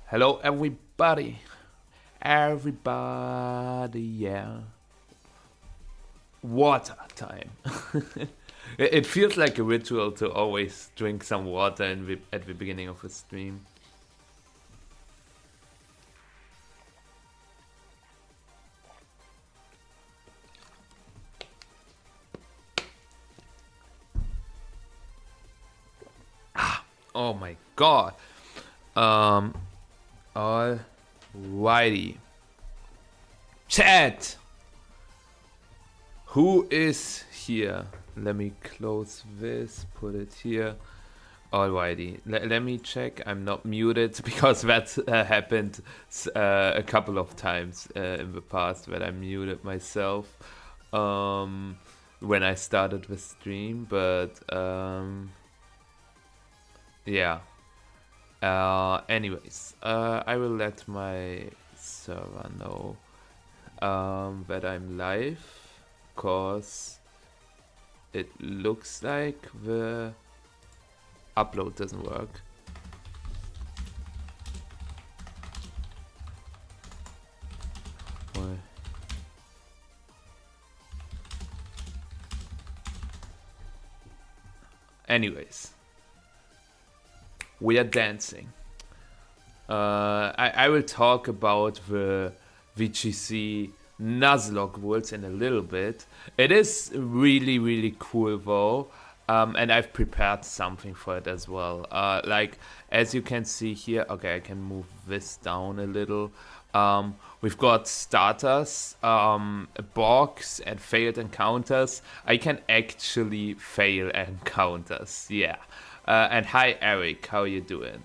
Hello, everybody. Everybody, yeah. Water time. It feels like a ritual to always drink some water at the beginning of a stream. Oh my god. Alrighty. Chat! Who is here? Let me close this, put it here. Alrighty, let me check. I'm not muted because that happened a couple of times in the past that I muted myself when I started the stream, but yeah. Anyways, I will let my server know that I'm live, cause it looks like the upload doesn't work. Why? Anyways, we are dancing. I will talk about the VGC Nuzlocke rules in a little bit. It is really cool though. And I've prepared something for it as well. Like, as you can see here, okay, I can move this down a little. We've got starters, a box, and failed encounters. I can actually fail encounters, yeah. And hi, Eric, how you doing?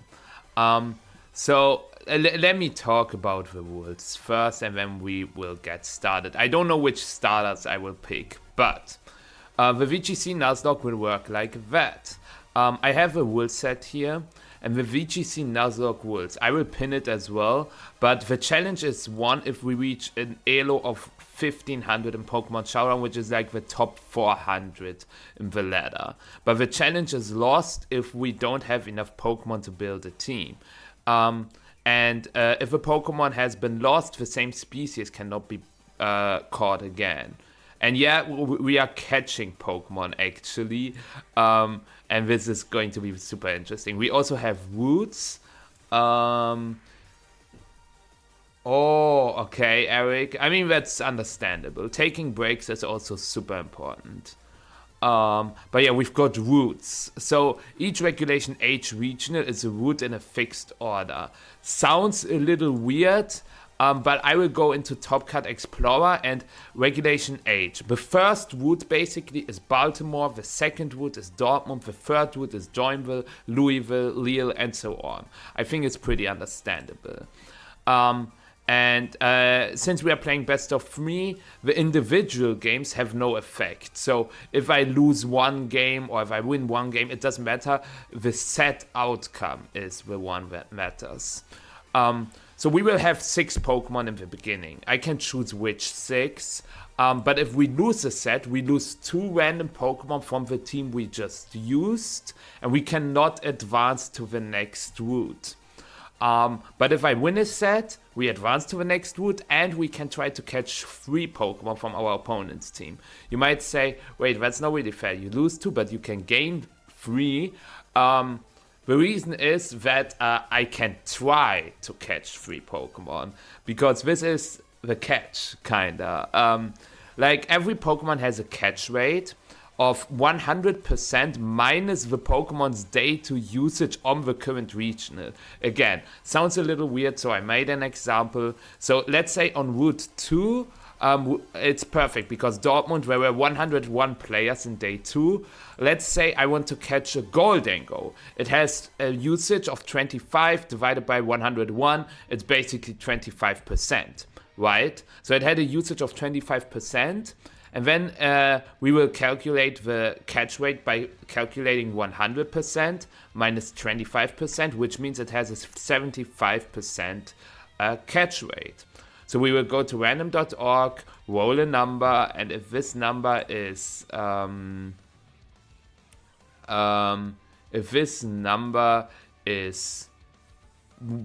So let me talk about the rules first, and then we will get started. I don't know which starters I will pick, but the VGC Nuzlocke will work like that. I have a rule set here, and the VGC Nuzlocke rules, I will pin it as well, but the challenge is one if we reach an elo of 1500 in Pokemon Showdown, which is like the top 400 in the ladder. But the challenge is lost if we don't have enough Pokemon to build a team. And if a Pokemon has been lost, the same species cannot be caught again. And yeah, we are catching Pokemon actually, and this is going to be super interesting. We also have roots. Oh, okay, Eric. I mean, that's understandable. Taking breaks is also super important. But yeah, we've got roots. So each regulation H regional is a root in a fixed order. Sounds a little weird, but I will go into Top Cut Explorer and regulation H. The first route basically is Baltimore, the second route is Dortmund, the third route is Joinville, Louisville, Lille, and so on. I think it's pretty understandable. And since we are playing best of 3, the individual games have no effect. So if I lose one game or if I win one game, it doesn't matter. The set outcome is the one that matters. So we will have 6 Pokemon in the beginning. I can choose which 6. But if we lose a set, we lose 2 random Pokemon from the team we just used. And we cannot advance to the next route. But if I win a set, we advance to the next route and we can try to catch 3 Pokemon from our opponent's team. You might say, wait, that's not really fair. You lose 2, but you can gain 3. The reason is that I can try to catch 3 Pokemon, because this is the catch, kinda. Like, every Pokemon has a catch rate of 100% minus the Pokemon's day to usage on the current regional. Again, sounds a little weird, so I made an example. So let's say on Route 2, it's perfect because Dortmund, there were 101 players in day 2. Let's say I want to catch a Goldengo. It has a usage of 25 divided by 101. It's basically 25%, right? So it had a usage of 25%. And then we will calculate the catch rate by calculating 100% minus 25%, which means it has a 75% catch rate. So we will go to random.org, roll a number, and if this number is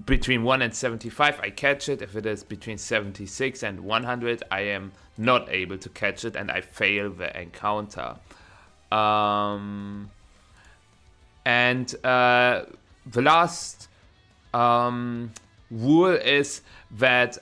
between 1 and 75, I catch it. If it is between 76 and 100, I am not able to catch it and I fail the encounter. And the last rule is that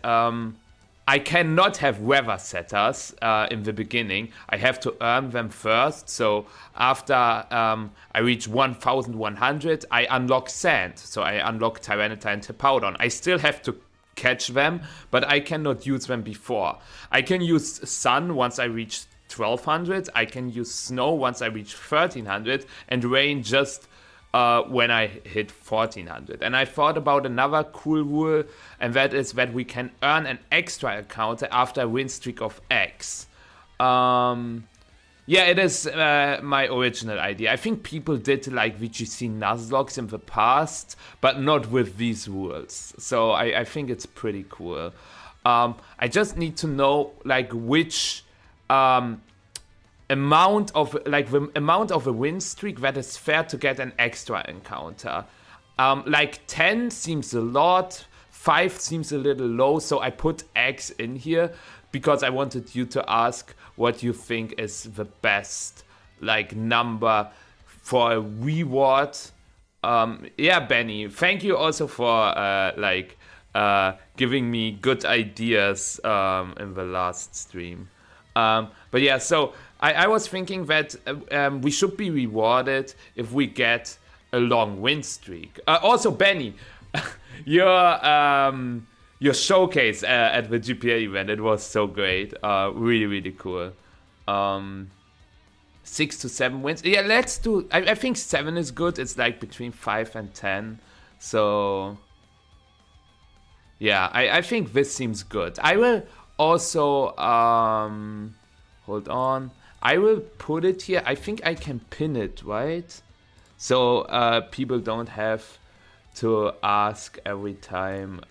I cannot have weather setters in the beginning. I have to earn them first. So after I reach 1100, I unlock sand. So I unlock Tyranitar and Hippowdon. I still have to catch them, but I cannot use them before. I can use sun once I reach 1200. I can use snow once I reach 1300, and rain just when I hit 1400. And I thought about another cool rule, and that is that we can earn an extra encounter after a win streak of X. Yeah, it is my original idea. I think people did like VGC Nuzlocke in the past, but not with these rules. So I think it's pretty cool. I just need to know like which amount of the amount of a win streak that is fair to get an extra encounter. Like 10 seems a lot, 5 seems a little low, so I put X in here because I wanted you to ask what you think is the best like number for a reward. Yeah, Benny, thank you also for giving me good ideas in the last stream. But yeah, so I was thinking that we should be rewarded if we get a long win streak. Also, Benny, your showcase at the GPA event, it was so great. Really, really cool. 6 to 7 wins. Yeah, let's do... I think 7 is good. It's like between 5 and 10. So... yeah, I think this seems good. I will also... hold on. I will put it here. I think I can pin it, right? So people don't have to ask every time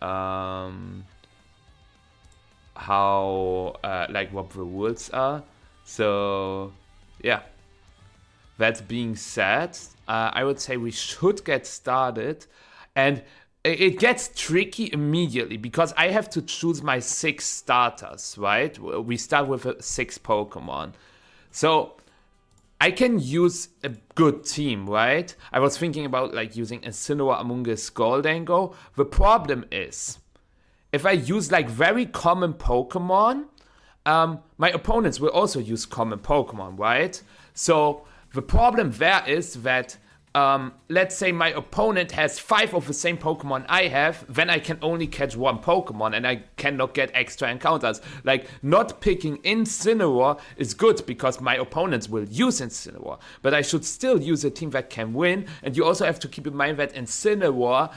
how like what the rules are. So yeah, that being said, I would say we should get started, and it gets tricky immediately because I have to choose my 6 starters, right? We start with 6 Pokemon. So I can use a good team, right? I was thinking about like using Incineroar, Amoonguss, Goldango. The problem is, if I use like very common Pokemon, my opponents will also use common Pokemon, right? So the problem there is that let's say my opponent has 5 of the same Pokemon I have, then I can only catch 1 Pokemon and I cannot get extra encounters. Like, not picking Incineroar is good because my opponents will use Incineroar, but I should still use a team that can win. And you also have to keep in mind that Incineroar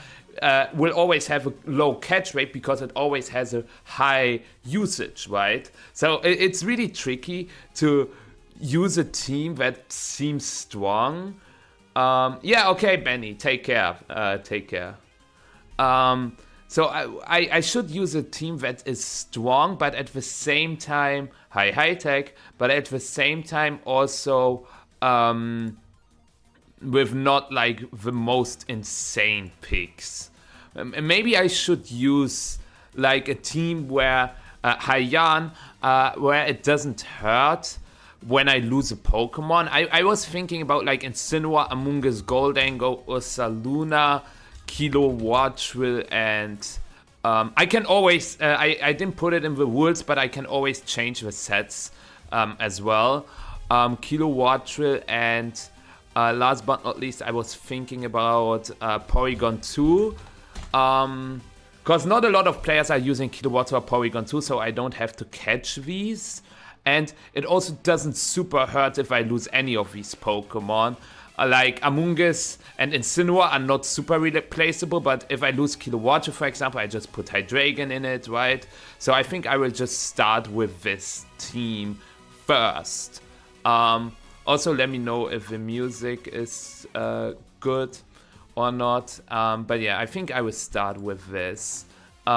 will always have a low catch rate because it always has a high usage, right? So it's really tricky to use a team that seems strong. Yeah, okay, Benny, take care. Take care. So I should use a team that is strong, but at the same time, high tech, but at the same time also with not like the most insane picks. Maybe I should use like a team where Haiyan, where it doesn't hurt when I lose a Pokemon. I was thinking about like Incineroar, Amoonguss, Goldango, Ursaluna, Kilowattrel, and I can always, I didn't put it in the rules, but I can always change the sets as well. Kilowattrel, and last but not least, I was thinking about Porygon 2. Because not a lot of players are using Kilowattrel or Porygon 2, so I don't have to catch these. And it also doesn't super hurt if I lose any of these Pokemon. Like Amoonguss and Incineroar are not super replaceable, but if I lose Kilowattrel, for example, I just put Hydreigon in it, right? So I think I will just start with this team first. Also, let me know if the music is good or not. But yeah, I think I will start with this. We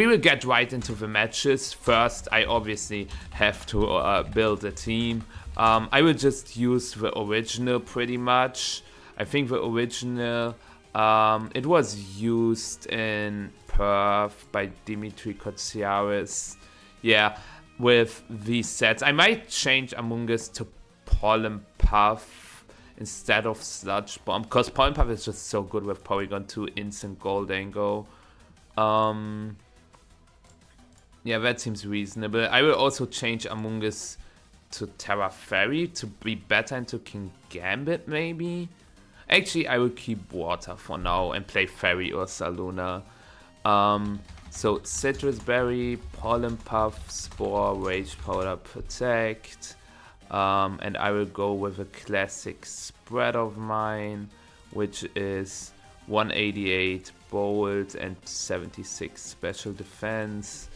will get right into the matches. First, I obviously have to build a team. I will just use the original pretty much. I think the original It was used in Perth by Dimitri Kotsiaris. Yeah, with these sets. I might change Among Us to Pollen Puff instead of Sludge Bomb, because Pollen Puff is just so good with Porygon 2 instant gold angle. Yeah, that seems reasonable. I will also change Among Us to Terra Fairy to be better into King Gambit, maybe? Actually, I will keep Water for now and play Fairy or Saluna. So Citrus Berry, Pollen Puff, Spore, Rage Powder, Protect. And I will go with a classic spread of mine, which is 188 Bold and 76 Special Defense.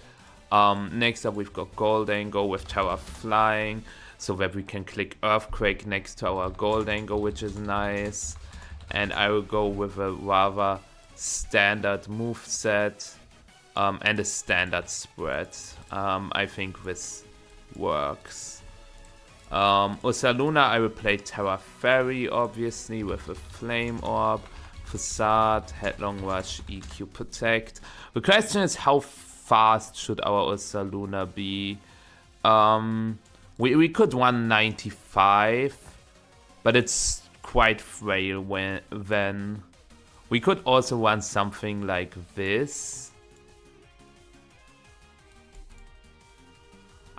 Next up, we've got Gold Angle with Terra Flying, so that we can click Earthquake next to our Gold Angle, which is nice. And I will go with a rather standard moveset and a standard spread. I think this works. Ursaluna, I will play Terra Fairy, obviously, with a Flame Orb, Facade, Headlong Rush, EQ Protect. The question is, how fast should our Ursaluna be? We could 195, but it's quite frail then. We could also run something like this.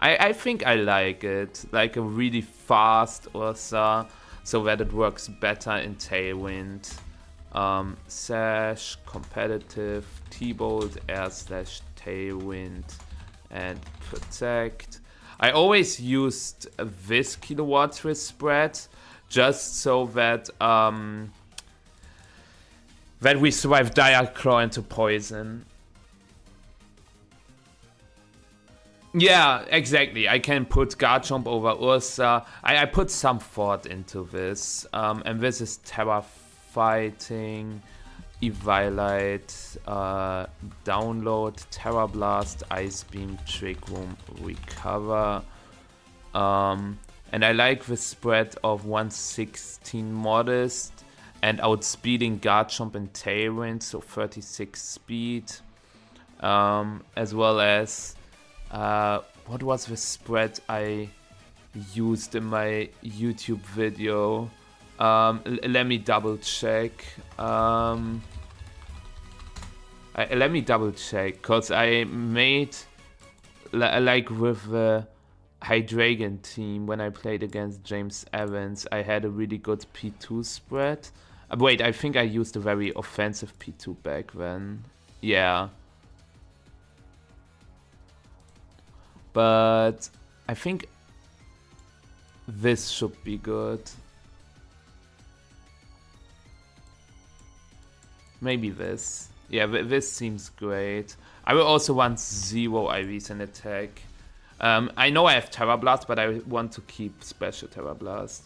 I think I like it, like a really fast Ursa, so that it works better in Tailwind. Sash, Competitive, T-Bolt, Air Slash, Tailwind, and Protect. I always used this kilowatts with spread, just so that that we survive Dire Claw into poison. Yeah, exactly. I can put Garchomp over Ursa. I put some thought into this. And this is Terra Fighting, Eviolite, Download, Terra Blast, Ice Beam, Trick Room, Recover. And I like the spread of 116 Modest and outspeeding Garchomp and Tailwind, so 36 speed. As well as, what was the spread I used in my YouTube video? Let me double check. Let me double check, because I made, like with the Hydreigon team, when I played against James Evans, I had a really good P2 spread. Wait, I think I used a very offensive P2 back then. Yeah. But I think this should be good. Maybe this. Yeah, this seems great. I will also want 0 IVs in attack. I know I have Terra Blast, but I want to keep Special Terra Blast.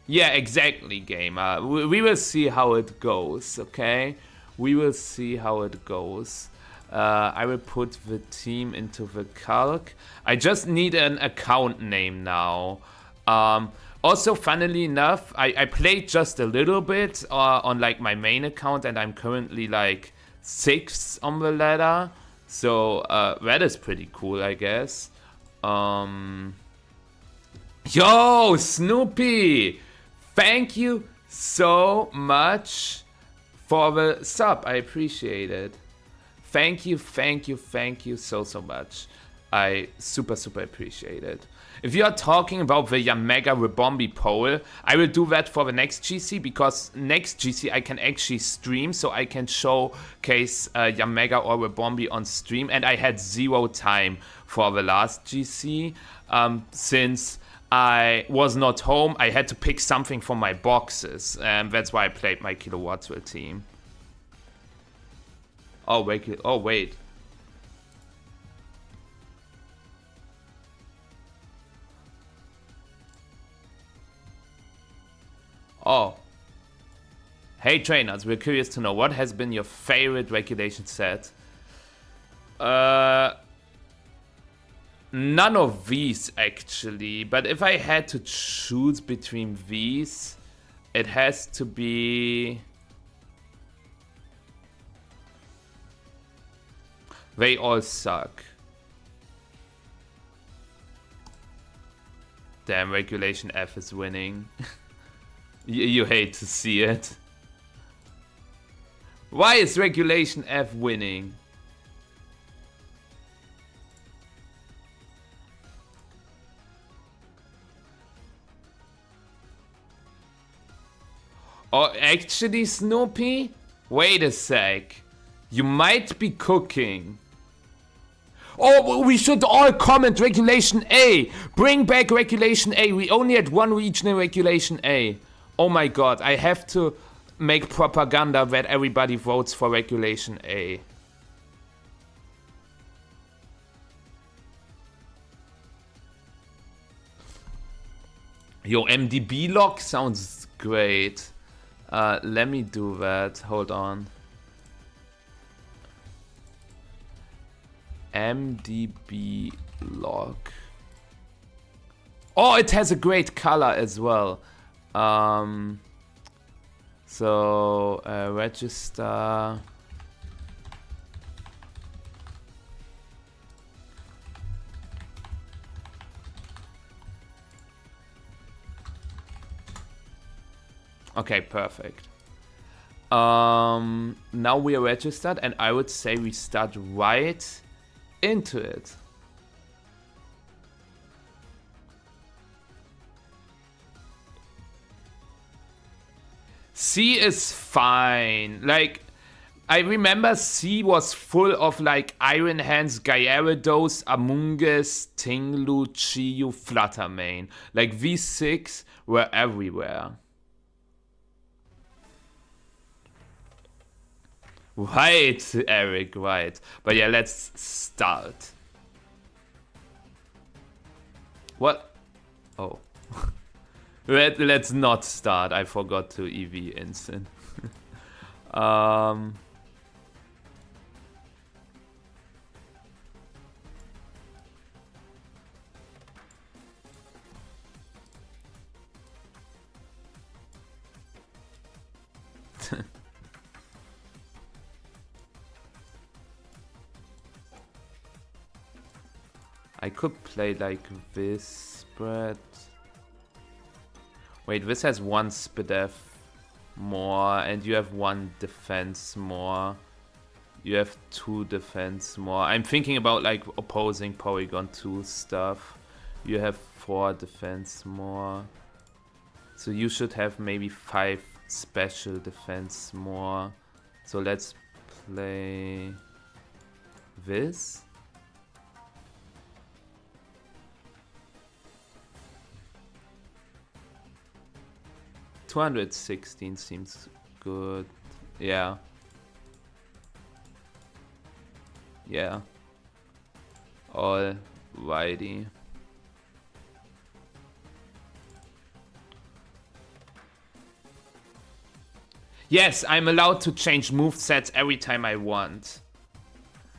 Yeah, exactly, gamer. We will see how it goes, okay? We will see how it goes. I will put the team into the calc. I just need an account name now. Also, funnily enough, I played just a little bit on like my main account, and I'm currently like 6th on the ladder. So that is pretty cool, I guess. Yo, Snoopy! Thank you so much for the sub. I appreciate it. Thank you so much. I super appreciate it. If you are talking about the Yamega Rebombi poll, I will do that for the next GC, because next GC I can actually stream, so I can showcase Yamega or Rebombi on stream, and I had 0 time for the last GC. Since I was not home, I had to pick something from my boxes, and that's why I played my Kilowattsville team. Oh wait. Oh. Hey trainers, we're curious to know, what has been your favorite regulation set? None of these actually, but if I had to choose between these, it has to be... They all suck. Damn, Regulation F is winning. You hate to see it. Why is Regulation F winning? Oh, actually, Snoopy? Wait a sec. You might be cooking. Oh, we should all comment Regulation A. Bring back Regulation A. We only had one regional Regulation A. Oh my god, I have to make propaganda that everybody votes for Regulation A. Yo, MDB lock sounds great. Let me do that. Hold on. MDB lock. Oh, it has a great color as well. So register. Okay, perfect. Now we are registered, and I would say we start right into it. C is fine. Like, I remember C was full of like Iron Hands, Gyarados, Amoonguss, Tinglu, Chiyu, Fluttermane. Like V6 were everywhere. Right, Eric, right. But yeah, let's start. What? Oh. Let's not start. I forgot to EV instant. I could play like this, but... Wait, this has one SPDF more, and you have one defense more. You have 2 defense more. I'm thinking about like opposing Porygon 2 stuff. You have 4 defense more. So you should have maybe 5 special defense more. So let's play this. $216 seems good. Yeah. Yeah. Alrighty. Yes, I'm allowed to change movesets every time I want.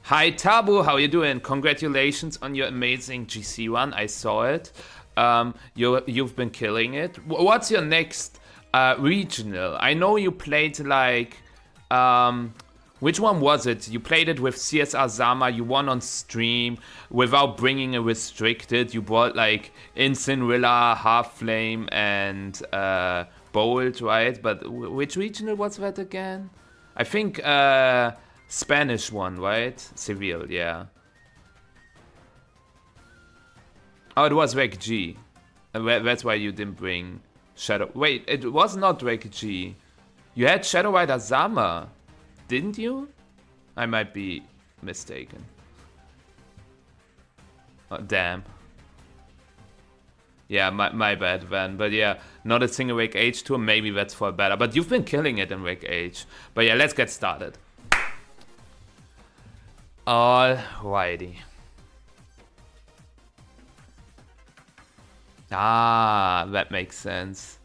Hi Tabu, how you doing? Congratulations on your amazing GC run. I saw it. You've been killing it. What's your next regional? I know you played like which one was it? You played it with CSR Zama, you won on stream without bringing a restricted. You brought like Incineroar, Half Flame, and Bolt, right? But which regional was that again? I think Spanish one, right? Seville, yeah. Oh, it was Reg G. That's why you didn't bring Shadow. Wait, it was not Reg G. You had Shadow Rider Zama, didn't you? I might be mistaken. Oh, damn. Yeah, my bad, Van. But yeah, not a single Reg H tour. Maybe that's for better. But you've been killing it in Reg H. But yeah, let's get started. Alrighty. Ah, that makes sense.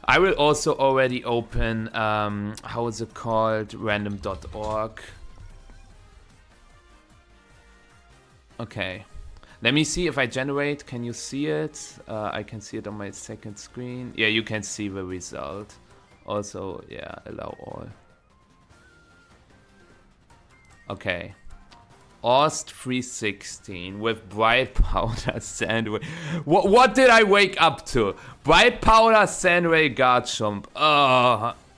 I will also already open, how is it called? Random.org. Okay. Let me see if I generate. Can you see it? I can see it on my second screen. Yeah, you can see the result. Also, yeah, allow all. Okay. Ost 316 with bright powder sandwich. What did I wake up to? Bright powder sandwich Garchomp.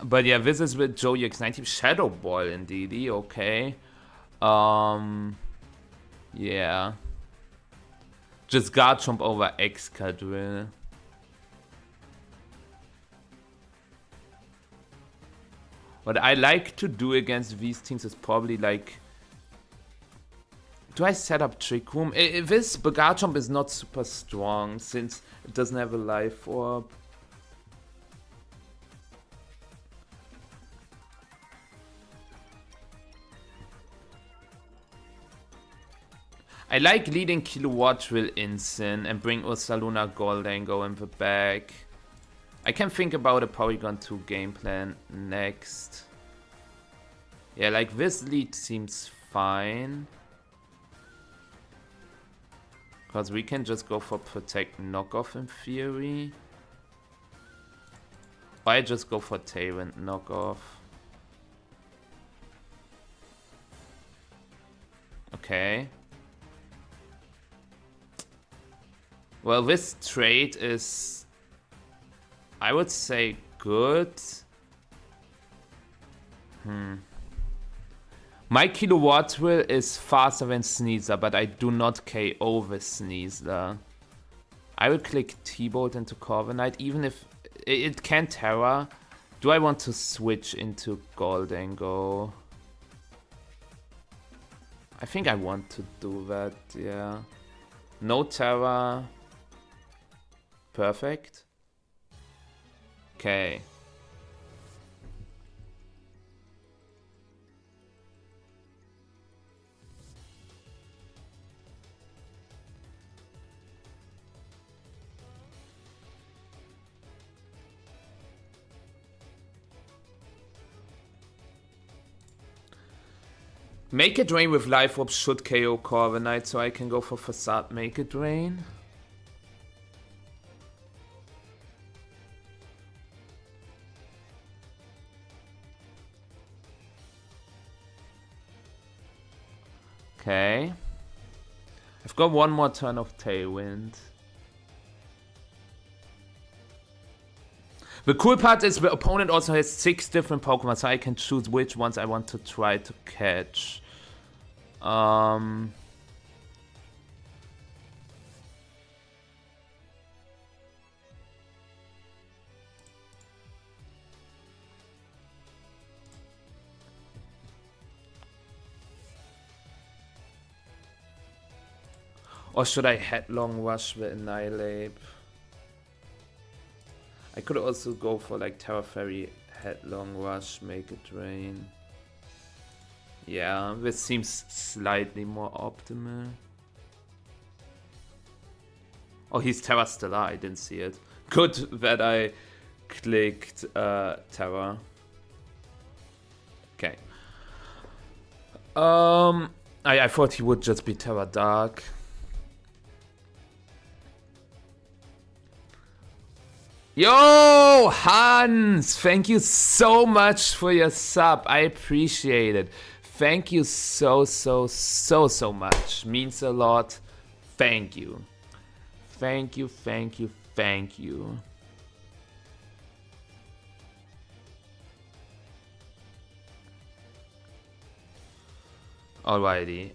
But yeah, this is with Joey X90 Shadow Ball indeed. Okay. Yeah. Just Garchomp over Excadrill. What I like to do against these teams is probably like... Do I set up Trick Room? This Garchomp is not super strong since it doesn't have a Life Orb. I like leading Kilowatt Drill Insane and bring Ursaluna Goldango in the back. I can think about a Porygon 2 game plan next. Yeah, like this lead seems fine. Because we can just go for Protect Knockoff in theory. Or I just go for Tailwind Knockoff. Okay. Well, this trade is, I would say, good. My Kilowatt Drill is faster than Sneasler, but I do not KO with Sneasler. I will click T-Bolt into Corviknight, even if it can Terra. Do I want to switch into Goldango? I think I want to do that, yeah. No Terra. Perfect. Okay. Make It Rain with Life Orb should KO Corviknight, so I can go for Facade Make It Rain. Okay. I've got one more turn of Tailwind. The cool part is the opponent also has 6 different Pokemon, so I can choose which ones I want to try to catch. Or should I Headlong Rush the Annihilate? I could also go for like Terra Fairy, Headlong Rush, Make It Rain. Yeah, this seems slightly more optimal. Oh, he's Terra Stellar, I didn't see it. Good that I clicked Terra. Okay. I thought he would just be Terra Dark. Yo, Hans! Thank you so much for your sub. I appreciate it. Thank you so much. Means a lot. Thank you. Thank you. Alrighty.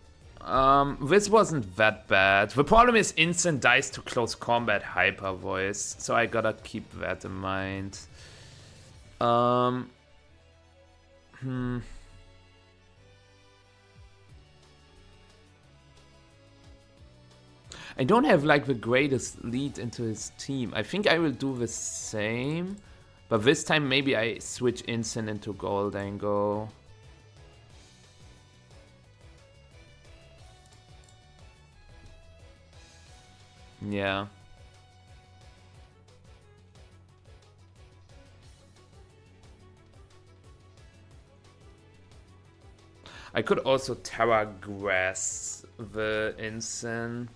This wasn't that bad. The problem is instant dies to close combat hyper voice, so I gotta keep that in mind. I don't have like the greatest lead into his team. I think I will do the same, but this time maybe I switch instant into Goldango. Yeah. I could also Terra Grass the Insane.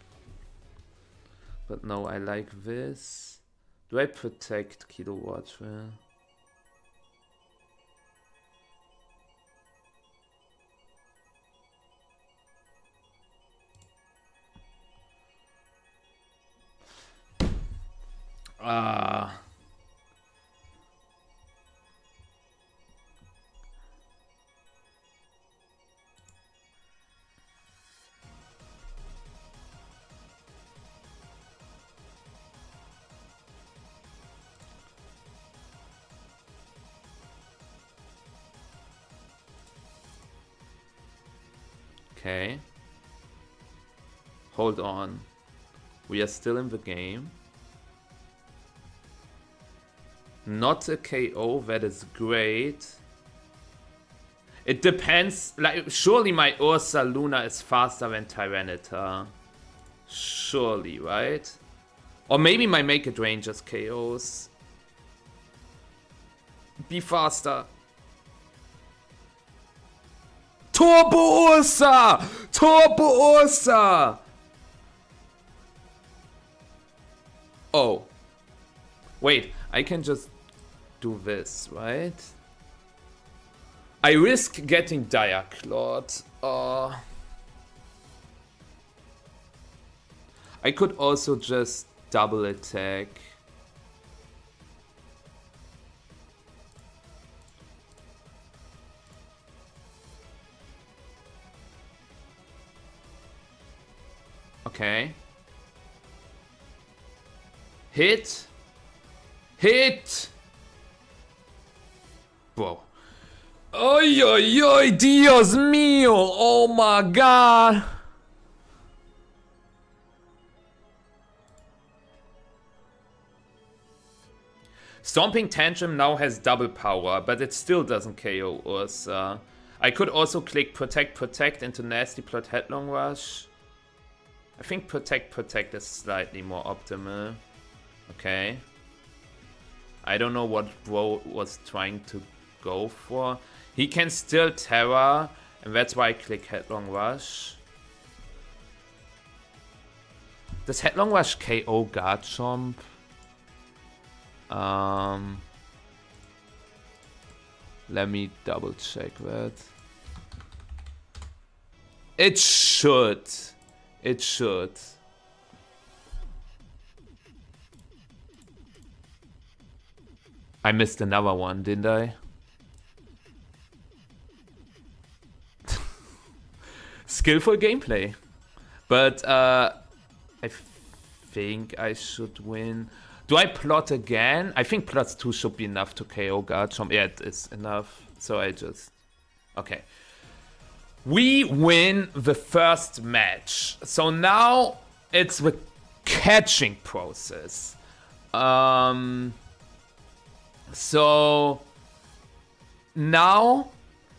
But no, I like this. Do I protect Kilowatt? Okay. Hold on. We are still in the game. Not a KO, that is great. It depends, like, surely my Ursa Luna is faster than Tyranitar. Surely, right? Or maybe my Make It Rain just KOs. Be faster. Turbo Ursa! Turbo Ursa! Oh. Wait, I can just do this, right? I risk getting Dire Clawed. I could also just double attack. Okay. Hit. Hit! Whoa. Oi, oi, oi, Dios mío! Oh my god! Stomping Tantrum now has double power, but it still doesn't KO Ursa. I could also click Protect, Protect into Nasty Plot Headlong Rush. I think Protect, Protect is slightly more optimal. Okay. I don't know what Bro was trying to go for. He can still Terra, and that's why I click Headlong Rush. Does Headlong Rush KO Garchomp? Let me double check that. It should. It should. I missed another one, didn't I? Skillful gameplay. But I think I should win. Do I plot again? I think plus 2 should be enough to KO Garchomp. Yeah, it is enough. So I just... Okay. We win the first match. So now it's the catching process. So now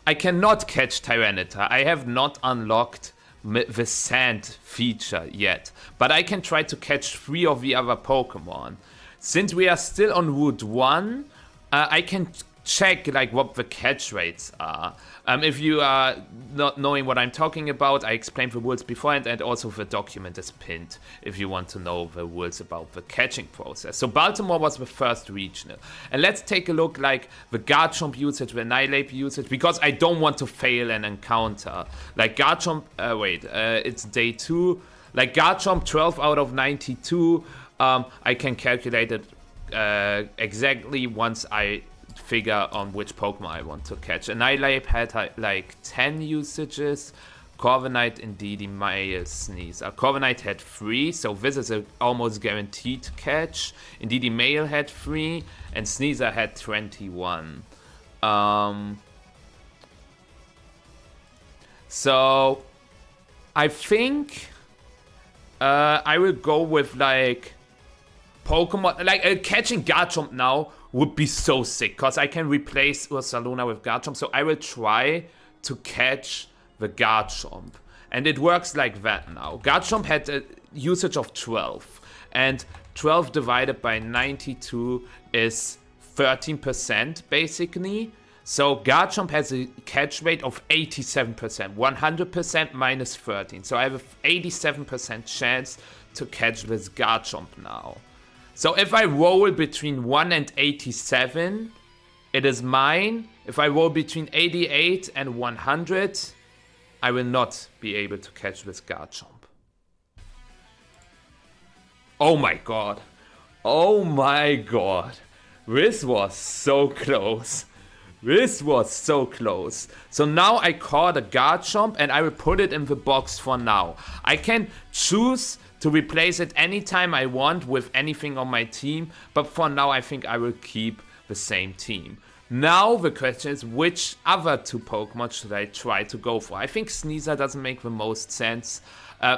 I cannot catch Tyranitar. I have not unlocked the sand feature yet, but I can try to catch 3 of the other Pokemon. Since we are still on Route 1, I can check like what the catch rates are. If you are not knowing what I'm talking about, I explained the rules before, and also the document is pinned if you want to know the rules about the catching process. So Baltimore was the first regional. And let's take a look like the Garchomp usage, the Annihilate usage, because I don't want to fail an encounter. Like Garchomp, it's day 2. Like Garchomp 12 out of 92, I can calculate it exactly once I figure on which Pokemon I want to catch. Annihilate had like 10 usages. Corviknight, Indeedee, Male, Sneasel. Corviknight had 3, so this is a almost guaranteed catch. Indeedee Male had 3, and Sneasel had 21. So I think I will go with like Pokemon, like catching Garchomp now would be so sick, because I can replace Ursaluna with Garchomp, so I will try to catch the Garchomp. And it works like that now. Garchomp had a usage of 12, and 12 divided by 92 is 13% basically. So Garchomp has a catch rate of 87%, 100% minus 13. So I have an 87% chance to catch this Garchomp now. So if I roll between 1 and 87, it is mine. If I roll between 88 and 100, I will not be able to catch this Garchomp. Oh my god. Oh my god. This was so close. This was so close. So now I caught a Garchomp and I will put it in the box for now. I can choose to replace it anytime I want with anything on my team, but for now I think I will keep the same team. Now the question is, which other 2 Pokemon should I try to go for? I think Sneasel doesn't make the most sense.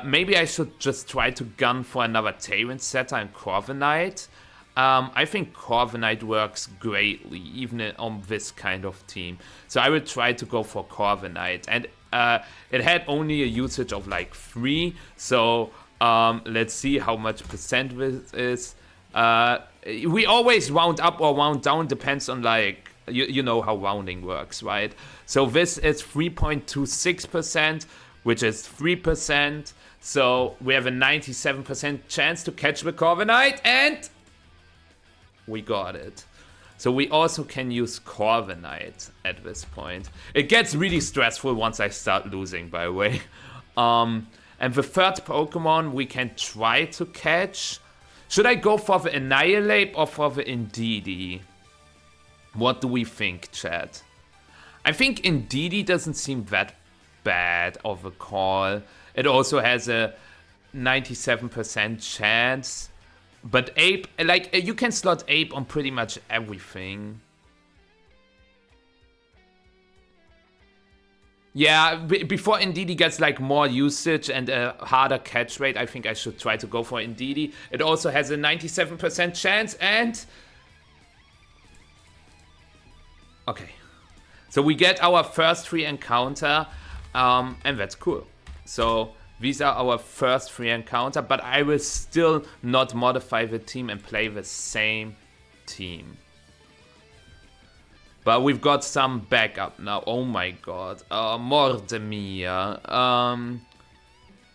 Maybe I should just try to gun for another Terran Setter and Corviknight. I think Corviknight works greatly, even on this kind of team. So I will try to go for Corviknight. And it had only a usage of like 3. So let's see how much percent this is. We always round up or round down, depends on like, you know how rounding works, right? So this is 3.26%, which is 3%. So we have a 97% chance to catch the Corviknight, and we got it. So we also can use Corviknight at this point. It gets really stressful once I start losing, by the way. And the third Pokemon we can try to catch. Should I go for the Annihilate or for the Indeedee? What do we think, chat? I think Indeedee doesn't seem that bad of a call. It also has a 97% chance. But Ape, like, you can slot Ape on pretty much everything. Yeah, before Indeedee gets like more usage and a harder catch rate, I think I should try to go for Indeedee. It also has a 97% chance and... Okay. So we get our first free encounter, and that's cool. So these are our first free encounter, but I will still not modify the team and play the same team. But we've got some backup now. Oh my god. Mordemia.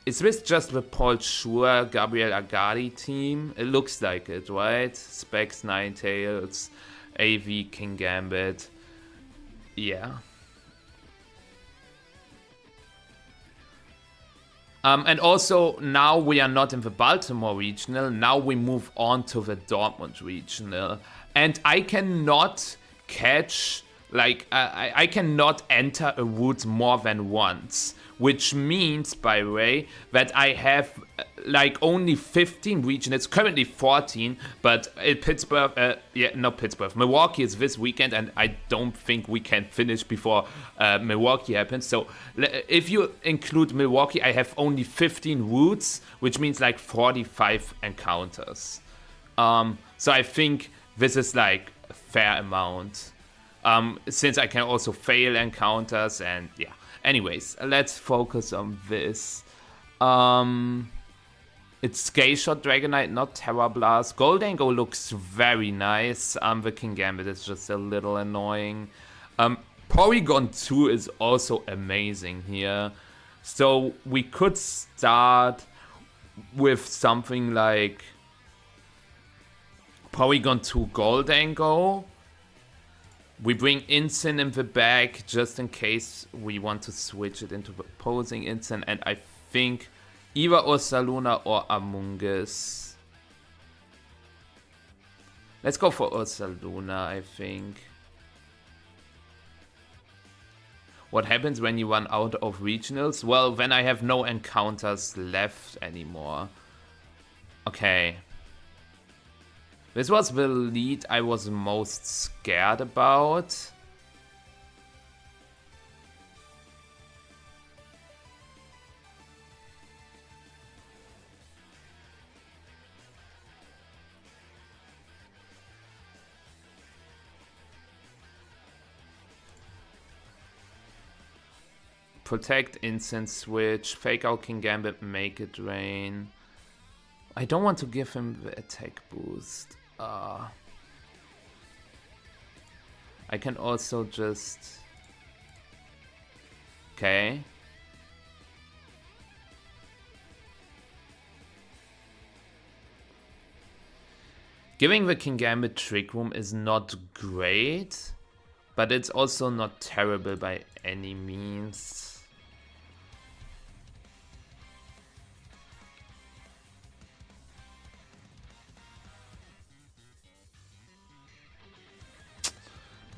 Is this just the Paul Schur, Gabriel Agadi team? It looks like it, right? Specs, Ninetales, AV, King Gambit. Yeah. And also, now we are not in the Baltimore Regional. Now we move on to the Dortmund Regional. And I cannot catch, like, I cannot enter a woods more than once. Which means, by the way, that I have, like, only 15 regionals, currently 14, but Pittsburgh, not Pittsburgh, Milwaukee is this weekend, and I don't think we can finish before Milwaukee happens. So if you include Milwaukee, I have only 15 routes, which means like 45 encounters. So I think this is like a fair amount, since I can also fail encounters, and yeah. Anyways, let's focus on this. It's Scale Shot, Dragonite, not Terra Blast. Goldango looks very nice. The King Gambit is just a little annoying. Porygon 2 is also amazing here. So we could start with something like Porygon 2 Goldango. We bring Incin in the back just in case we want to switch it into the opposing Incin. And I think either Ursaluna or Amoonguss. Let's go for Ursaluna, I think. What happens when you run out of regionals? Well, when I have no encounters left anymore. Okay. This was the lead I was most scared about. Protect, Instant Switch, Fake Out King Gambit, Make It Rain. I don't want to give him the attack boost. I can also just... Okay. Giving the King Gambit Trick Room is not great, but it's also not terrible by any means.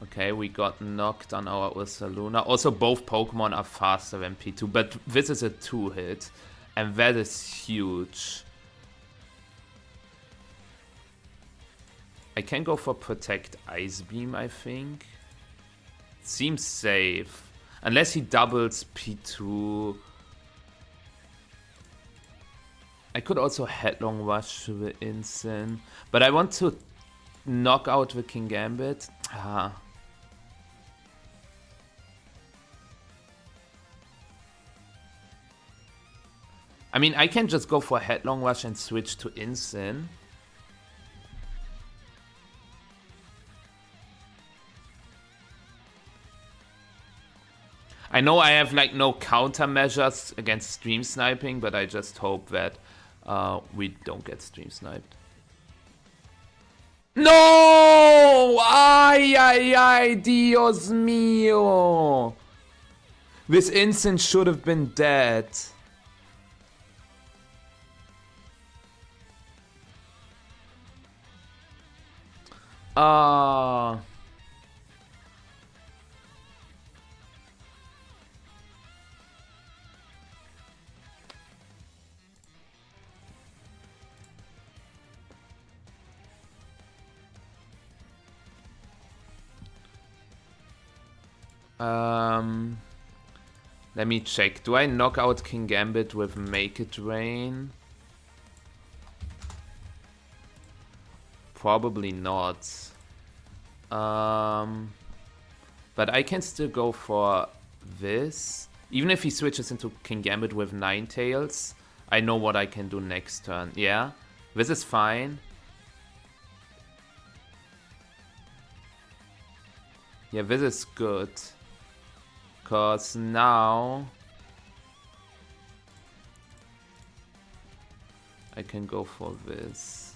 Okay, we got knocked on our Ursaluna. Also, both Pokemon are faster than P2, but this is a 2-hit, and that is huge. I can go for Protect Ice Beam, I think. Seems safe. Unless he doubles P2. I could also Headlong Rush to the Insane. But I want to knock out the King Gambit. I mean, I can just go for Headlong Rush and switch to Insane. I know I have like no countermeasures against stream sniping, but I just hope that we don't get stream sniped. No! Ay, ay, ay, Dios mío! This instant should have been dead. Let me check. Do I knock out King Gambit with Make It Rain? Probably not. But I can still go for this. Even if he switches into King Gambit with Ninetales, I know what I can do next turn. Yeah, this is fine. Yeah, this is good. Because now I can go for this.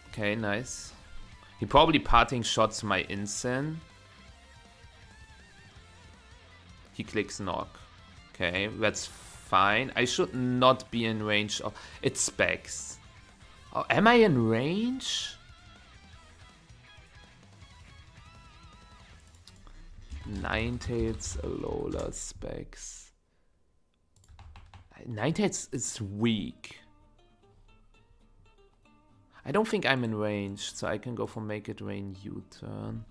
Okay, nice. He probably parting shots my Insane. He clicks knock. Okay, that's fine. I should not be in range of... It's Specs. Oh, am I in range? Ninetales, Alola, Specs. Ninetales is weak. I don't think I'm in range, so I can go for Make It Rain U-turn.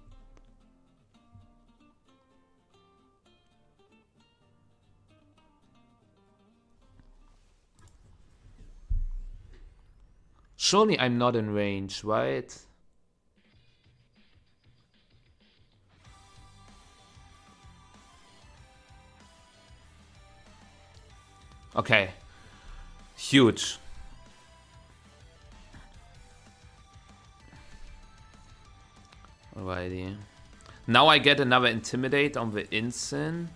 Surely I'm not in range, right? Okay. Huge. Alrighty. Now I get another Intimidate on the Insane.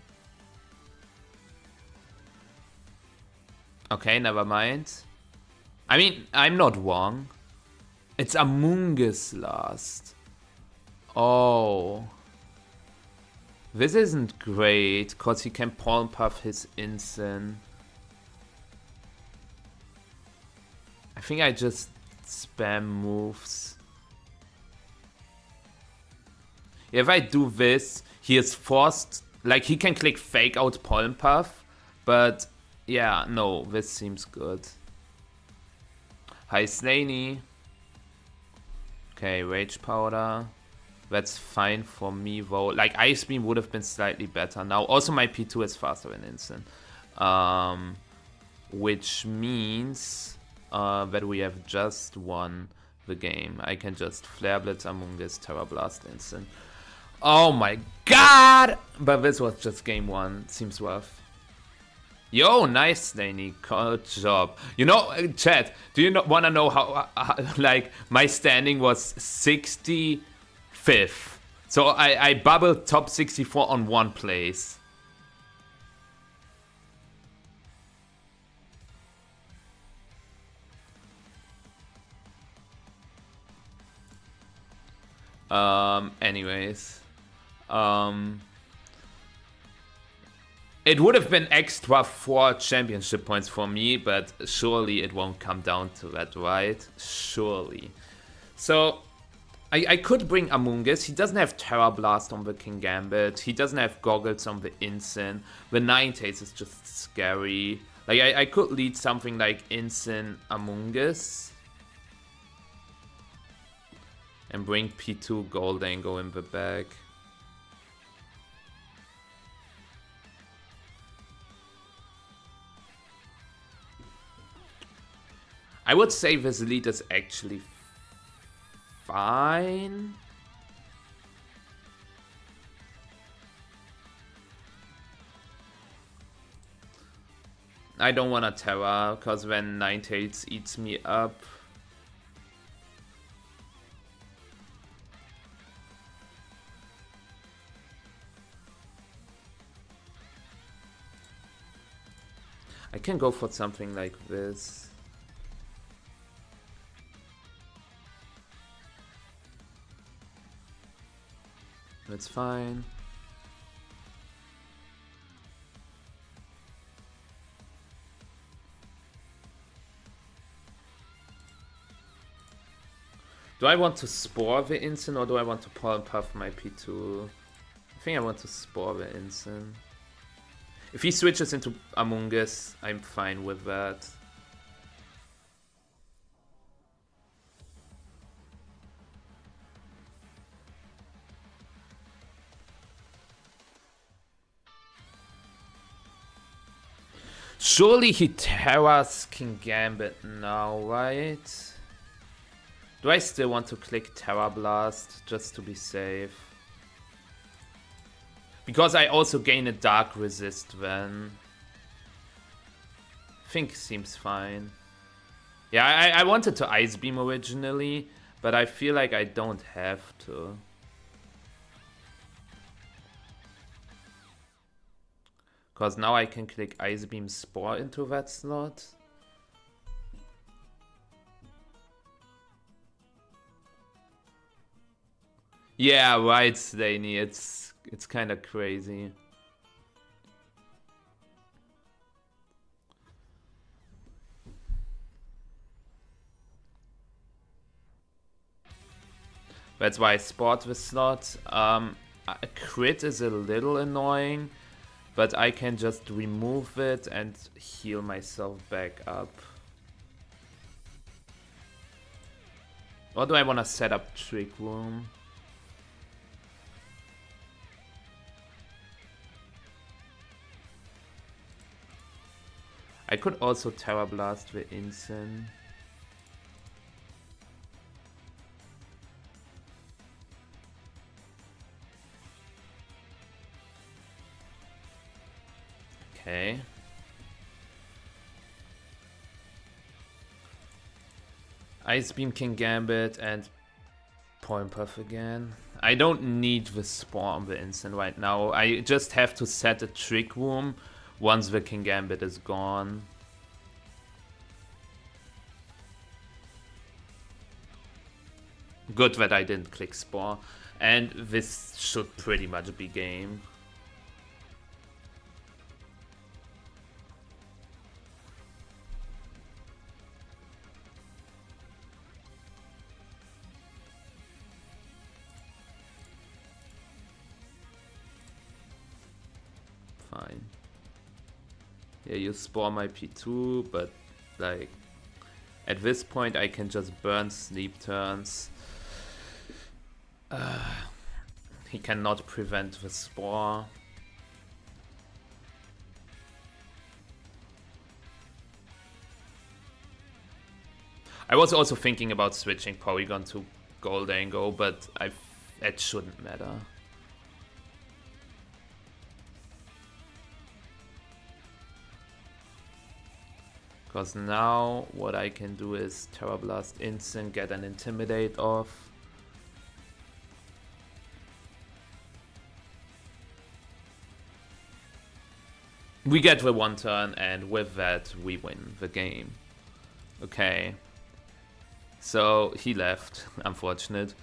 Okay, never mind. I mean, I'm not wrong. It's Amoonguss last. Oh. This isn't great, because he can Palm Puff his Insane. I think I just spam moves. If I do this, he is forced... Like, he can click Fake Out Palm Puff, but... Yeah, no, this seems good. Hi, Slaney. Okay, Rage Powder. That's fine for me, though. Like, Ice Beam would have been slightly better now. Also, my P2 is faster than Instant. Which means that we have just won the game. I can just Flare Blitz, Amoonguss, Terra Blast, Instant. Oh my god! But this was just game one. Seems rough. Yo, nice, Laney. Good job. You know, chat, do you want to know how, like, my standing was 65th? So I bubbled top 64 on one place. Anyways. It would have been extra 4 championship points for me, but surely it won't come down to that, right? Surely. So, I could bring Amoonguss. He doesn't have Terra Blast on the King Gambit. He doesn't have Goggles on the Incin. The Ninetales is just scary. Like, I could lead something like Incin Amoonguss. And bring P2 Goldango in the bag. I would say this lead is actually fine. I don't want a Terra, because when Ninetales eats me up. I can go for something like this. That's fine. Do I want to Spore the Incin or do I want to Pollen Puff my P2? I think I want to Spore the Incin. If he switches into Amoonguss, I'm fine with that. Surely he Terras King Gambit now, right? Do I still want to click Terra Blast just to be safe? Because I also gain a Dark Resist then. I think seems fine. Yeah, I wanted to Ice Beam originally, but I feel like I don't have to. Because now I can click Ice Beam Spore into that slot. Yeah, right, Slaney. It's kind of crazy. That's why I spot the slot. A crit is a little annoying, but I can just remove it and heal myself back up. Or do I want to set up Trick Room? I could also Terra Blast the Incin. Okay. Ice Beam King Gambit and Pollen Puff again. I don't need the Spore on the Incin right now. I just have to set a Trick Room once the King Gambit is gone. Good that I didn't click Spore. And this should pretty much be game. Fine. Yeah, you Spore my P2, but like at this point I can just burn sleep turns. He cannot prevent the Spore. I was also thinking about switching Porygon to Goldango, but it shouldn't matter. Because now what I can do is Terra Blast instant, get an Intimidate off. We get the 1 turn, and with that we win the game. Okay. So he left, unfortunate.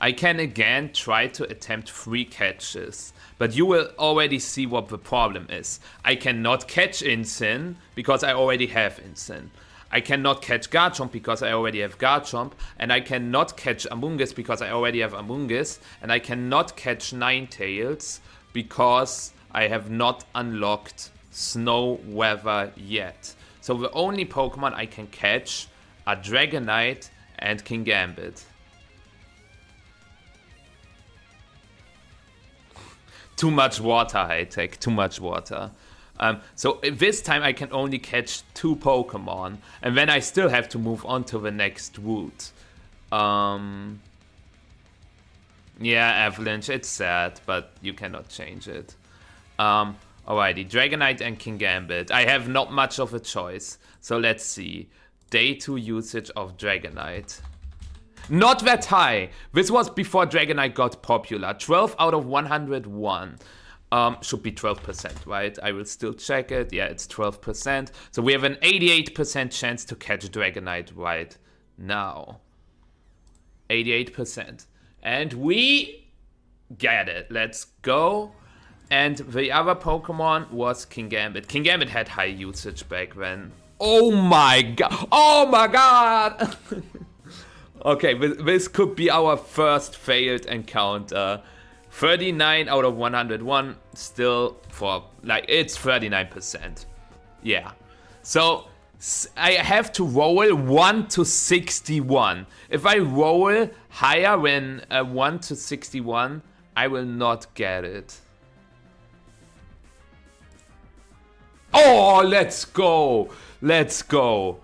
I can again try to attempt 3 catches, but you will already see what the problem is. I cannot catch Incin because I already have Incin. I cannot catch Garchomp because I already have Garchomp, and I cannot catch Amoonguss because I already have Amoonguss, and I cannot catch Ninetales because I have not unlocked Snow Weather yet. So the only Pokemon I can catch are Dragonite and Kingambit. Too much water, high tech, too much water. So this time I can only catch 2 Pokemon, and then I still have to move on to the next route. Yeah, Avalanche, it's sad, but you cannot change it. Alrighty, Dragonite and Kingambit. I have not much of a choice, so let's see. Day 2 usage of Dragonite. Not that high. This was before Dragonite got popular. 12 out of 101. Should be 12%, right? I will still check it. Yeah, it's 12%. So we have an 88% chance to catch Dragonite right now. 88%. And we get it. Let's go. And the other Pokemon was Kingambit. Kingambit had high usage back then. Oh my god. Oh my god. Okay, this could be our first failed encounter. 39 out of 101, still for, like, it's 39%. Yeah. So, I have to roll 1 to 61. If I roll higher than 1 to 61, I will not get it. Oh, let's go! Let's go!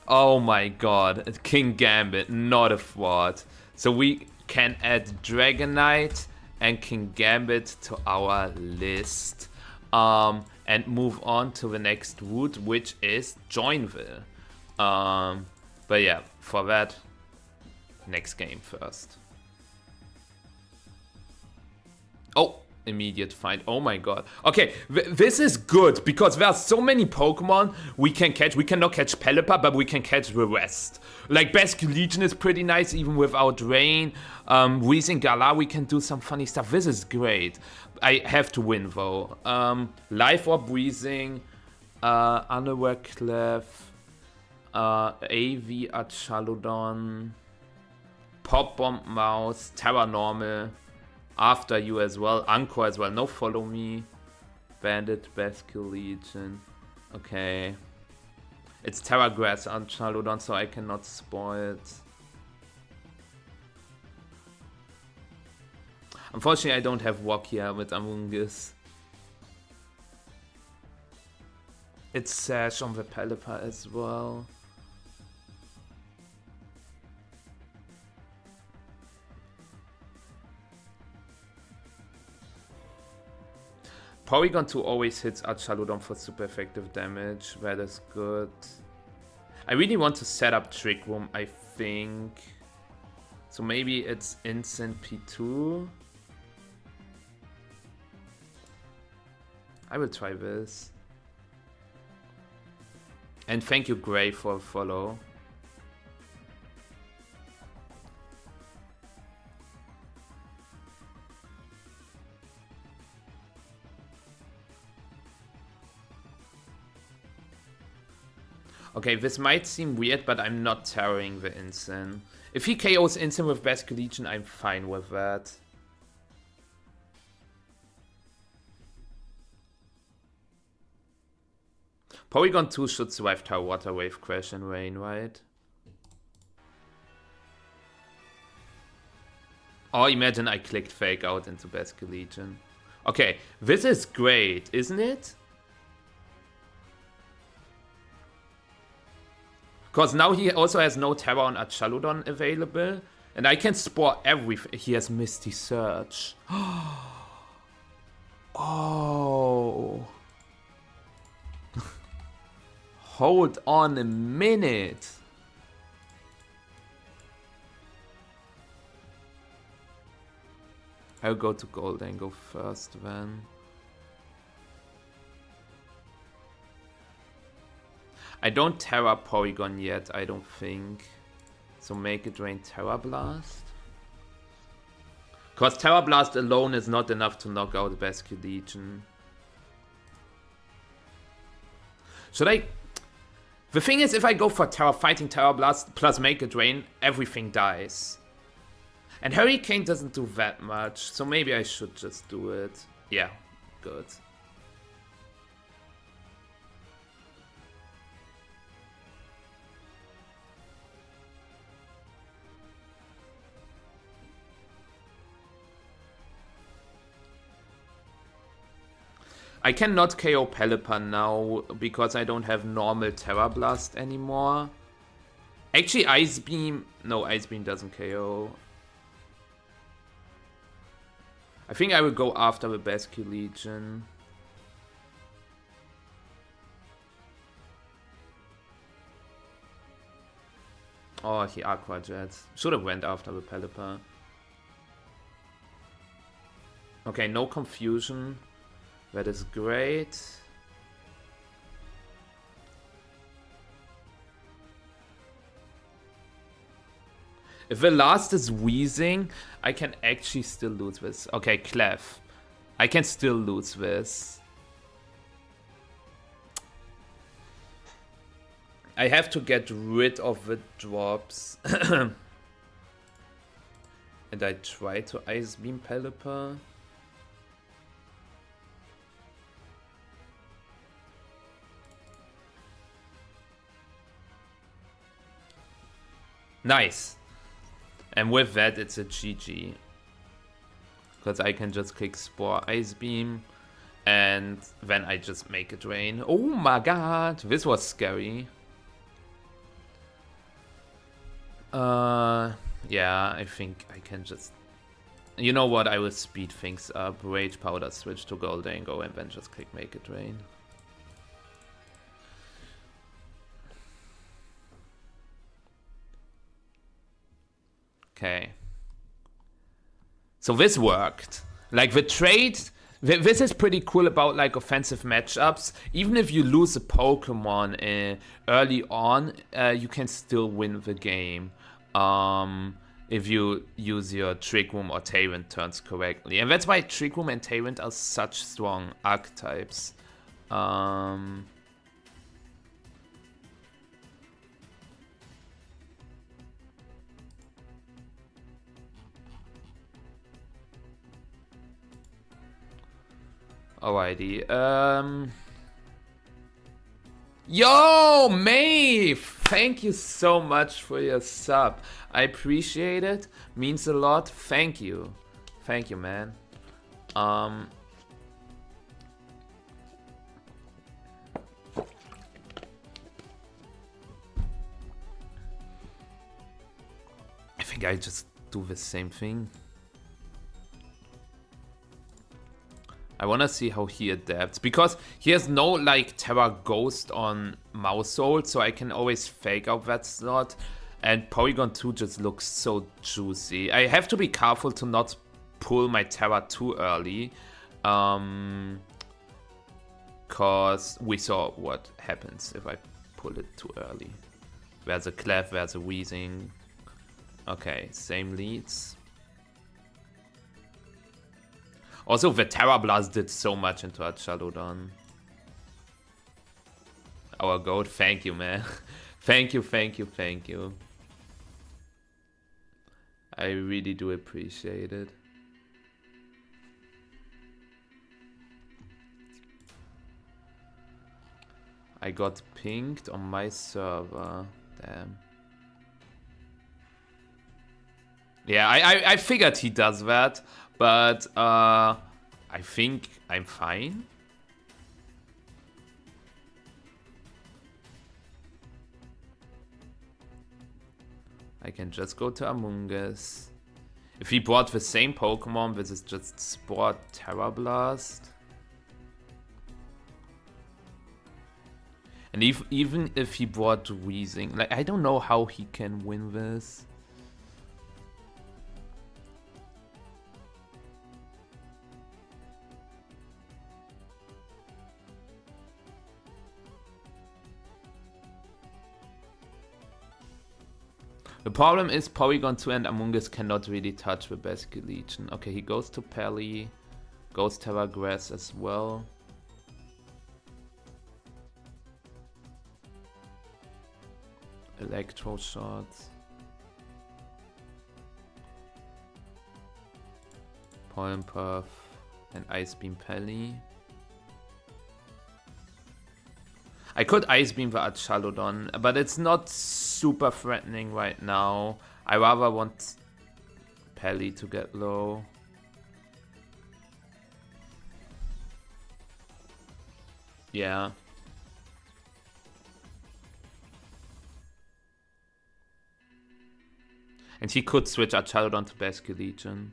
Oh my god, Kingambit, not a fraud. So we can add Dragonite and Kingambit to our list. And move on to the next route, which is Joinville. But yeah, for that, next game first. Oh! Immediate find. Oh my god. Okay, this is good because there are so many Pokemon we can catch. We cannot catch Pelipper, but we can catch the rest. Like Basculegion is pretty nice even without rain. Weezing Galar, we can do some funny stuff. This is great. I have to win though. Life Orb Weezing, Underwear Clef, AV Achaludon, Pop Bomb Mouse, Terra Normal. After you as well, Anchor as well, no follow me. Bandit, Basculegion. Okay. It's Terra Grass on Chaludon, so I cannot spoil it. Unfortunately, I don't have Wakia with Amoonguss. It's Sash on the Pelipper as well. Porygon 2 always hits Archaludon for super effective damage. That is good. I really want to set up Trick Room, I think. So maybe it's Instant P2. I will try this. And thank you, Gray, for a follow. Okay, this might seem weird, but I'm not terroring the Incin. If he KOs Incin with Basculegion, I'm fine with that. Porygon 2 should survive Tower Water Wave, Crash, and Rain, right? Oh, imagine I clicked Fake Out into Basculegion. Okay, this is great, isn't it? Because now he also has no Terra on Archaludon available. And I can spore everything. He has Misty Surge. Oh. hold on a minute. I'll go to gold and go first then. I don't Terra Porygon yet, I don't think. So make it rain Terra Blast. Cause Terra Blast alone is not enough to knock out Basque Legion. Should I... The thing is, if I go for Fighting Terra Blast plus make it rain, everything dies. And Hurricane doesn't do that much, so maybe I should just do it. Yeah, good. I cannot KO Pelipper now because I don't have normal Terra Blast anymore. Actually, Ice Beam... No, Ice Beam doesn't KO. I think I will go after the Basque Legion. Oh, he Aqua Jet. Should have went after the Pelipper. Okay, no confusion. That is great. If the last is wheezing, I can actually still lose this. Okay, Clef. I can still lose this. I have to get rid of the drops. And I try to Ice Beam Pelipper. Nice. And with that, it's a GG. Because I can just click Spore Ice Beam. And then I just make it rain. Oh my god. This was scary. Yeah, I think I can just... You know what? I will speed things up. Rage Powder, switch to Goldango, and then just click Make It Rain. Okay. So this worked. Like the trade... This is pretty cool about like offensive matchups. Even if you lose a Pokemon early on, you can still win the game. If you use your Trick Room or Tailwind turns correctly. And that's why Trick Room and Tailwind are such strong archetypes. Alrighty. Yo, Maeve! Thank you so much for your sub. I appreciate it. Means a lot. Thank you. Thank you, man. I think I just do the same thing. I wanna see how he adapts, because he has no like Terra Ghost on Mousehold, so I can always fake out that slot. And Porygon 2 just looks so juicy. I have to be careful to not pull my Terra too early, cause we saw what happens if I pull it too early. There's a Clef, there's a Wheezing. Okay, same leads. Also, the Terra Blast did so much into our Shadowdon. Our goat, thank you, man. Thank you, thank you, thank you. I really do appreciate it. I got pinged on my server. Damn. Yeah, I figured he does that. But I think I'm fine. I can just go to Among Us. If he brought the same Pokemon, this is just Spore Terra Blast. And even if he brought Wheezing, like, I don't know how he can win this. The problem is Porygon 2 and Amoonguss cannot really touch the Basket Legion. Okay, he goes to Pally, goes Terra Grass as well. Electro Shots. Pollen Puff and Ice Beam Pally. I could Ice Beam the Archaludon, but it's not super threatening right now. I rather want Pally to get low. Yeah. And he could switch Archaludon to Basket Legion.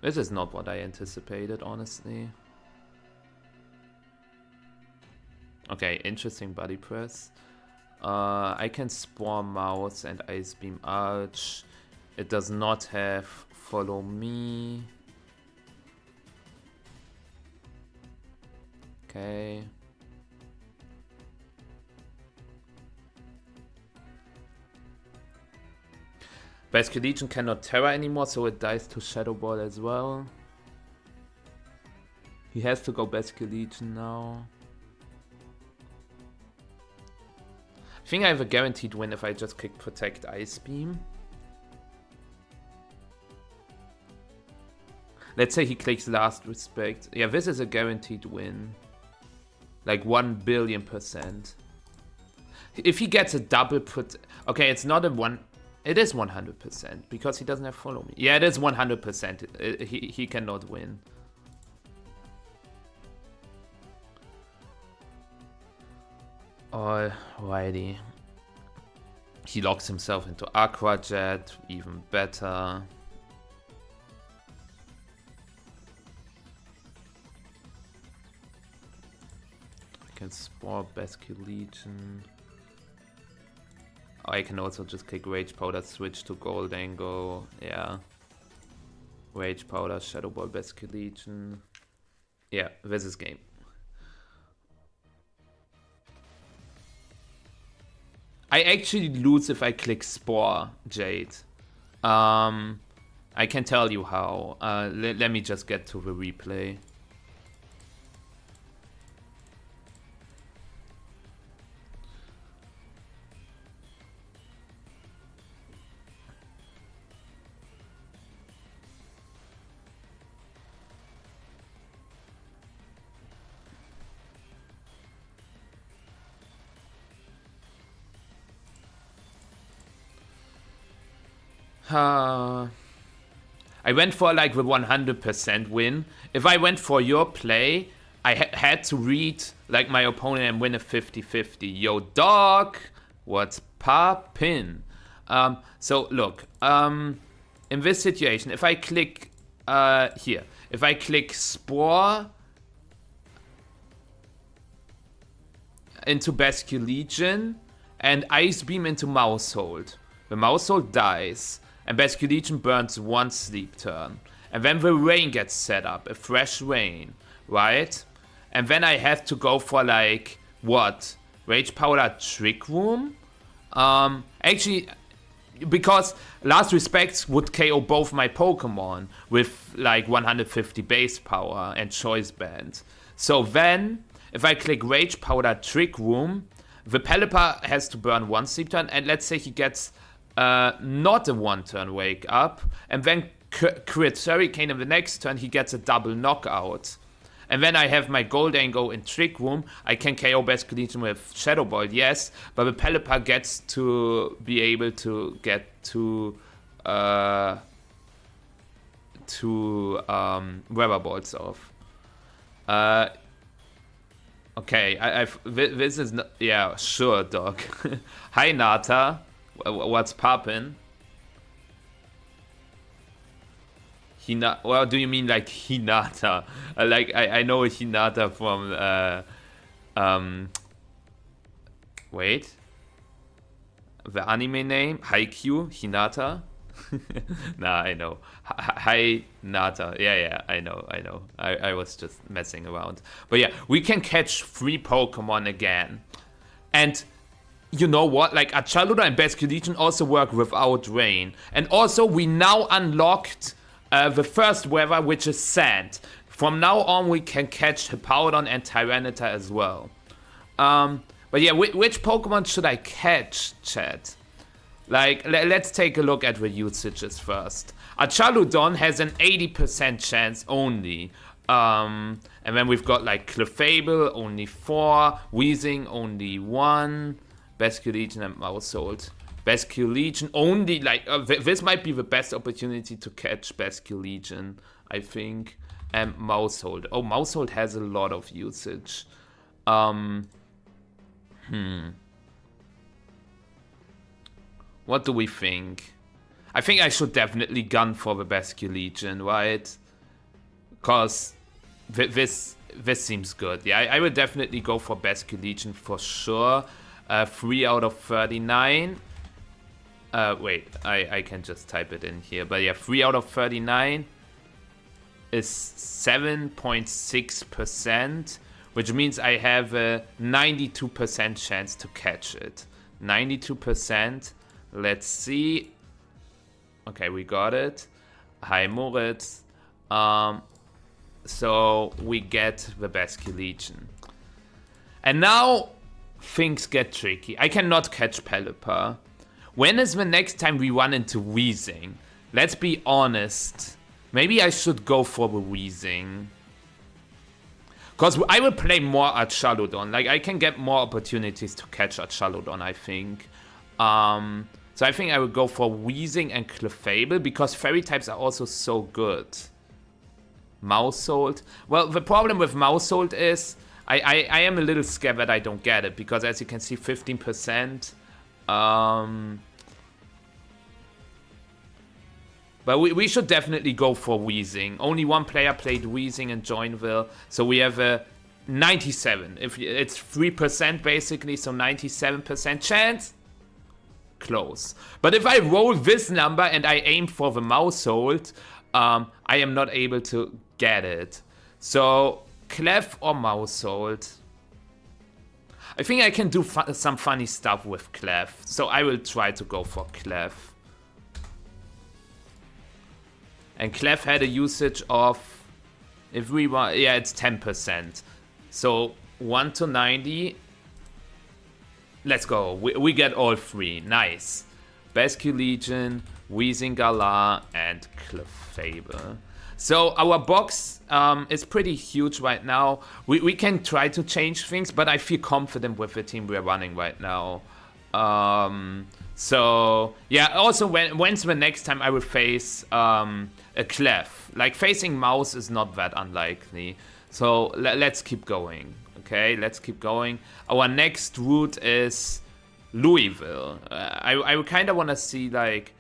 This is not what I anticipated, honestly. Okay, interesting body press. I can Spore Mouse and Ice Beam Arch. It does not have Follow Me. Okay. Basket Legion cannot Terra anymore, so it dies to Shadow Ball as well. He has to go Basket Legion now. I think I have a guaranteed win if I just click Protect Ice Beam. Let's say he clicks Last Respect. Yeah, this is a guaranteed win. Like 1,000,000,000%. If he gets a double okay, it's not a one. It is 100% because he doesn't have Follow Me. Yeah, it is 100%. He cannot win. Alrighty. He locks himself into Aqua Jet, even better. I can Spore Basket Legion. I can also just click Rage Powder, switch to Goldango. Yeah. Rage Powder, Shadow Ball, Basket Legion. Yeah, this is game. I actually lose if I click Spore, Jade. I can tell you how. Let me just get to the replay. I went for like the 100% win. If I went for your play, I had to read like my opponent and win a 50-50. Yo, dog, what's poppin'? So look, in this situation, if I click here, if I click Spore into Basket Legion and Ice Beam into Mousehold, the Mousehold dies. And Basket Legion burns one sleep turn. And then the rain gets set up, a fresh rain, right? And then I have to go for like, what? Rage Powder Trick Room? Actually, because Last Respects would KO both my Pokemon with like 150 base power and Choice Band. So then, if I click Rage Powder Trick Room, the Pelipper has to burn one sleep turn, and let's say he gets not a one-turn wake up, and then crits Hurricane in the next turn, he gets a double knockout. And then I have my Goldango in Trick Room. I can KO Basket Legion with Shadow Ball, yes, but the Pelipper gets to be able to get to Weather Balls off. Okay, this is not, yeah, sure, dog. Hi, Nata. What's poppin'? Well, do you mean like Hinata? Like I know Hinata from wait, the anime name Haikyuu, Hinata. Nah, I know. Hinata. Yeah, I know. I was just messing around. But yeah, we can catch 3 Pokemon again. And you know what? Like, Achaluda and Basculegion also work without rain. And also, we now unlocked the first weather, which is sand. From now on, we can catch Hippowdon and Tyranitar as well. But yeah, which Pokemon should I catch, chat? Like, let's take a look at the usages first. Achaludon has an 80% chance only. And then we've got like Clefable, only 4. Weezing, only 1. Basculegion and Maushold. Basculegion only, like, this might be the best opportunity to catch Basculegion, I think. And Maushold. Oh, Maushold has a lot of usage. What do we think? I think I should definitely gun for the Basculegion, right? Because this seems good. Yeah, I would definitely go for Basculegion for sure. 3 out of 39. Wait, I can just type it in here. But yeah, 3 out of 39 is 7.6%, which means I have a 92% chance to catch it. 92%. Let's see. Okay, we got it. Hi, Moritz. So we get the Basculegion. And now things get tricky. I cannot catch Pelipper. When is the next time we run into Weezing? Let's be honest. Maybe I should go for the Weezing. Because I will play more Achaludon. Like, I can get more opportunities to catch Achaludon, I think. So I think I would go for Weezing and Clefable, because Fairy types are also so good. Maushold. Well, the problem with Maushold is I am a little scared that I don't get it, because as you can see, 15%. But we should definitely go for Weezing. Only one player played Weezing in Joinville, so we have a 97. If it's 3% basically, so 97% chance. Close. But if I roll this number and I aim for the Maushold, I am not able to get it. So Clef or Maushold? I think I can do some funny stuff with Clef, so I will try to go for Clef. And Clef had a usage of, if we want, yeah, it's 10%. So 1 to 90. Let's go. We get all 3. Nice. Basculegion, Weezing Galar, and Clefable. So our box is pretty huge right now. We can try to change things, but I feel confident with the team we're running right now. So yeah, also when's the next time I will face a Clef? Like, facing Mouse is not that unlikely. So let's keep going. Okay, let's keep going. Our next route is Louisville. I kind of want to see, like,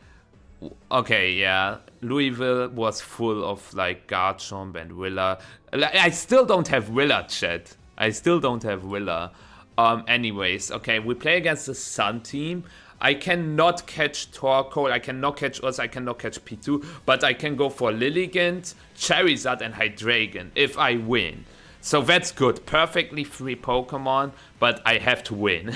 okay, yeah, Louisville was full of like Garchomp and Willa. I still don't have Willa, chat. I still don't have Willa. Anyways, okay, we play against the Sun team. I cannot catch Torkoal, I cannot catch Ursa, I cannot catch P2, but I can go for Lilligant, Charizard, and Hydreigon if I win. So that's good. Perfectly free Pokemon, but I have to win.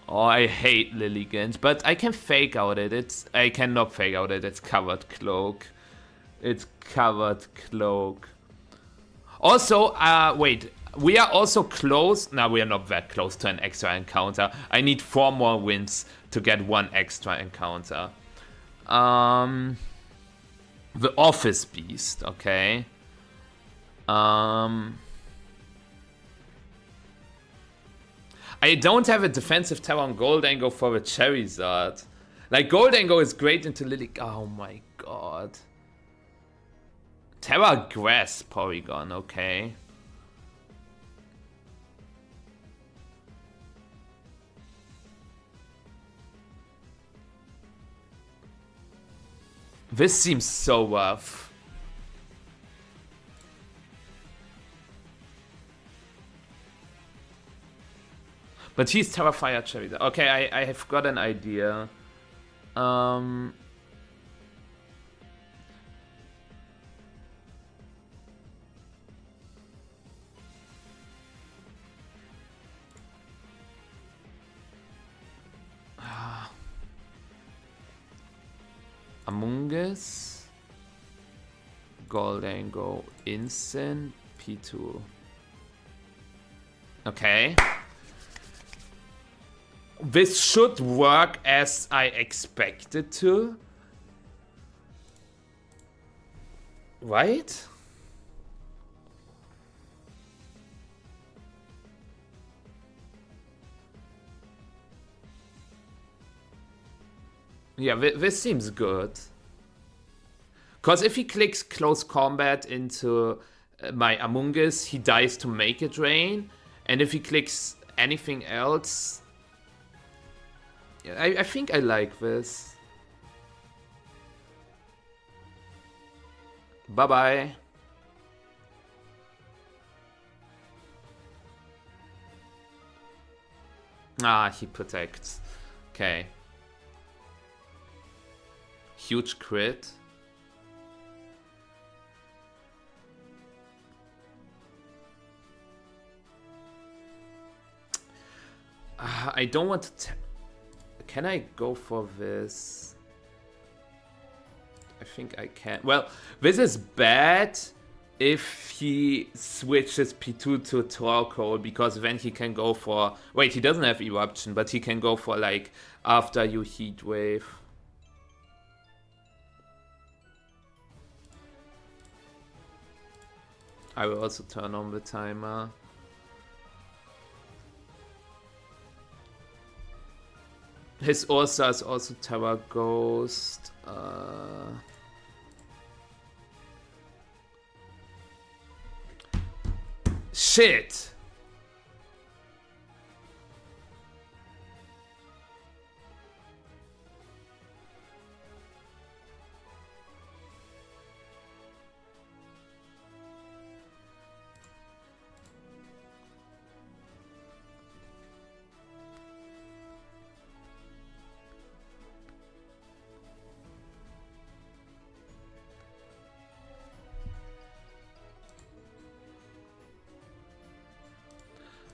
Oh, I hate Lilligant, but I can fake out it. I cannot fake out it. It's covered cloak. It's covered cloak. Also, wait. We are also close. No, we are not that close to an extra encounter. I need 4 more wins to get 1 extra encounter. The Office Beast, okay. I don't have a defensive Terra on Goldango for a Charizard. Like, Goldango is great into Lily. Oh my god. Terra Grass Porygon, okay. This seems so rough. But he's Terrafire Cherry. Okay, I have got an idea. Among Us, Goldango, Instant, P2. Okay. This should work as I expected to. Right? Yeah, this seems good. Because if he clicks Close Combat into my Among Us, he dies to Make It Rain. And if he clicks anything else... I think I like this. Bye-bye. Ah, he protects. Okay. Huge crit. I don't want to... Can I go for this? I think I can. Well, this is bad if he switches P2 to Torkoal, because then he can go for... Wait, he doesn't have Eruption, but he can go for, like, after you Heat Wave. I will also turn on the timer. His Ursa is also Terra Ghost. Shit!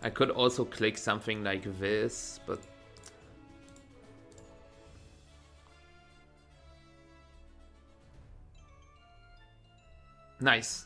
I could also click something like this, but... Nice.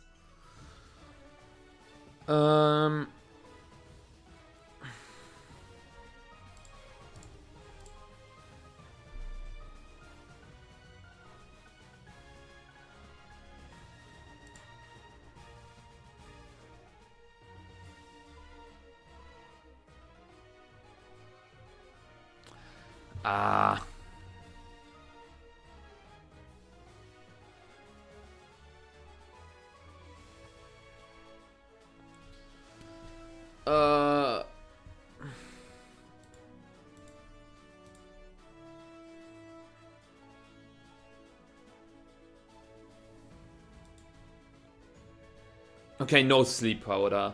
Okay, no sleep powder.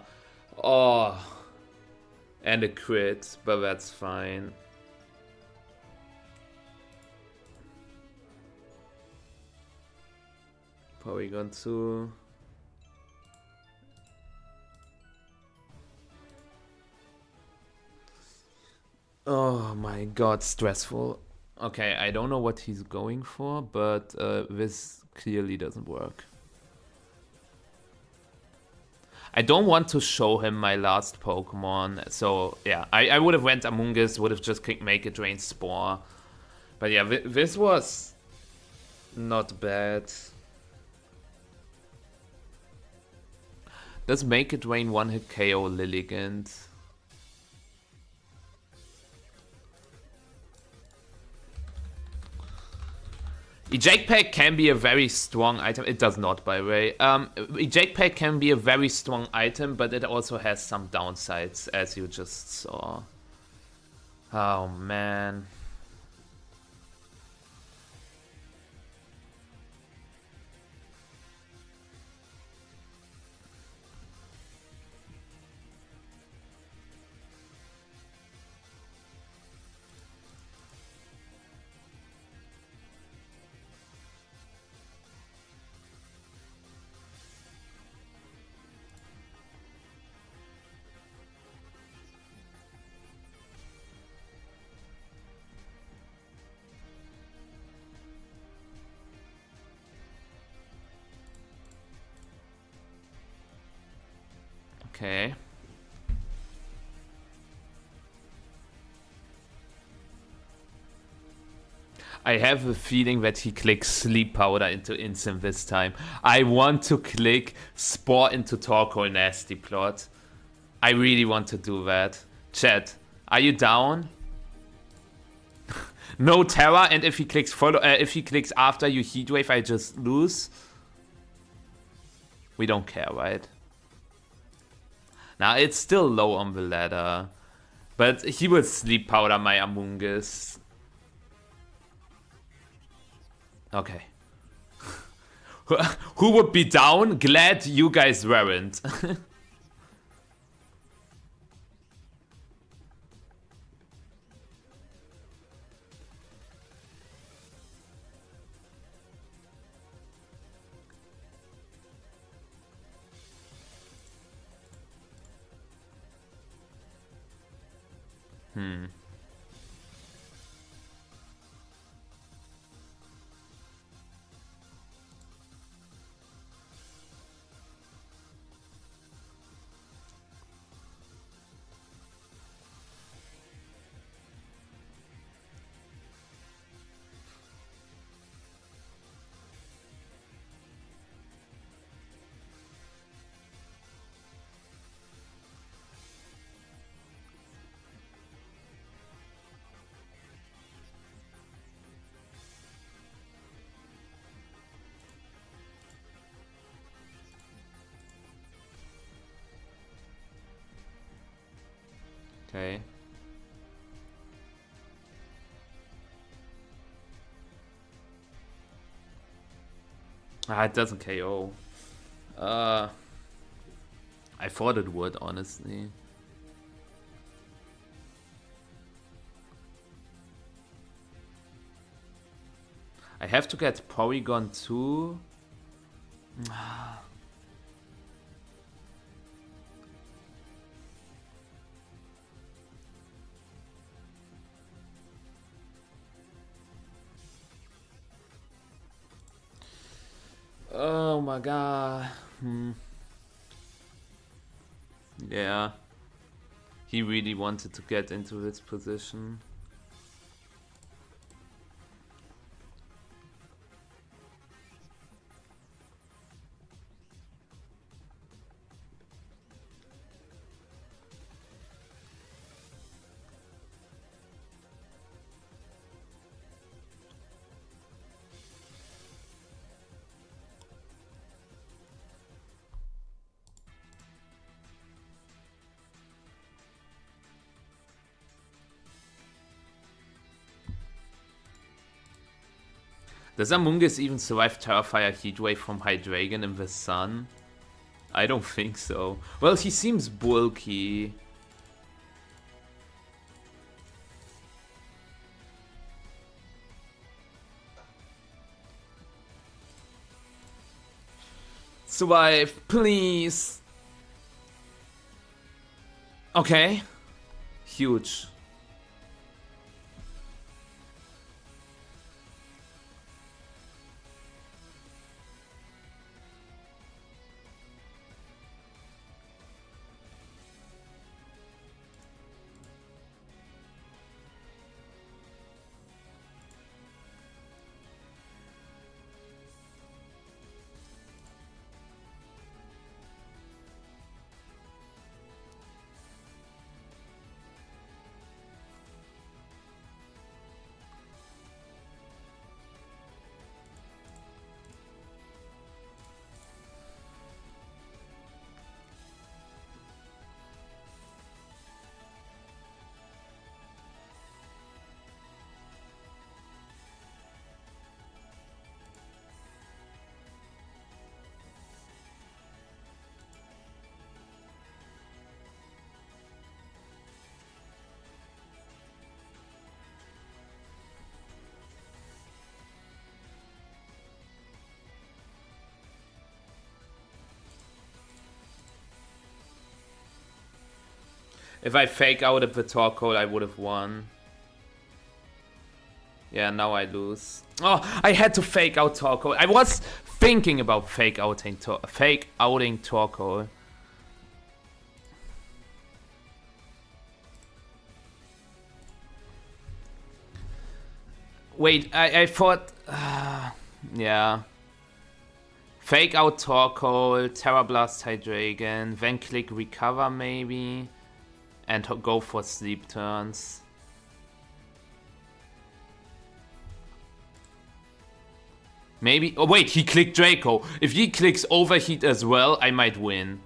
Oh. And a crit, but that's fine. Porygon 2. Oh my god, stressful. Okay, I don't know what he's going for, but this clearly doesn't work. I don't want to show him my last Pokemon, so yeah, I would have went Among Us, would have just clicked Make It Rain Spore. But yeah, this was not bad. Does Make It Rain one-hit KO Lilligant? Eject Pack can be a very strong item. It does not, by the way. Eject Pack can be a very strong item, but it also has some downsides, as you just saw. Oh, man. Okay. I have a feeling that he clicks Sleep Powder into Instant this time. I want to click Spore into Torkoal Nasty Plot. I really want to do that. Chat, are you down? No Terror, and if he clicks if he clicks after you Heatwave, I just lose. We don't care, right? Now it's still low on the ladder, but he will Sleep Powder my Amoonguss. Okay. Who would be down? Glad you guys weren't. Okay. It doesn't KO. I thought it would, honestly. I have to get Porygon too. Oh my god. Yeah. He really wanted to get into this position. Does Amoonguss even survive Terrafire Heatwave from Hydreigon in the sun? I don't think so. Well, he seems bulky. Survive, please. Okay. Huge. If I fake out at the Torkoal, I would have won. Yeah, now I lose. Oh, I had to fake out Torkoal. I was thinking about fake outing Torkoal. Wait, I thought... yeah. Fake out Torkoal, Terra Blast Hydreigon, then click Recover maybe, and go for sleep turns. Maybe... Oh wait, he clicked Draco. If he clicks Overheat as well, I might win.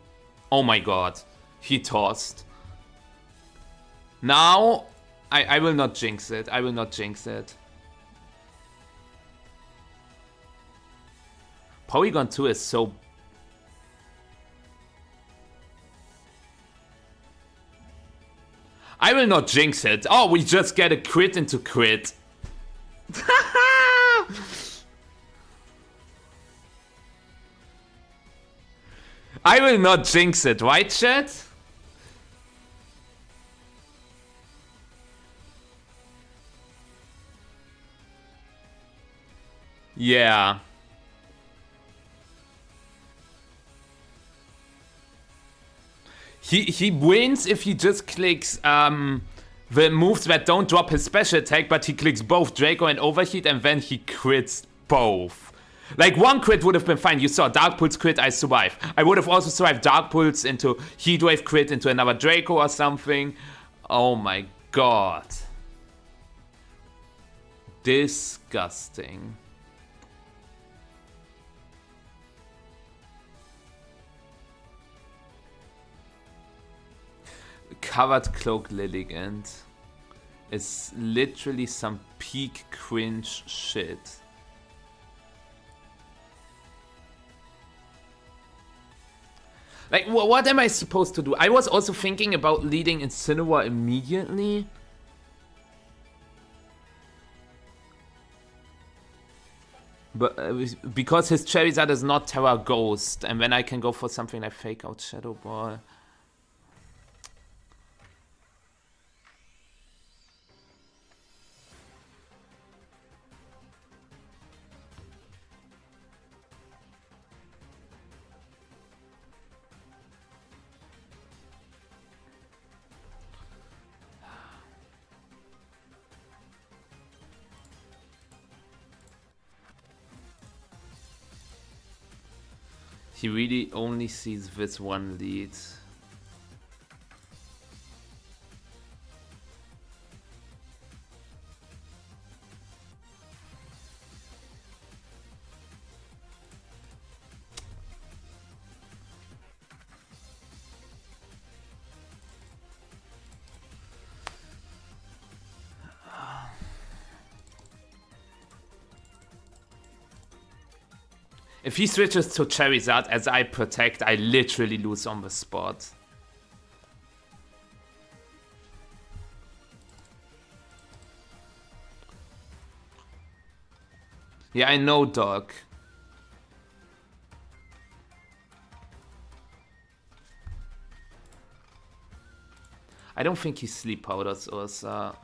Oh my god. He tossed. Now, I will not jinx it. I will not jinx it. Porygon 2 is so... I will not jinx it. Oh, we just get a crit into crit. I will not jinx it, right, chat? Yeah. He wins if he just clicks the moves that don't drop his special attack, but he clicks both Draco and Overheat, and then he crits both. Like, one crit would have been fine. You saw Dark Pulse crit, I survive. I would have also survived Dark Pulse into Heatwave crit into another Draco or something. Oh my god. Disgusting. Covered Cloak Lilligant is literally some peak cringe shit. Like, what am I supposed to do? I was also thinking about leading Incineroar immediately. But because his Charizard is not Terra Ghost, and then I can go for something like Fake Out Shadow Ball. He really only sees this one lead. If he switches to Charizard as I protect, I literally lose on the spot. Yeah, I know, dog. I don't think he sleep powders Ursa.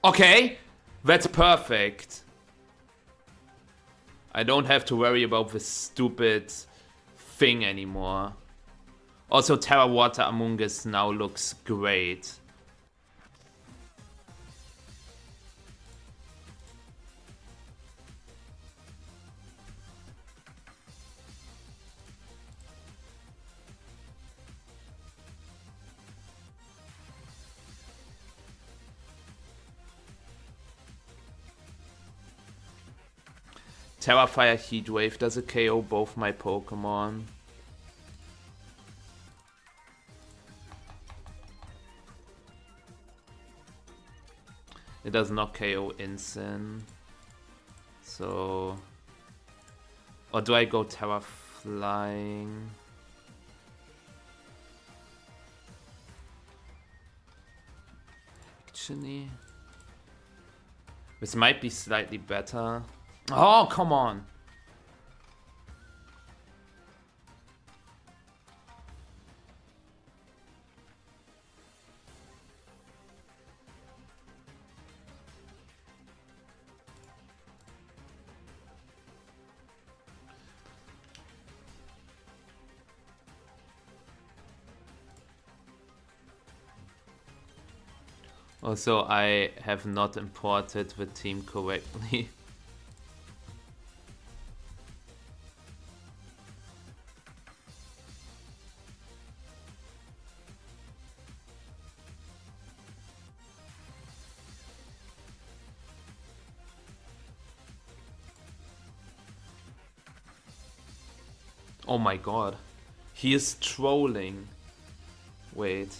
Okay, that's perfect. I don't have to worry about this stupid thing anymore. Also, Terra Water Amoonguss now looks great. Terrafire Heatwave does a KO both my Pokemon. It does not KO Incin. So... Or do I go Terra Flying? Actually... This might be slightly better. Oh, come on. Also, I have not imported the team correctly. Oh my god. He is trolling. Wait.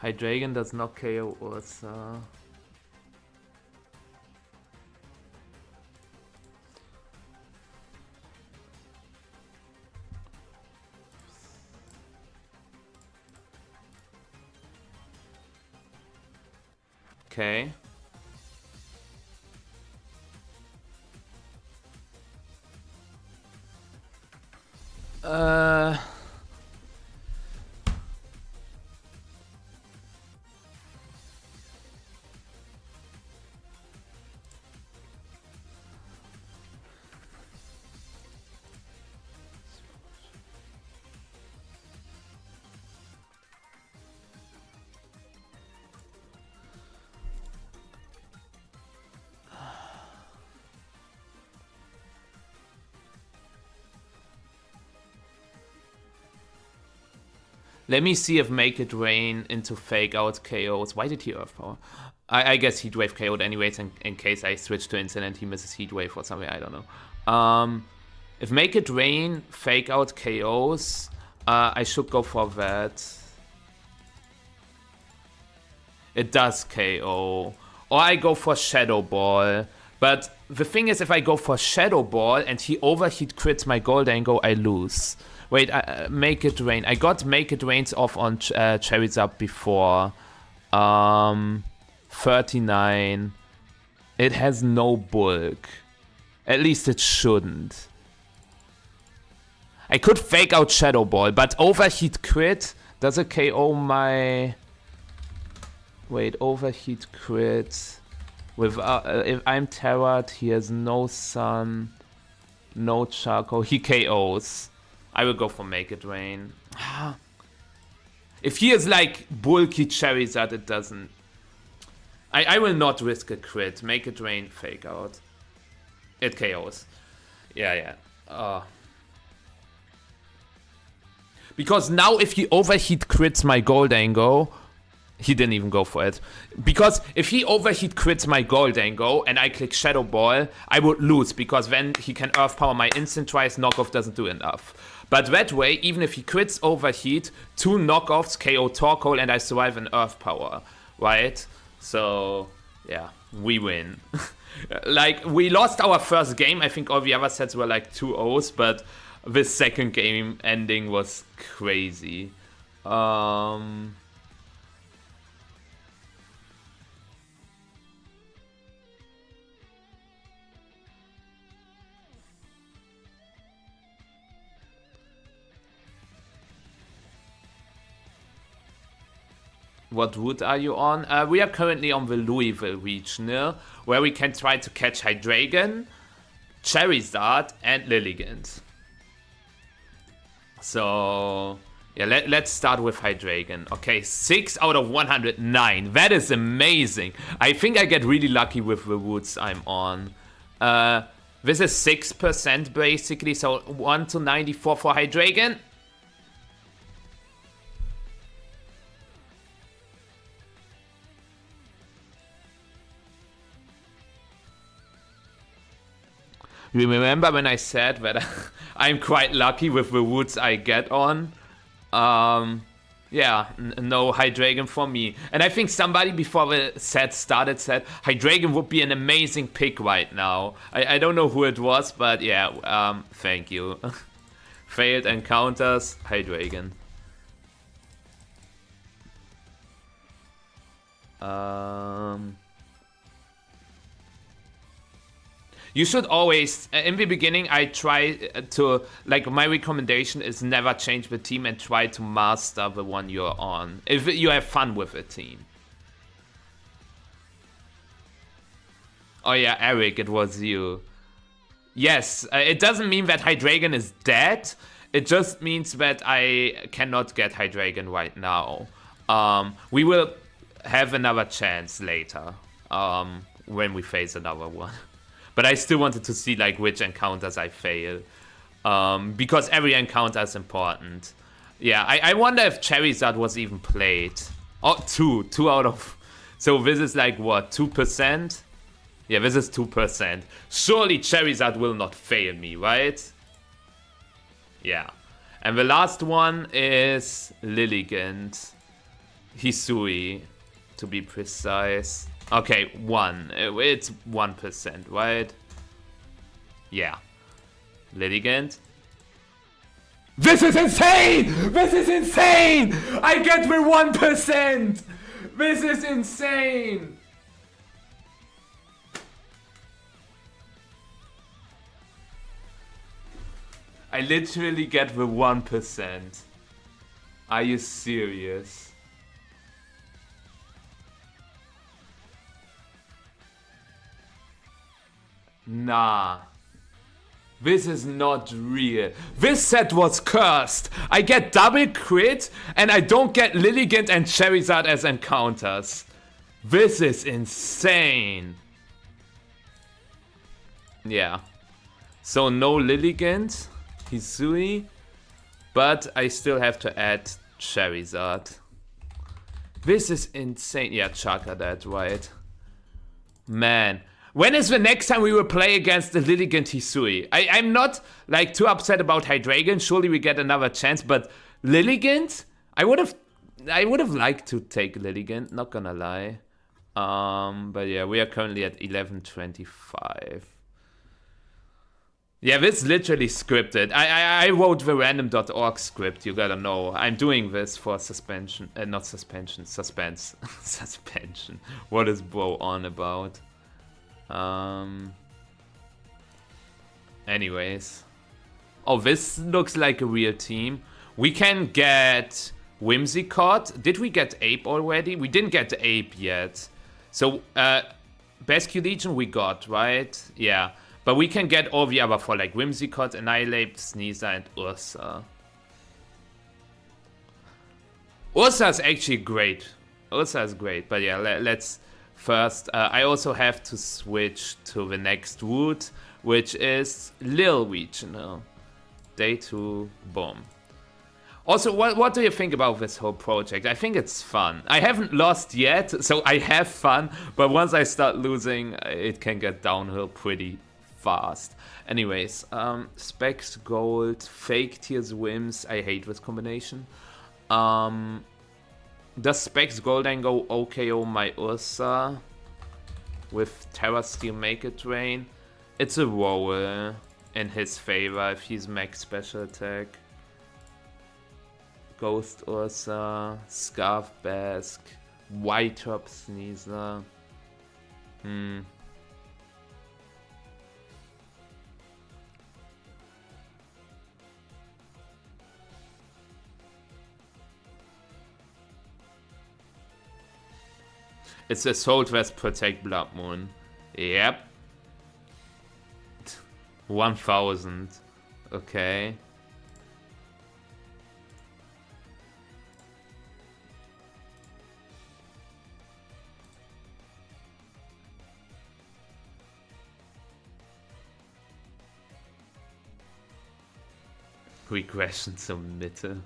Hydreigon does not KO Ursa. Okay. Let me see if Make It Rain into Fake Out KOs. Why did he Earth Power? I guess Heatwave KO'd anyways in case I switch to Instant and he misses Heatwave or something. I don't know. If Make It Rain Fake Out KOs, I should go for that. It does KO. Or I go for Shadow Ball. But the thing is, if I go for Shadow Ball and he overheat crits my Goldango, I lose. Wait, Make It Rain. I got Make It Rains off on Charizard before. 39. It has no bulk. At least it shouldn't. I could fake out Shadow Ball, but overheat crit. Does it KO my... Wait, overheat crit. With if I'm Terrat, he has no sun, no charcoal. He KOs. I will go for Make It Rain. If he is like bulky Charizard, it doesn't. I will not risk a crit. Make It Rain, Fake Out. It KOs. Yeah. Because now if he overheat crits my Goldango, he didn't even go for it. Because if he overheat crits my Goldango and I click Shadow Ball, I would lose because then he can Earth Power my instant twice, knockoff doesn't do enough. But that way, even if he crits overheat, 2 knockoffs KO Torkoal and I survive an Earth Power, right? So, yeah, we win. Like, we lost our first game. I think all the other sets were like 2-0s, but this second game ending was crazy. What route are you on? We are currently on the Louisville regional, where we can try to catch Hydreigon, Charizard, and Lilligant. So, yeah, let's start with Hydreigon. Okay, 6 out of 109. That is amazing. I think I get really lucky with the routes I'm on. This is 6% basically, so 1 to 94 for Hydreigon. You remember when I said that I'm quite lucky with the routes I get on? Yeah, no Hydreigon for me. And I think somebody before the set started said Hydreigon would be an amazing pick right now. I don't know who it was, but yeah, thank you. Failed encounters, Hydreigon. You should always, in the beginning, I try to, like, my recommendation is never change the team and try to master the one you're on. If you have fun with the team. Oh yeah, Eric, it was you. Yes, it doesn't mean that Hydreigon is dead. It just means that I cannot get Hydreigon right now. We will have another chance later, when we face another one. But I still wanted to see like which encounters I fail, because every encounter is important. Yeah, I wonder if Charizard was even played. Oh, two out of. So this is like what, 2%? Yeah, this is 2%. Surely Charizard will not fail me, right? Yeah. And the last one is Lilligant. Hisui, to be precise. Okay, 1. It's 1%, right? Yeah. Lilligant. This is insane! This is insane! I get the 1%! This is insane! I literally get the 1%. Are you serious? Nah. This is not real. This set was cursed. I get double crit and I don't get Lilligant and Charizard as encounters. This is insane. Yeah. So no Lilligant, Hisui, but I still have to add Charizard. This is insane. Yeah, Chaka that, right? Man. When is the next time we will play against the Lilligant Hisui? I'm not like too upset about Hydreigon. Surely we get another chance, but Lilligant? I would have liked to take Lilligant, not gonna lie. But yeah, we are currently at 11:25. Yeah, this is literally scripted. I wrote the random.org script, you gotta know. I'm doing this for suspension, not suspension, suspense. Suspension. What is bro on about? Anyways. Oh, this looks like a real team. We can get Whimsicott. Did we get Ape already? We didn't get Ape yet. So, Basque Legion we got, right? Yeah. But we can get all the other four, like Whimsicott, Annihilate, Sneasel, and Ursa. Ursa is actually great. Ursa is great, but yeah, let's... First, I also have to switch to the next route, which is Lil Regional. Day 2, boom. Also, what do you think about this whole project? I think it's fun. I haven't lost yet, so I have fun, but once I start losing, it can get downhill pretty fast. Anyways, Specs Gold, Fake Tears Whims, I hate this combination. Does Specs Golden go OKO my Ursa with Terra Steel Make It Rain? It's a roll in his favor if he's max special attack. Ghost Ursa, Scarf Basque, White Top Sneasel. It's Assault Vest Protect Blood Moon. Yep. 1000. Okay. Regression zur Mitte.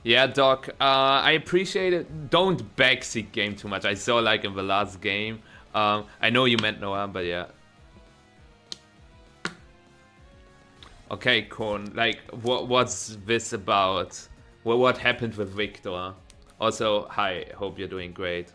Yeah, Doc, I appreciate it. Don't backseat game too much. I saw like in the last game. I know you meant no harm, but yeah. Okay, Korn, like, what's this about? What happened with Victor? Also, hi, hope you're doing great.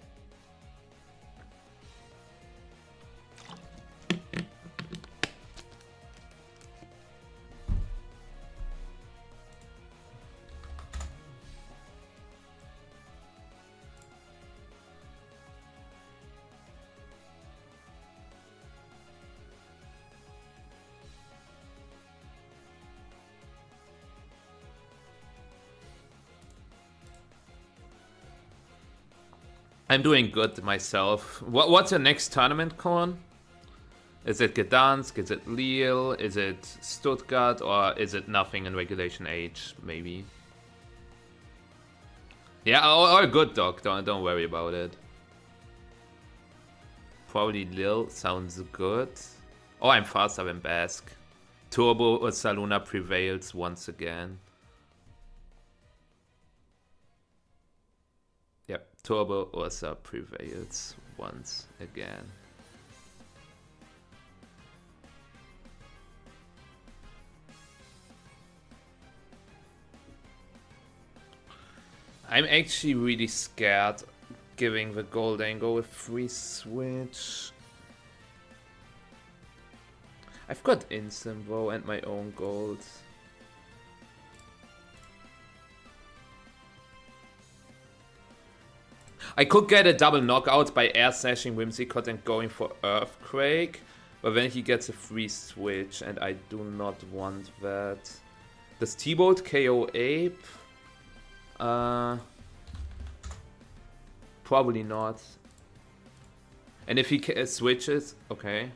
I'm doing good myself. What's your next tournament, Korn? Is it Gdansk? Is it Lille? Is it Stuttgart? Or is it nothing in Regulation H, maybe? Yeah, all good, Doc. Don't worry about it. Probably Lille sounds good. Oh, I'm faster than Basque. Turbo or Saluna prevails once again. Yep, Turbo Ursa prevails once again. I'm actually really scared giving the gold angle a free switch. I've got instant though and my own gold. I could get a double knockout by air slashing Whimsicott and going for Earthquake, but then he gets a free switch and I do not want that. Does T-Bolt KO Ape? Probably not. And if he switches, okay.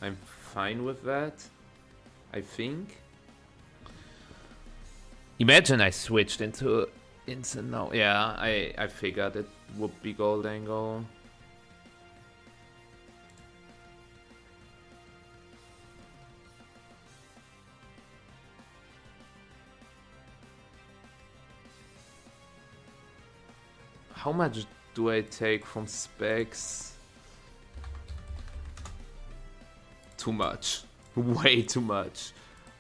I'm fine with that, I think. Imagine I switched into instant now. Yeah, I figured it would be gold angle. How much do I take from specs? Too much. Way too much.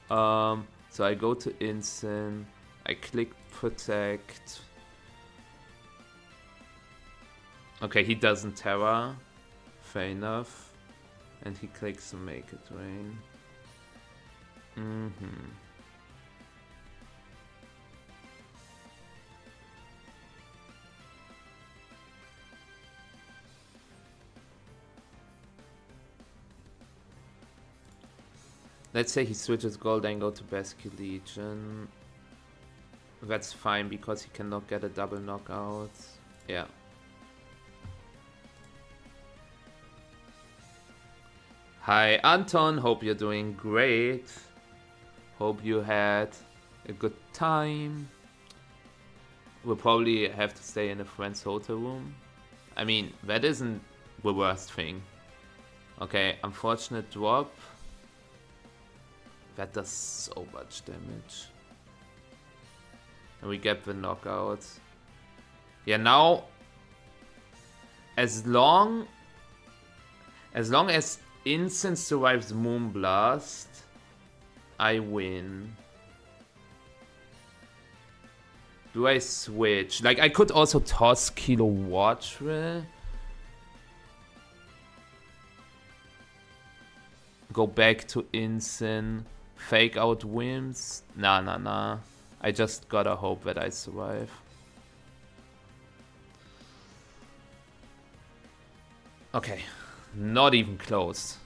So I go to instant. I click protect. Okay, he doesn't terra. Fair enough. And he clicks to make it rain. Let's say he switches gold angle to Basque Legion. That's fine because he cannot get a double knockout. Yeah. Hi Anton, hope you're doing great. Hope you had a good time. We'll probably have to stay in a friend's hotel room. I mean, that isn't the worst thing. Okay, unfortunate drop. That does so much damage. And we get the knockout. Yeah, now as long as instant survives Moonblast, I win. Do I switch? Like, I could also toss Kilo Watchre. Go back to instant. Fake out Whims. Nah. I just gotta hope that I survive. Okay. Not even close.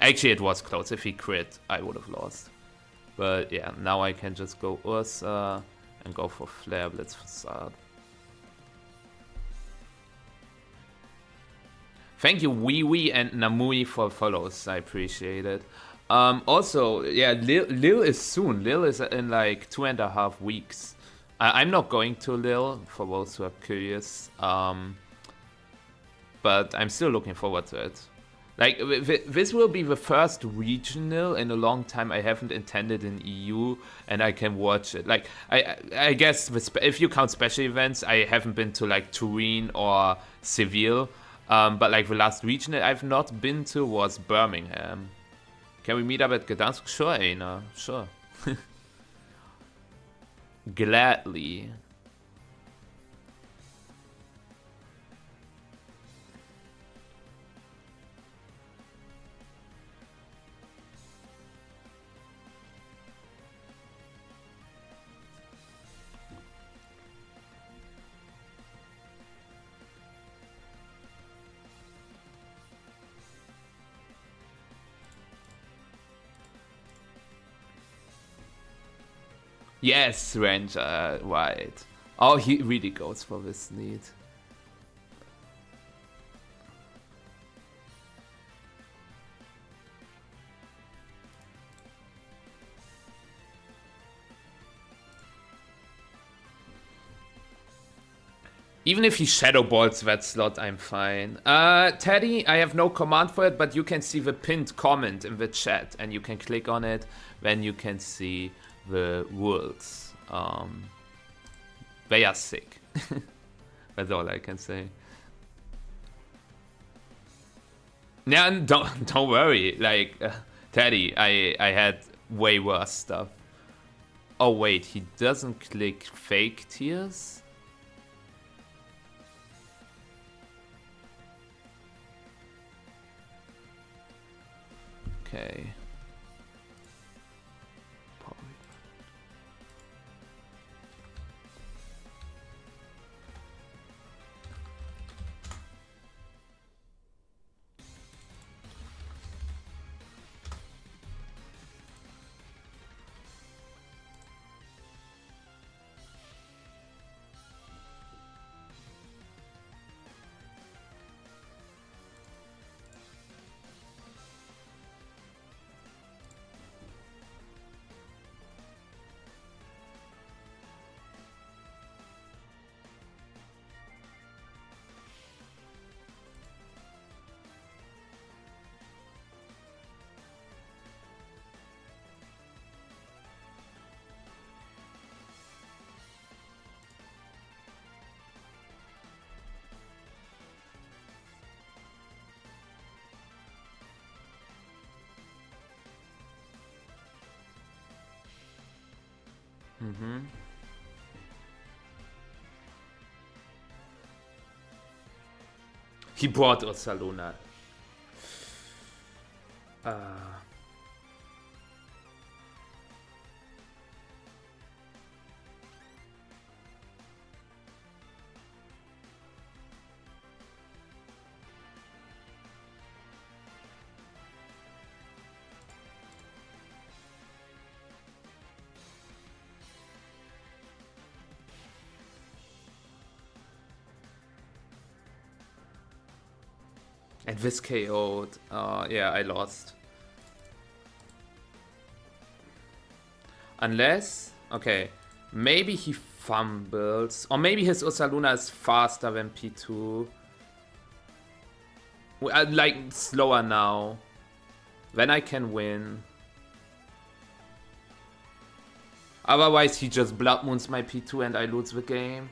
Actually, it was close. If he crit, I would have lost. But yeah, now I can just go Ursa and go for Flare Blitz Facade. Thank you, Wee and Namui, for follows. I appreciate it. Also, yeah, Lille is soon. Lille is in like 2.5 weeks. I'm not going to Lille, for those who are curious. But I'm still looking forward to it. Like, this will be the first regional in a long time I haven't attended in EU, and I can watch it. Like, I guess if you count special events, I haven't been to like Turin or Seville. But like the last regional I've not been to was Birmingham. Can we meet up at Gdansk? Sure, Aina. Sure. Gladly. Yes, Ranger, right. Oh, he really goes for this need. Even if he shadow balls that slot, I'm fine. Teddy, I have no command for it, but you can see the pinned comment in the chat, and you can click on it, then you can see the rules. They are sick. That's all I can say. Yeah, and don't worry. Like, Teddy, I had way worse stuff. Oh wait, he doesn't click fake tears? Okay. He brought Ursaluna. And this KO'd. Yeah, I lost. Unless... Okay. Maybe he fumbles. Or maybe his Ursaluna is faster than P2. Like, slower now. Then I can win. Otherwise, he just Blood Moons my P2 and I lose the game.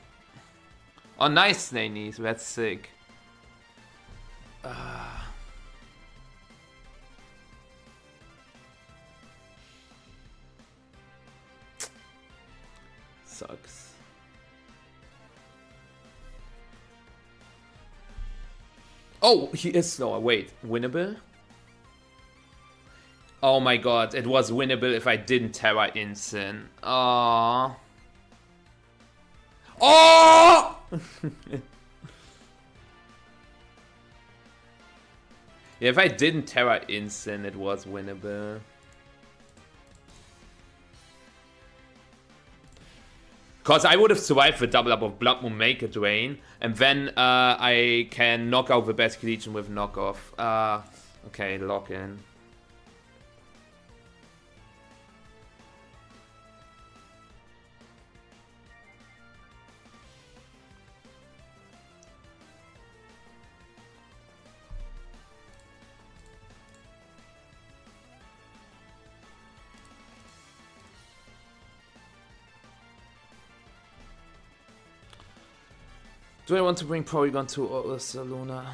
Oh, nice, Snanies. That's sick. Sucks. Oh, he is slower. Wait, winnable? Oh my god, it was winnable if I didn't Terra Instant. Aww. Oh! Yeah, if I didn't Terra Instant, it was winnable. Because I would have survived the double up of Blood Moon, make a drain, and then I can knock out the Best Legion with knockoff. Okay, lock in. Do I want to bring Porygon to Ursaluna?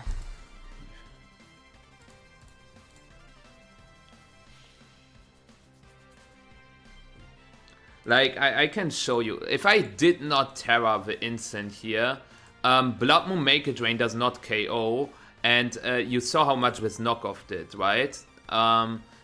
Like, I can show you. If I did not Terra the instant here, Blood Moon Make a Drain does not KO, and you saw how much this knockoff did, right?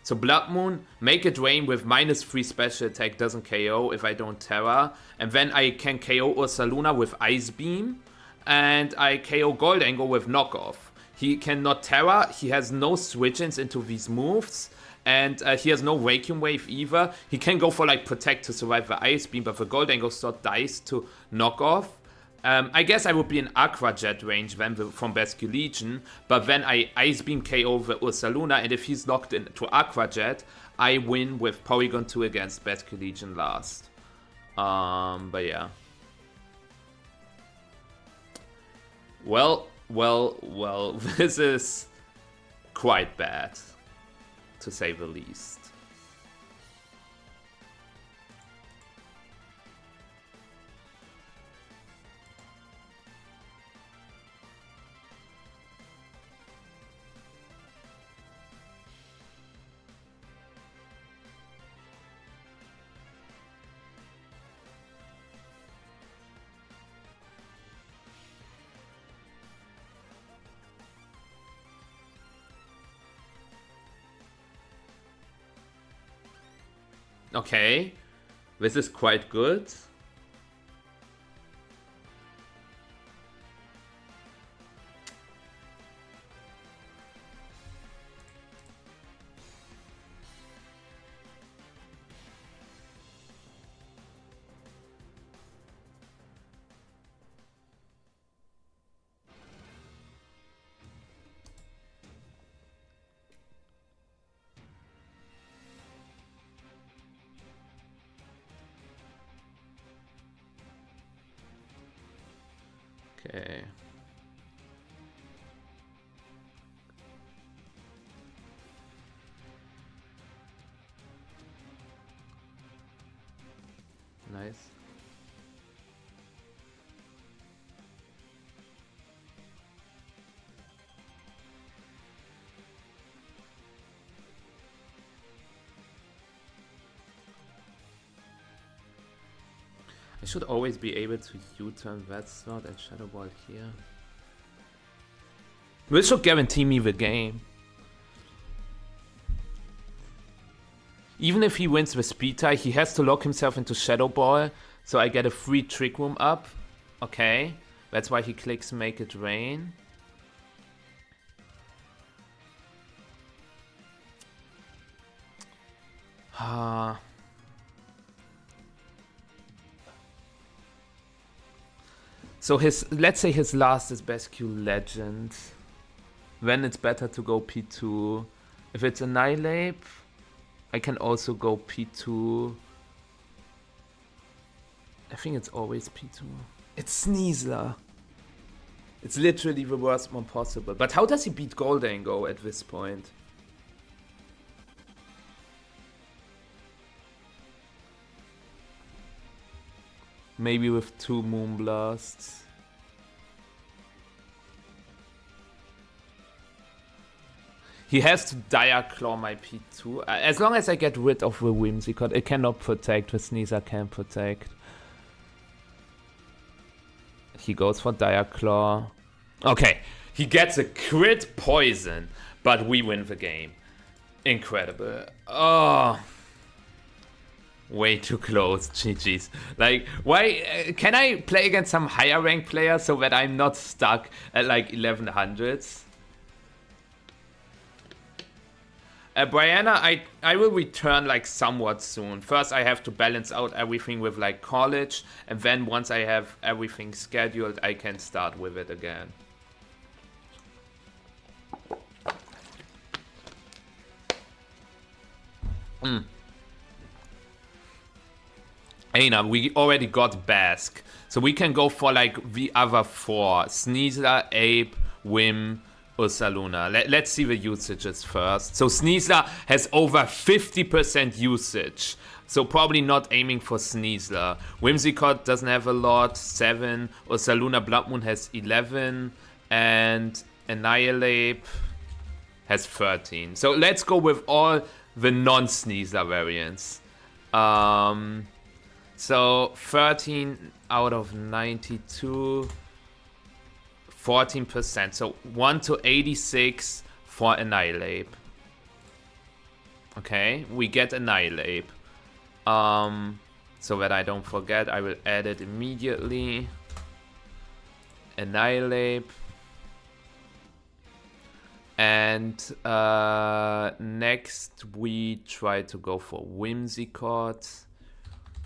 So Blood Moon, Make a Drain with -3 special attack doesn't KO if I don't Terra, and then I can KO Ursaluna with Ice Beam, and I KO Goldango with knockoff. He cannot Terra, he has no switch-ins into these moves, and he has no Vacuum Wave either. He can go for like Protect to survive the Ice Beam, but the Goldango slot dies to knockoff. I guess I would be in Aqua Jet range then from Best Legion, but then I Ice Beam KO the Ursaluna, and if he's locked into Aqua Jet, I win with Porygon 2 against Best Legion last. But yeah. Well, this is quite bad, to say the least. Okay, this is quite good. Okay. Nice. I should always be able to U-turn that slot and Shadow Ball here. This should guarantee me the game. Even if he wins the speed tie, he has to lock himself into Shadow Ball, so I get a free Trick Room up. Okay, that's why he clicks Make It Rain. So let's say his last is Best Q Legend. Then it's better to go P2. If it's Annihilate, I can also go P2. I think it's always P2. It's Sneasler. It's literally the worst one possible. But how does he beat Golden Go at this point? Maybe with 2 Moonblasts. He has to Dire Claw my P2. As long as I get rid of the Whimsicott, it cannot protect. The Sneasler can protect. He goes for Dire Claw. Okay, he gets a crit poison, but we win the game. Incredible. Oh. Way too close, GG's. Like, why can I play against some higher rank player so that I'm not stuck at like 1100s? Brianna, I will return like somewhat soon. First, I have to balance out everything with like college, and then once I have everything scheduled, I can start with it again. Aina, we already got Bask, so we can go for like the other 4. Sneasler, Ape, Whim, Ursaluna. Let's see the usages first. So Sneasler has over 50% usage, so probably not aiming for Sneasler. Whimsicott doesn't have a lot, 7. Ursaluna Blood Moon has 11, and Annihilate has 13. So let's go with all the non-Sneasler variants. So 13 out of 92, 14%. So 1 to 86 for Annihilate. Okay, we get Annihilate. So that I don't forget, I will add it immediately. Annihilate. And next we try to go for Whimsicott.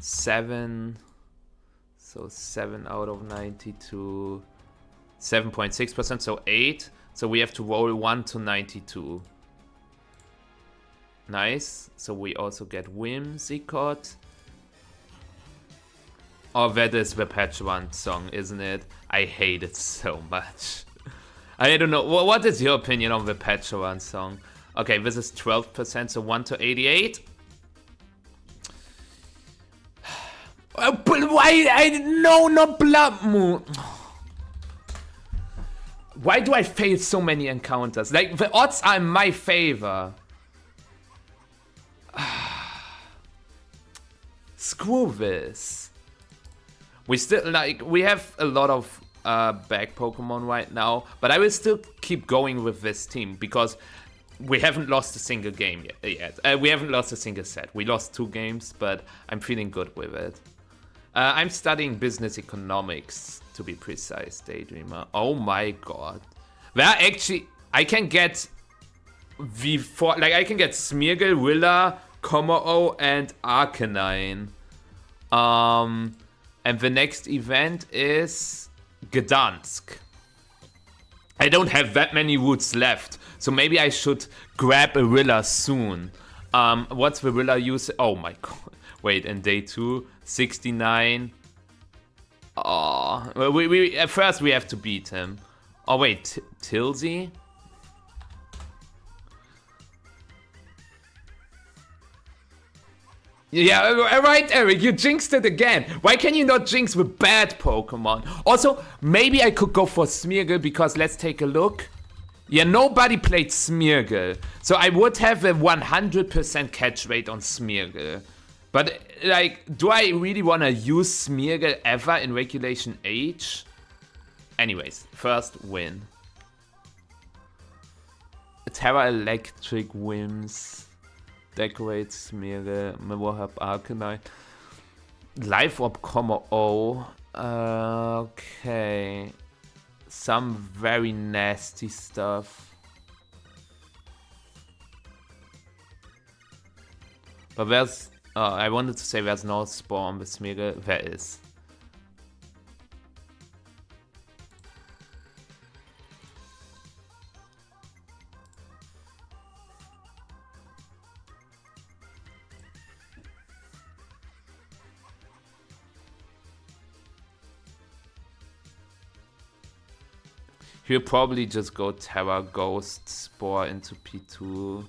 7, so 7 out of 92, 7.6%, so 8. So we have to roll 1 to 92. Nice. So we also get Whimsicott. Oh, that is the Patchwan song, isn't it? I hate it so much. I don't know. What is your opinion on the Patchwan song? Okay, this is 12%, so 1 to 88. But why? No, not Blood Moon. Why do I fail so many encounters? Like, the odds are in my favor. Screw this. We still, like, we have a lot of back Pokemon right now, but I will still keep going with this team because we haven't lost a single game yet. We haven't lost a single set. We lost 2 games, but I'm feeling good with it. I'm studying business economics, to be precise, Daydreamer. Oh my god. Well, actually, I can get V4, like I can get Smeargle, Willa, Kommo-o, and Arcanine. And the next event is Gdansk. I don't have that many routes left, so maybe I should grab a Willa soon. What's the Willa use? Oh my god. Wait, in day 2, 69. Oh, we at first we have to beat him. Oh wait, Tilsy? Yeah, right, Eric, you jinxed it again. Why can you not jinx with bad Pokemon? Also, maybe I could go for Smeargle because let's take a look. Yeah, nobody played Smeargle. So I would have a 100% catch rate on Smeargle. But, like, do I really want to use Smeargle ever in Regulation H? Anyways, first win. Terra Electric wins. Decorate Smeargle, Mirror Arcanine. Life Orb Kommo-o. Okay. Some very nasty stuff. But there's... I wanted to say there's no Spore on the Smeargle. There is. He'll probably just go Terra Ghost Spore into P2.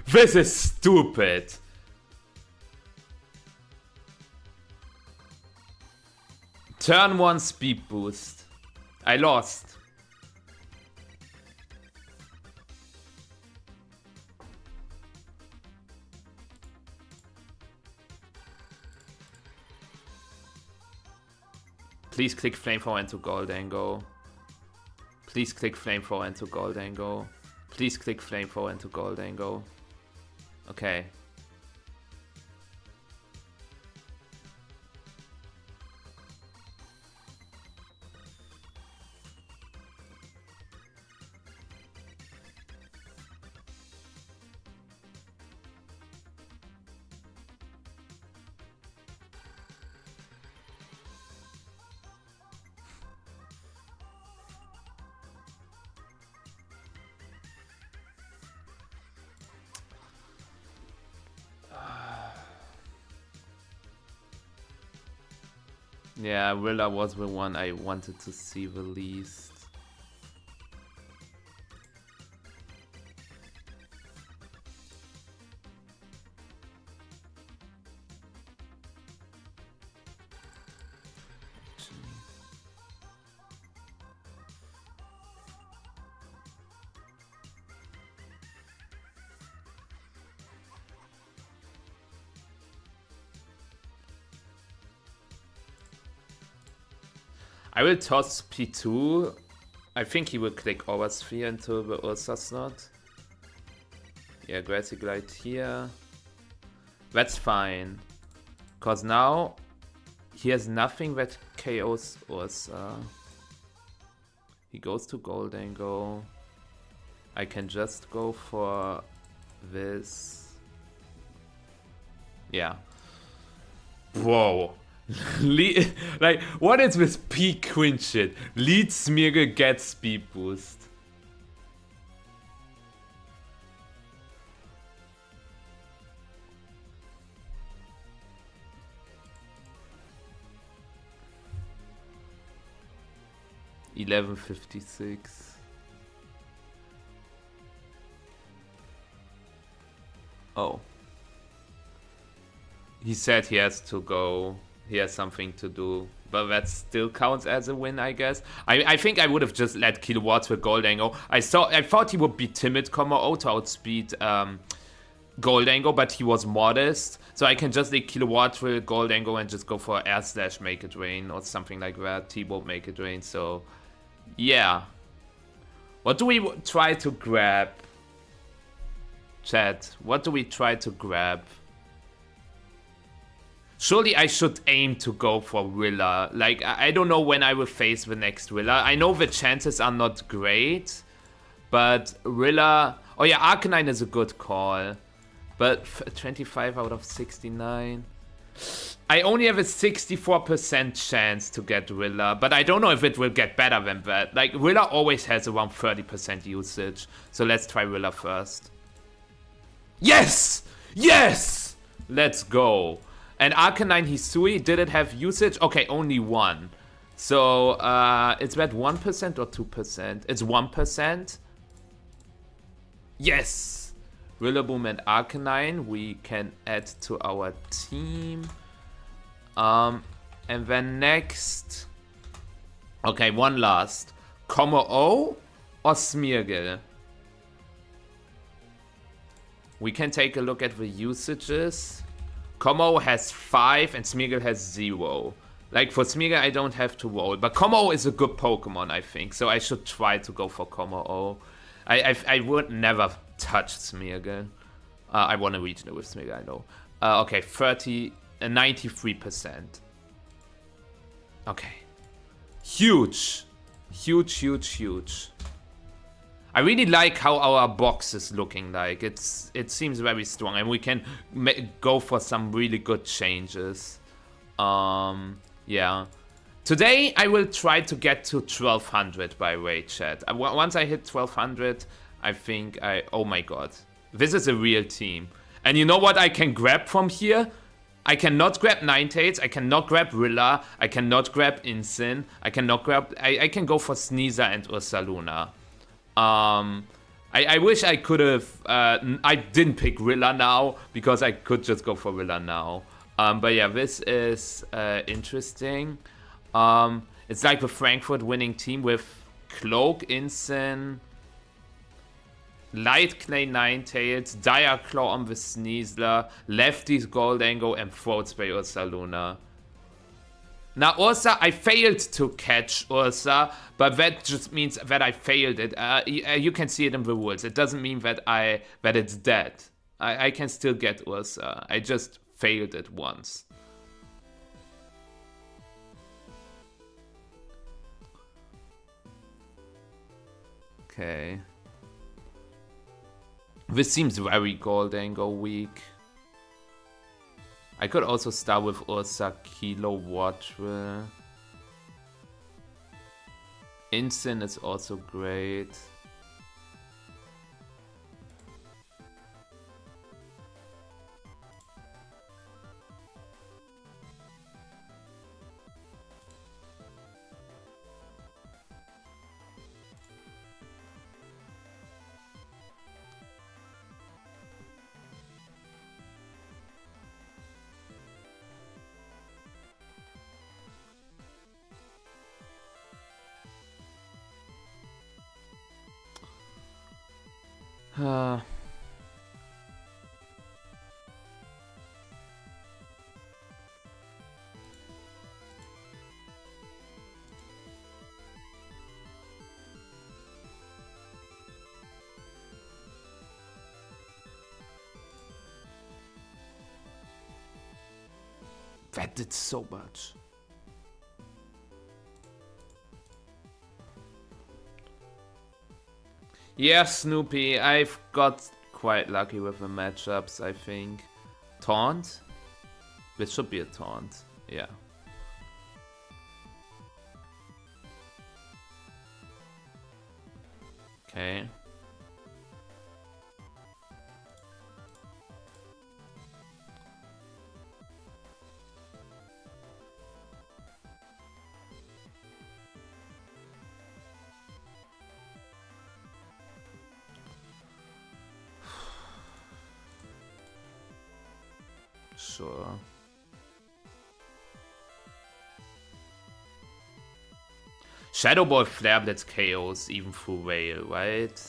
This is stupid. Turn 1 speed boost. I lost. Please click Flamethrower into Goldango. Please click Flamethrower into Goldango. Please click Flamethrower into Goldango. Okay. Yeah, Willa was the one I wanted to see the least. I will toss P2. I think he will click Oversphere into the Ursa slot. Yeah, Grassy Glide here. That's fine. Because now he has nothing that KOs Ursa. He goes to Goldango. I can just go for this. Yeah. Whoa. Like, what is with peak queen shit? Lead Smeargle gets speed boost. $11.56. Oh. He said he has to go. He has something to do. But that still counts as a win, I guess. I think I would have just let Kilowatts with Goldango. I thought he would be timid, to outspeed Goldango, but he was modest. So I can just leave Kilowatts with Goldango and just go for Air Slash Make It Rain or something like that. T-Bolt Make It Rain. So, yeah. What do we try to grab? Chat, what do we try to grab? Surely I should aim to go for Willa. Like, I don't know when I will face the next Willa. I know the chances are not great, but Willa... Oh yeah, Arcanine is a good call. But 25 out of 69... I only have a 64% chance to get Willa, but I don't know if it will get better than that. Like, Willa always has around 30% usage. So let's try Willa first. Yes! Yes! Let's go. And Arcanine Hisui, did it have usage? Okay, only one. So, it's at 1% or 2%? It's 1%. Yes! Rillaboom and Arcanine, we can add to our team. And then next... Okay, one last. Como-O or Smeargle? We can take a look at the usages. Como has 5 and Smeargle has 0. Like, for Smeargle, I don't have to roll. But Como is a good Pokemon, I think. So I should try to go for Como. I would never touch Smeargle. I want to regional with Smeargle, I know. Okay, 93%. Okay. Huge. Huge. I really like how our box is looking like. It seems very strong, and we can go for some really good changes. Yeah. Today I will try to get to 1200 by way, chat. Once I hit 1200, I think oh my god, this is a real team. And you know what I can grab from here? I cannot grab Ninetales, I cannot grab Rilla, I cannot grab Incin, I cannot grab... I can go for Sneasel and Ursaluna. I wish I could have... I didn't pick Rilla now, because I could just go for Rilla now. But yeah, this is interesting. It's like the Frankfurt winning team with Cloak, Incin, Light Clay Ninetales, Dire Claw on the Sneasler, Lefty's Goldango, and Throat Spray Ursaluna. Now, Ursa, I failed to catch Ursa, but that just means that I failed it. You can see it in the rules. It doesn't mean that it's dead. I can still get Ursa. I just failed it once. Okay. This seems very Goldango weak. I could also start with Ursa, Kilowatt. Incin is also great. That did so much. Yeah, Snoopy, I've got quite lucky with the matchups, I think. Taunt? This should be a taunt, yeah. Okay. Sure. Shadow Ball Flare Blitz KOs even through Whale, right?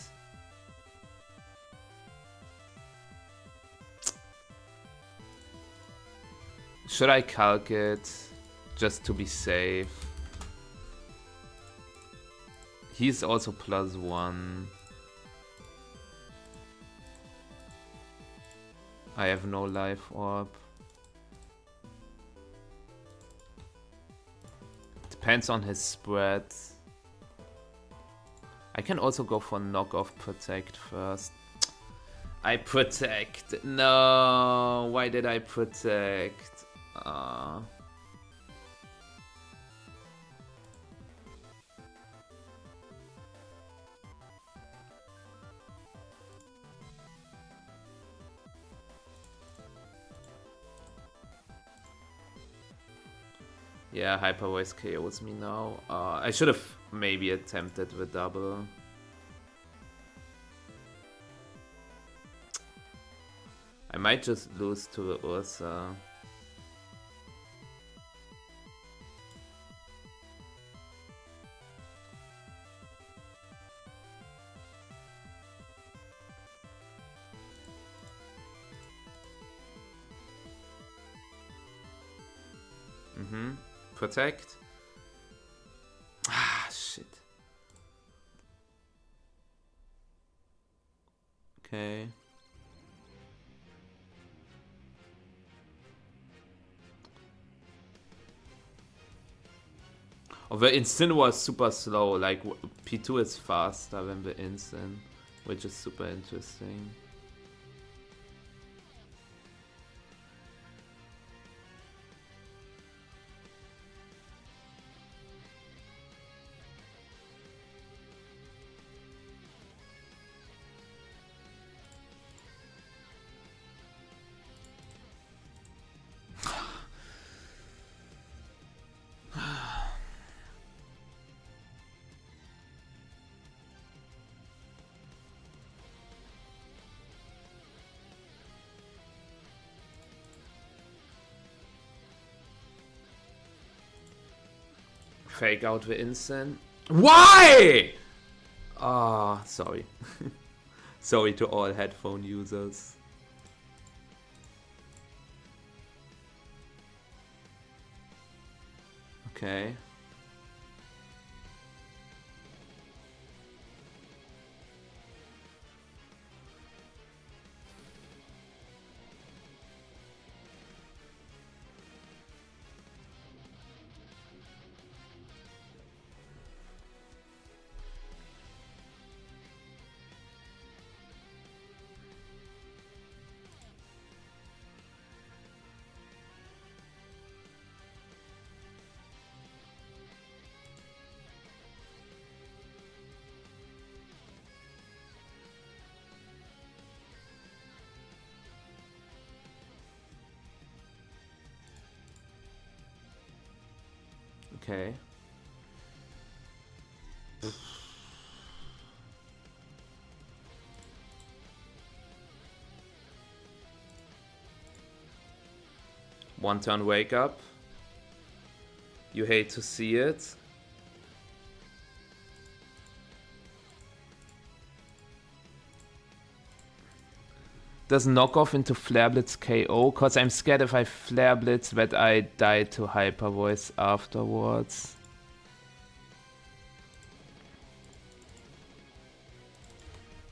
Should I calc it just to be safe? He's also +1. I have no life orb. Depends on his spread. I can also go for knockoff protect first. I protect. No, why did I protect? Yeah, Hyper Voice KOs me now. I should have maybe attempted the double. I might just lose to the Ursa. Protect. Ah, shit. Okay. Oh, the instant was super slow. Like P2 is faster than the instant, which is super interesting. Fake out the instant. Why? Ah, sorry. Sorry to all headphone users. Okay. Okay. One turn wake up. You hate to see it. Does knockoff into Flare Blitz KO? Cause I'm scared if I Flare Blitz that I die to Hyper Voice afterwards.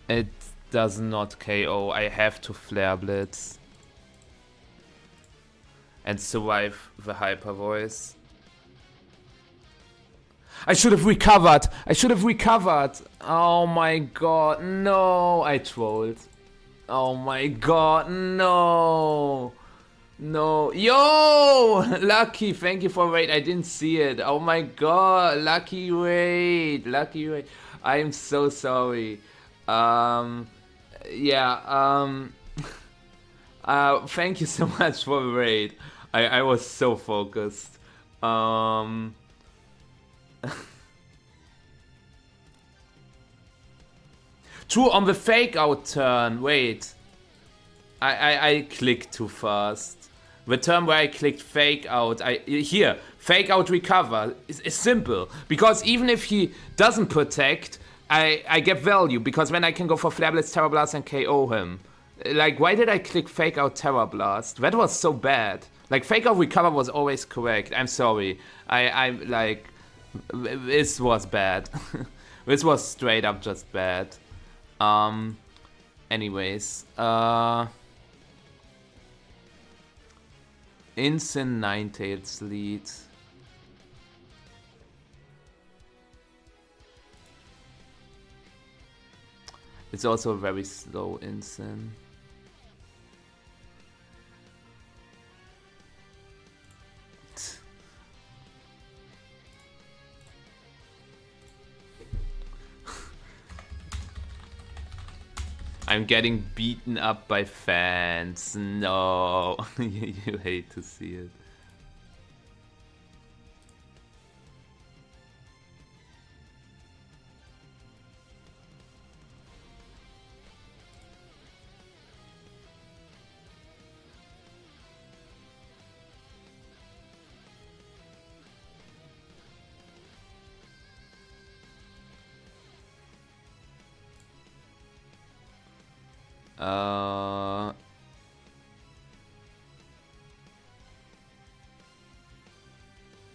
It does not KO. I have to Flare Blitz. And survive the Hyper Voice. I should have recovered. I should have recovered. Oh my god, no. I trolled. Oh my god, no. No. Yo! Lucky, thank you for raid. I didn't see it. Oh my god, lucky raid. Lucky raid. I am so sorry. Yeah, thank you so much for the raid. I was so focused. True, on the fake out turn. Wait. I clicked too fast. The turn where I clicked fake out, here, fake out recover is simple. Because even if he doesn't protect, I get value. Because then I can go for Flare Blitz, Terror Blast and KO him. Like, why did I click fake out Terror Blast? That was so bad. Like, fake out recover was always correct. I'm sorry. Like, this was bad. This was straight up just bad. Anyways, Insane Ninetales lead. It's also a very slow Insane. I'm getting beaten up by fans. No, you hate to see it.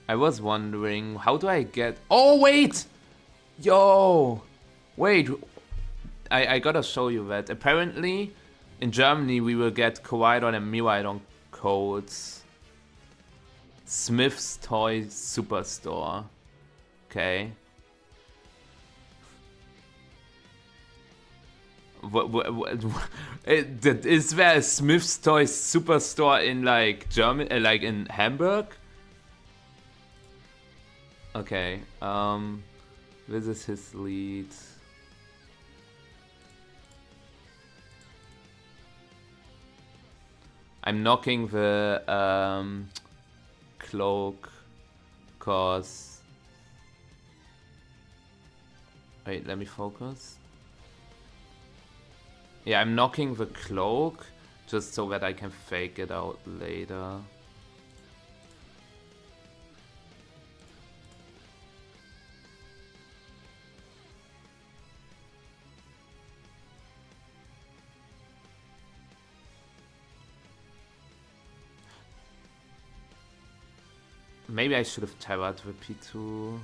I was wondering, how do I get... Oh, wait! Yo! Wait, I gotta show you that. Apparently, in Germany, we will get Koraidon and Miraidon codes. Smith's Toy Superstore. Okay. Is there a Smith's Toy Superstore in like Germany, like in Hamburg? Okay, this is his lead. I'm knocking the cloak, cause... Wait, let me focus. Yeah, I'm knocking the cloak, just so that I can fake it out later. Maybe I should have terrored the P2.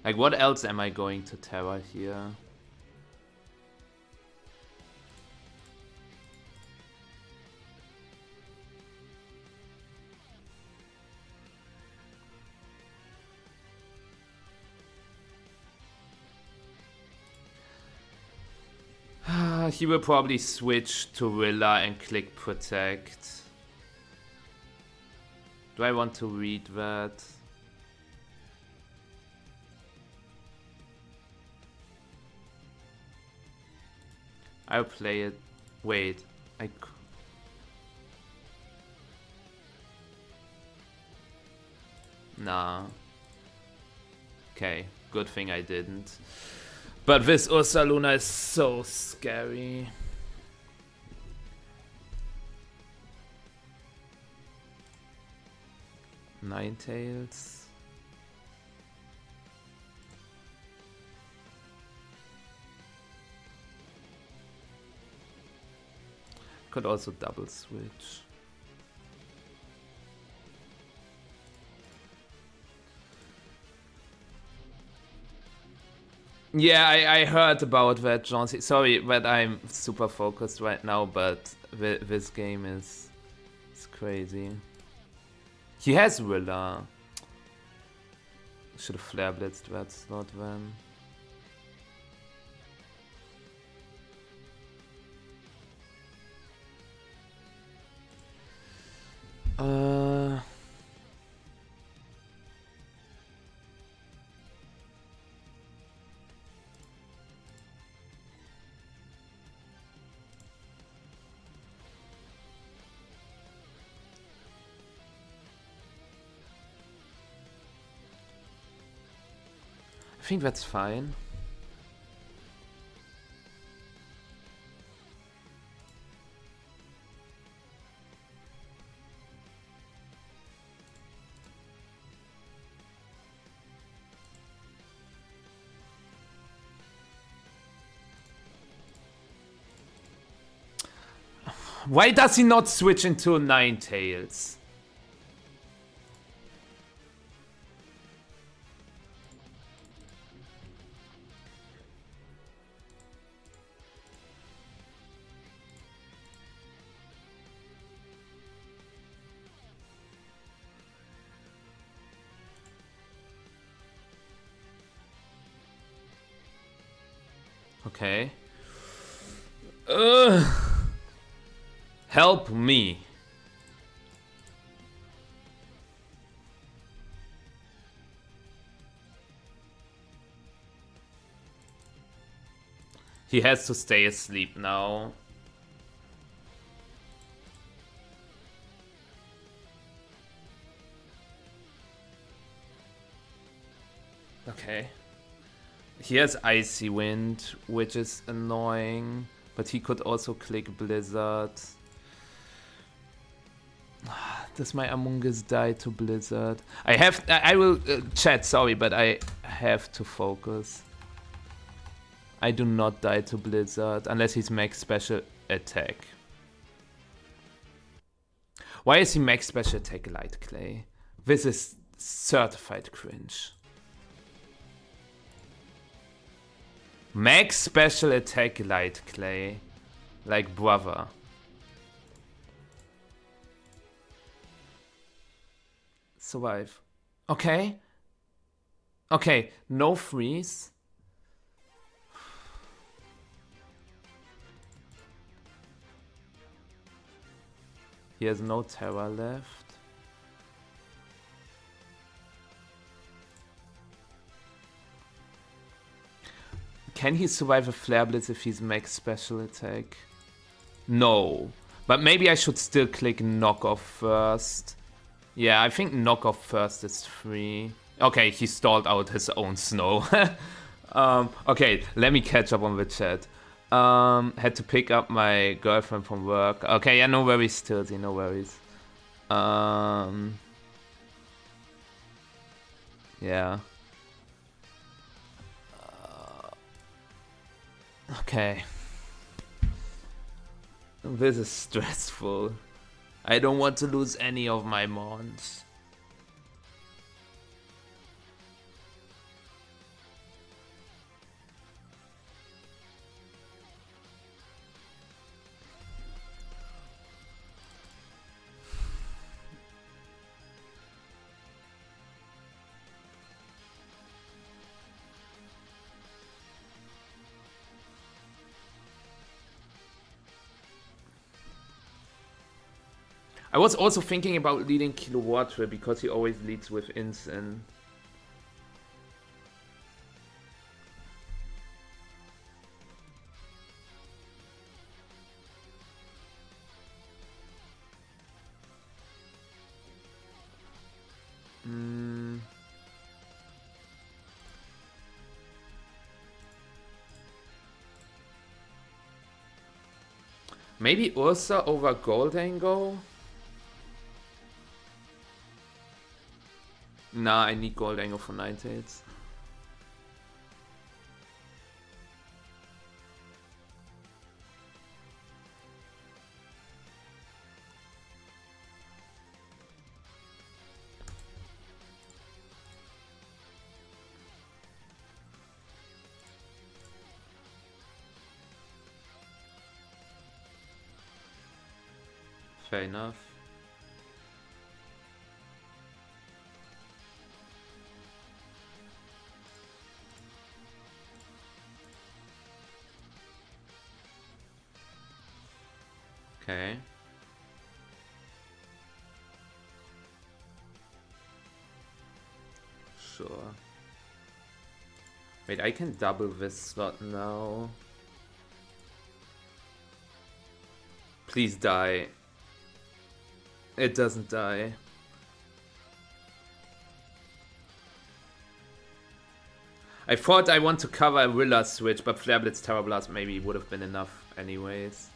Like, what else am I going to terror here? He will probably switch to Rilla and click Protect. Do I want to read that? I'll play it. Wait, Nah. Okay, good thing I didn't. But this Ursaluna is so scary. Ninetales. Could also double switch. Yeah, I heard about that, John. Sorry that I'm super focused right now, but this game is crazy. He has Willa. Should have Flare Blitzed that slot then. I think that's fine. Why does he not switch into Ninetales? Okay. Help me. He has to stay asleep now. Okay. He has Icy Wind, which is annoying, but he could also click Blizzard. Does my Among Us die to Blizzard? I will chat, sorry, but I have to focus. I do not die to Blizzard unless he's max special attack. Why is he max special attack Light Clay? This is certified cringe. Max special attack Light Clay. Like brother. Survive. Okay. Okay, no freeze. He has no terror left. Can he survive a Flare Blitz if he's max special attack? No. But maybe I should still click knock off first. Yeah, I think knock off first is free. Okay, he stalled out his own snow. Okay, let me catch up on the chat. Had to pick up my girlfriend from work. Okay, yeah, no worries, Tilsy, no worries. Yeah. Okay. This is stressful. I don't want to lose any of my mons. I was also thinking about leading Kilowattre because he always leads with Instant. Maybe Ursa over Goldango? Nah, I need Goldango for Ninetales. Fair enough. Okay. Sure. Wait, I can double this slot now. Please die. It doesn't die. I thought I want to cover a Willa switch, but Flare Blitz Terror Blast maybe would have been enough anyways.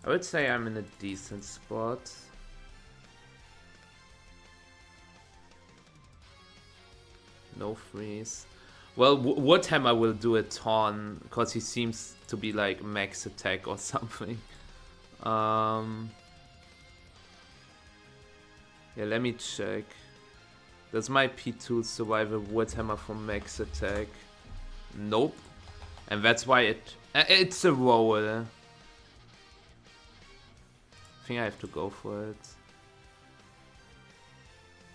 I would say I'm in a decent spot. No freeze. Well, Woodhammer will do a ton because he seems to be like max attack or something. Yeah, let me check. Does my P2 survive a Woodhammer from max attack? Nope. And that's why it's a roll. I think I have to go for it.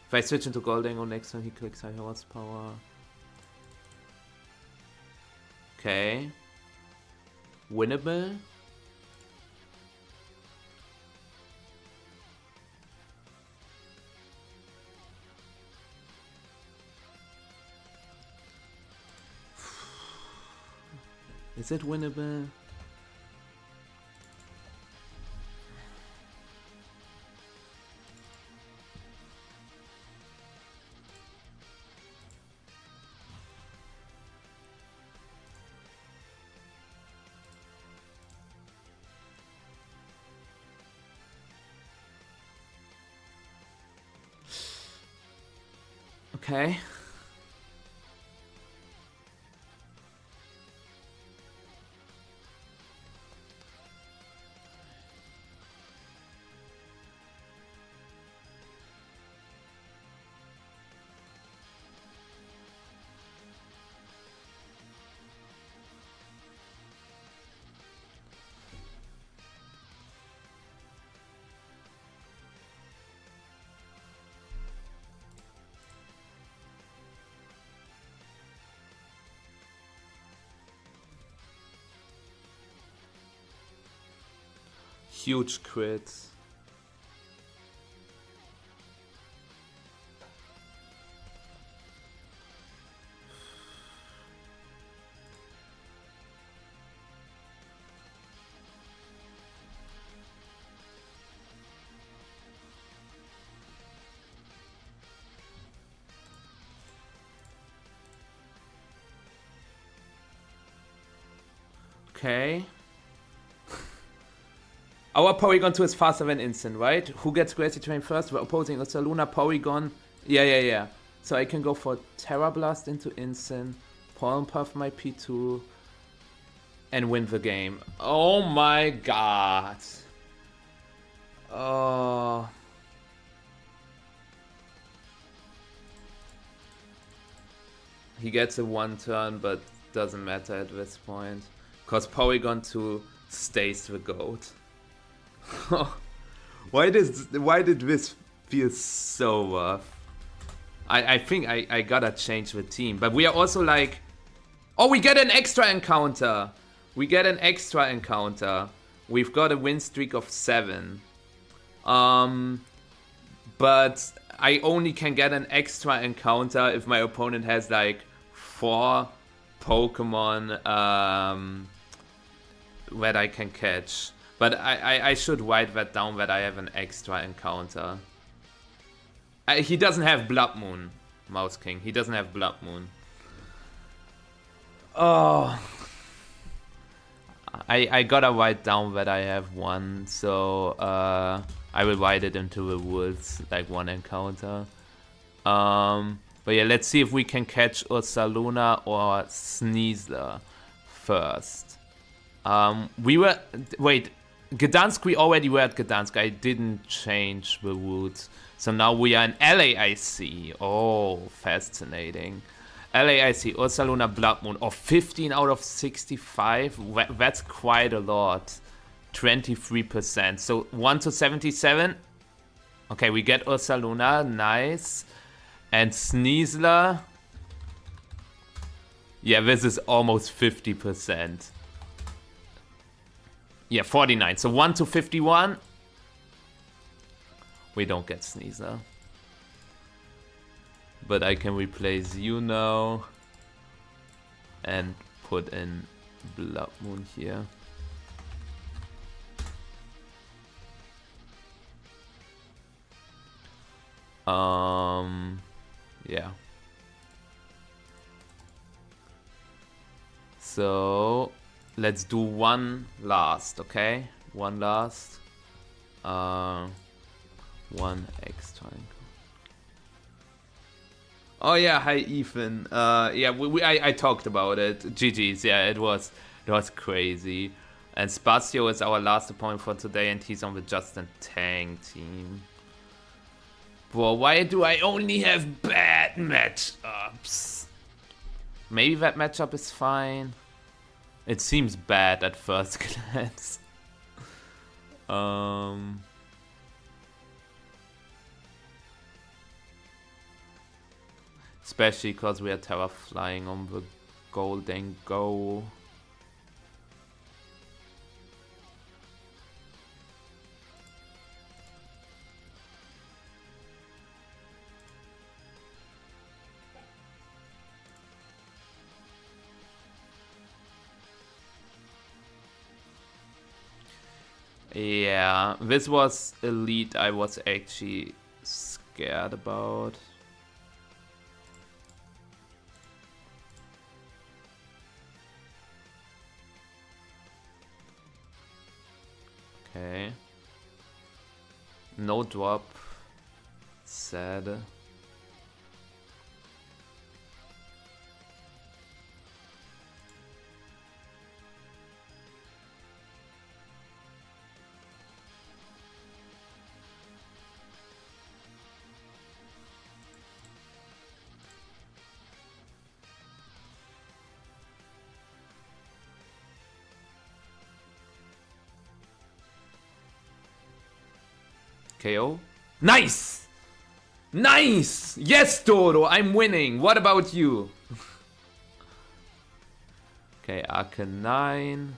If I switch into Goldango next time he clicks high horsepower. Okay. Winnable. Is it winnable? Okay. Huge crit. Okay. Our Porygon 2 is faster than Instant, right? Who gets Gracie Train first? We're opposing Ursaluna, Porygon. Yeah. So I can go for Terra Blast into Instant, Pollen Puff my P2, and win the game. Oh my god. Oh. He gets a 1 turn, but doesn't matter at this point. Because Porygon 2 stays the GOAT. Why did this feel so rough? I think I gotta change the team. But we are also like... Oh, we get an extra encounter! We've got a win streak of 7. But I only can get an extra encounter if my opponent has like 4 Pokemon that I can catch. But I should write that down that I have an extra encounter. He doesn't have Blood Moon, Mouse King. He doesn't have Blood Moon. Oh. I gotta write down that I have 1, so I will write it into the woods, like 1 encounter. But yeah, let's see if we can catch Ursaluna or Sneasler first. Wait, Gdansk, we already were at Gdansk. I didn't change the route. So now we are in LAIC. Oh, fascinating. LAIC, Ursa Luna, Blood Moon. Oh, 15 out of 65. That's quite a lot. 23%. So 1 to 77. Okay, we get Ursa Luna. Nice. And Sneasler. Yeah, this is almost 50%. Yeah, 49. So 1 to 51. We don't get Sneasler. But I can replace you now. And put in Blood Moon here. Yeah. So let's do one last, okay? One last. 1 X triangle. Oh yeah, hi Ethan. Yeah, I talked about it. GG's, yeah, it was crazy. And Spazio is our last opponent for today, and he's on the Justin Tang team. Bro, why do I only have bad matchups? Maybe that matchup is fine. It seems bad at first glance. Especially because we are Terra flying on the Golden Go. Yeah, this was elite. I was actually scared about. Okay. No drop. Sad. KO. Nice! Nice! Yes, Dodo, I'm winning. What about you? Okay, Arcanine.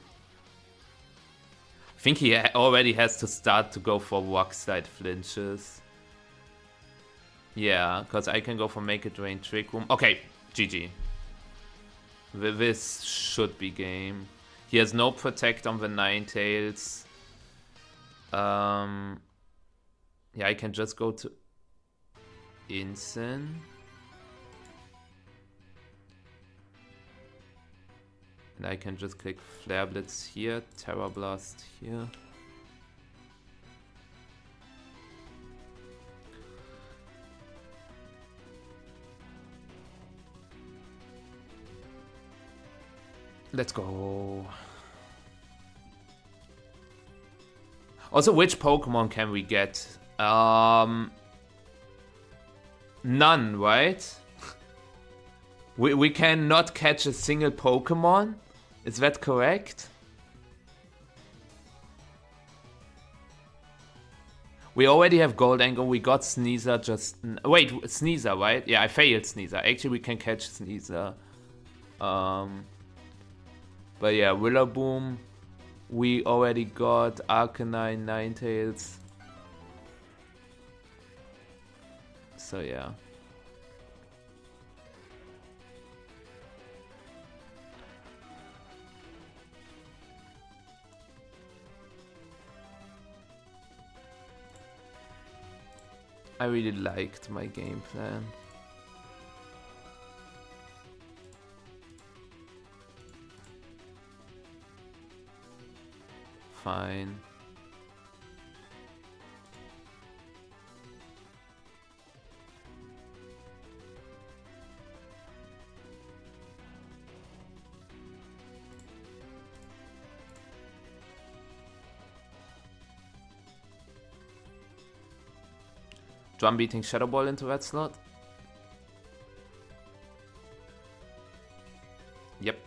I think he already has to start to go for Rock Slide flinches. Yeah, because I can go for Make It Rain Trick Room. Okay, GG. This should be game. He has no Protect on the Ninetales. Yeah, I can just go to Incin. And I can just click Flare Blitz here, Terra Blast here. Let's go. Also, which Pokemon can we get? None, right? we cannot catch a single Pokemon? Is that correct? We already have Goldangle, we got Sneasler just... Wait, Sneasler, right? Yeah, I failed Sneasler. Actually, we can catch Sneasler. But yeah, Rillaboom. We already got Arcanine, Ninetales. So yeah. I really liked my game plan. Fine. drum beating Shadow Ball into that slot. Yep.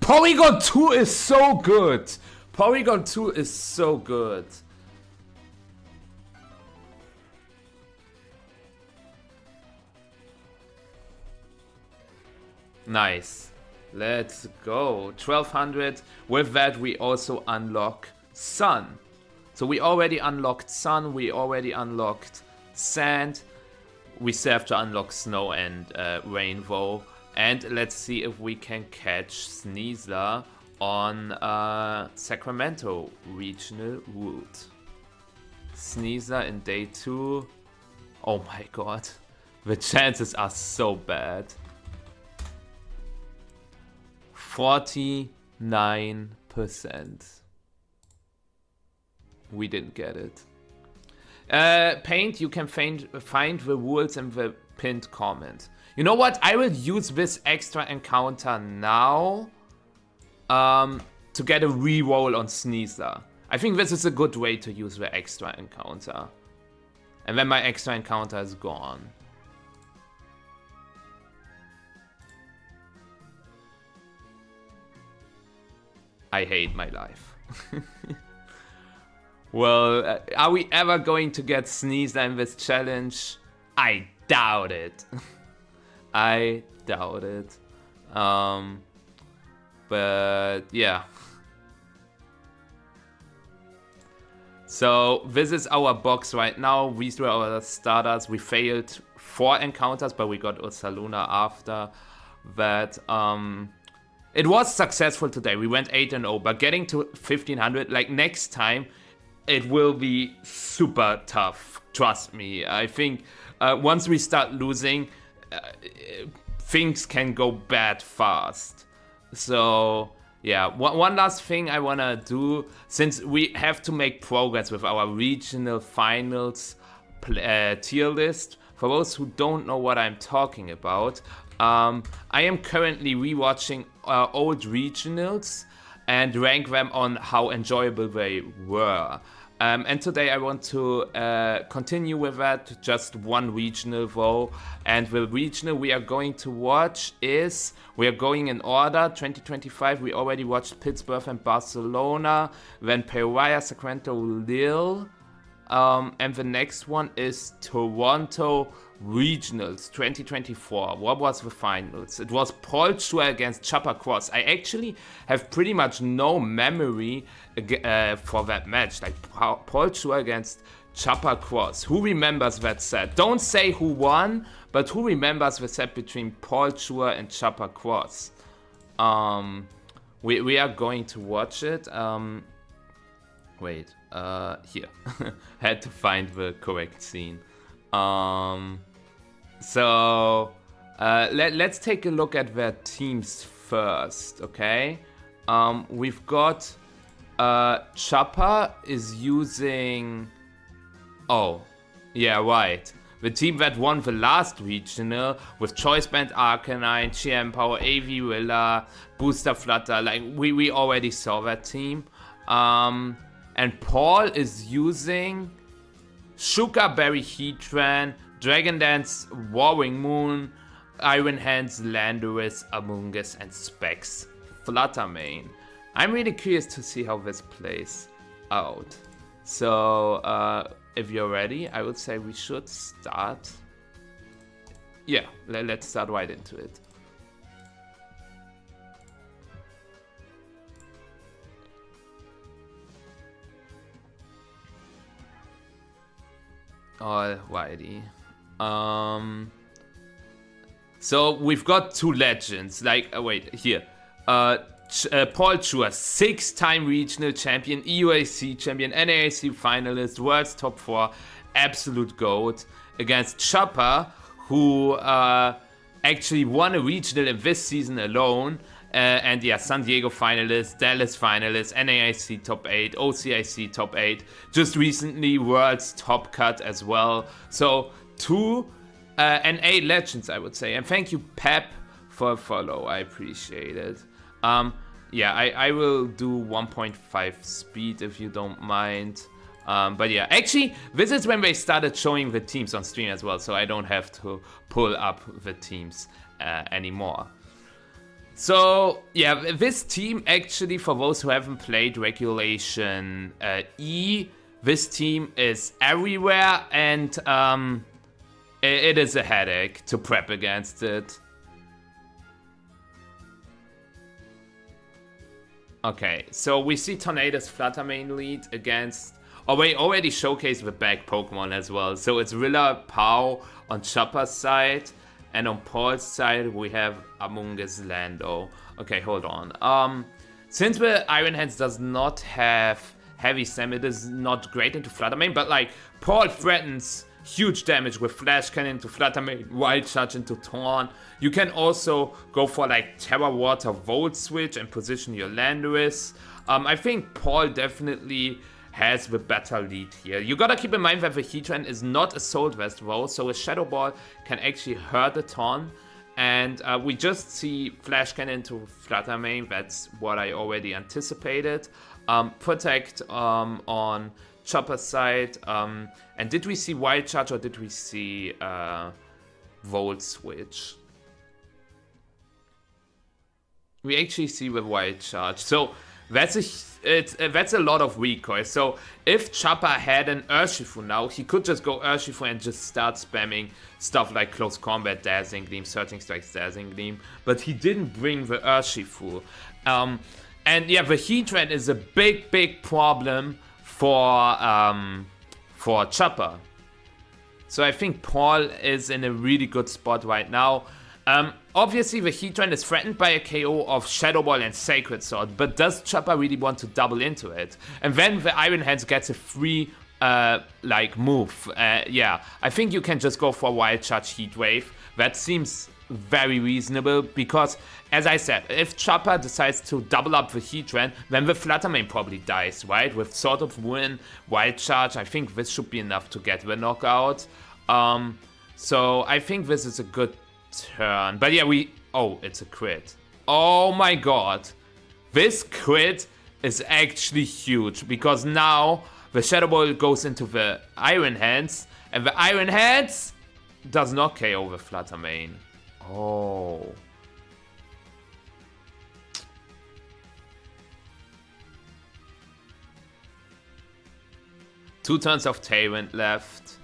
Porygon 2 is so good. Porygon 2 is so good. Nice. Let's go. 1200. With that, we also unlock Sun. So we already unlocked Sun. We already unlocked Sand. We still have to unlock Snow and Rainbow. And let's see if we can catch Sneasler on Sacramento Regional Route. Sneasler in day 2. Oh my god. The chances are so bad. 49%. We didn't get it. Paint, you can find the rules in the pinned comment. You know what? I will use this extra encounter now to get a reroll on Sneasler. I think this is a good way to use the extra encounter. And then my extra encounter is gone. I hate my life. Well, are we ever going to get Sneasler in this challenge? I doubt it. I doubt it. But yeah. So this is our box right now. These were our starters. We failed 4 encounters, but we got Ursaluna after that. It was successful today. We went 8-0, but getting to 1500, like next time, it will be super tough. Trust me. I think once we start losing, things can go bad fast. So yeah, one last thing I wanna do, since we have to make progress with our regional finals tier list. For those who don't know what I'm talking about, I am currently rewatching old regionals and rank them on how enjoyable they were. And today I want to continue with that, just one regional though. And the regional we are going to watch is, we are going in order, 2025, we already watched Pittsburgh and Barcelona, then Peoria, Sacramento, Lille, and the next one is Toronto Regionals 2024. What was the finals? It was Paul Chua against Chopper Cross. I actually have pretty much no memory for that match. Like Paul Chua against Chopper Cross. Who remembers that set? Don't say who won, but who remembers the set between Paul Chua and Chopper Cross? We are going to watch it. Wait, here. Had to find the correct scene. Let's take a look at their teams first, okay? We've got Chopper is using... Oh, yeah, right. The team that won the last regional with Choice Band Arcanine, GM Power, AV Willa, Booster Flutter, like we already saw that team. And Paul is using Shuka Berry Heatran, Dragon Dance, Warring Moon, Iron Hands, Landorus, Amoonguss, and Specs Fluttermane. I'm really curious to see how this plays out. So, if you're ready, I would say we should start. Yeah, let's start right into it. Alrighty. So we've got 2 legends. Like, wait, here. Paul Chua, 6-time regional champion, EUAC champion, NAAC finalist, world's top 4, absolute GOAT, against Chopper, who actually won a regional in this season alone, And yeah, San Diego finalist, Dallas finalist, NAIC top 8, OCIC top 8. Just recently, World's top cut as well. So 2 NA legends, I would say. And thank you, Pep, for a follow. I appreciate it. Yeah, I will do 1.5 speed if you don't mind. But yeah, actually, this is when they started showing the teams on stream as well, so I don't have to pull up the teams anymore. So yeah, this team actually, for those who haven't played Regulation E, this team is everywhere, and it is a headache to prep against it. Okay, so we see Tornado's Flutter main lead against... Oh, we already showcased the back Pokemon as well. So it's Rilla Pau on Chopper's side, and on Paul's side we have Amoonguss Lando. Okay, hold on. Since the Iron Hands does not have Heavy Slam, it is not great into Flutter main, but like Paul threatens huge damage with Flash Cannon into Flutter main, Wild Charge into Torn. You can also go for like Terra Water Volt Switch and position your Landorus. I think Paul definitely has the better lead here. You gotta keep in mind that the Heatran is not a Soul Vest though, so a Shadow Ball can actually hurt a ton. And we just see Flash Cannon into Flutter main, that's what I already anticipated. Protect on Chopper's side. And did we see Wild Charge or did we see Volt Switch? We actually see the Wild Charge. So that's a lot of recoil. So if Chopper had an Urshifu now, he could just go Urshifu and just start spamming stuff like Close Combat, Dazzling Gleam, Searching Strikes, Dazzling Gleam. But he didn't bring the Urshifu. And yeah, the Heatran is a big problem for Chopper. So I think Paul is in a really good spot right now. Obviously the Heatran is threatened by a KO of Shadow Ball and Sacred Sword, but does Chopper really want to double into it? And then the Iron Hands gets a free like move. Yeah, I think you can just go for Wild Charge Heat Wave. That seems very reasonable because, as I said, if Chopper decides to double up the Heatran, then the Flutter main probably dies, right? With Sword of Wind, Wild Charge, I think this should be enough to get the knockout. So I think this is a good turn. But yeah, oh, it's a crit. Oh my god. This crit is actually huge because now the Shadow Ball goes into the Iron Hands and the Iron Hands does not KO the Flutter main. Oh. Two turns of Tailwind left.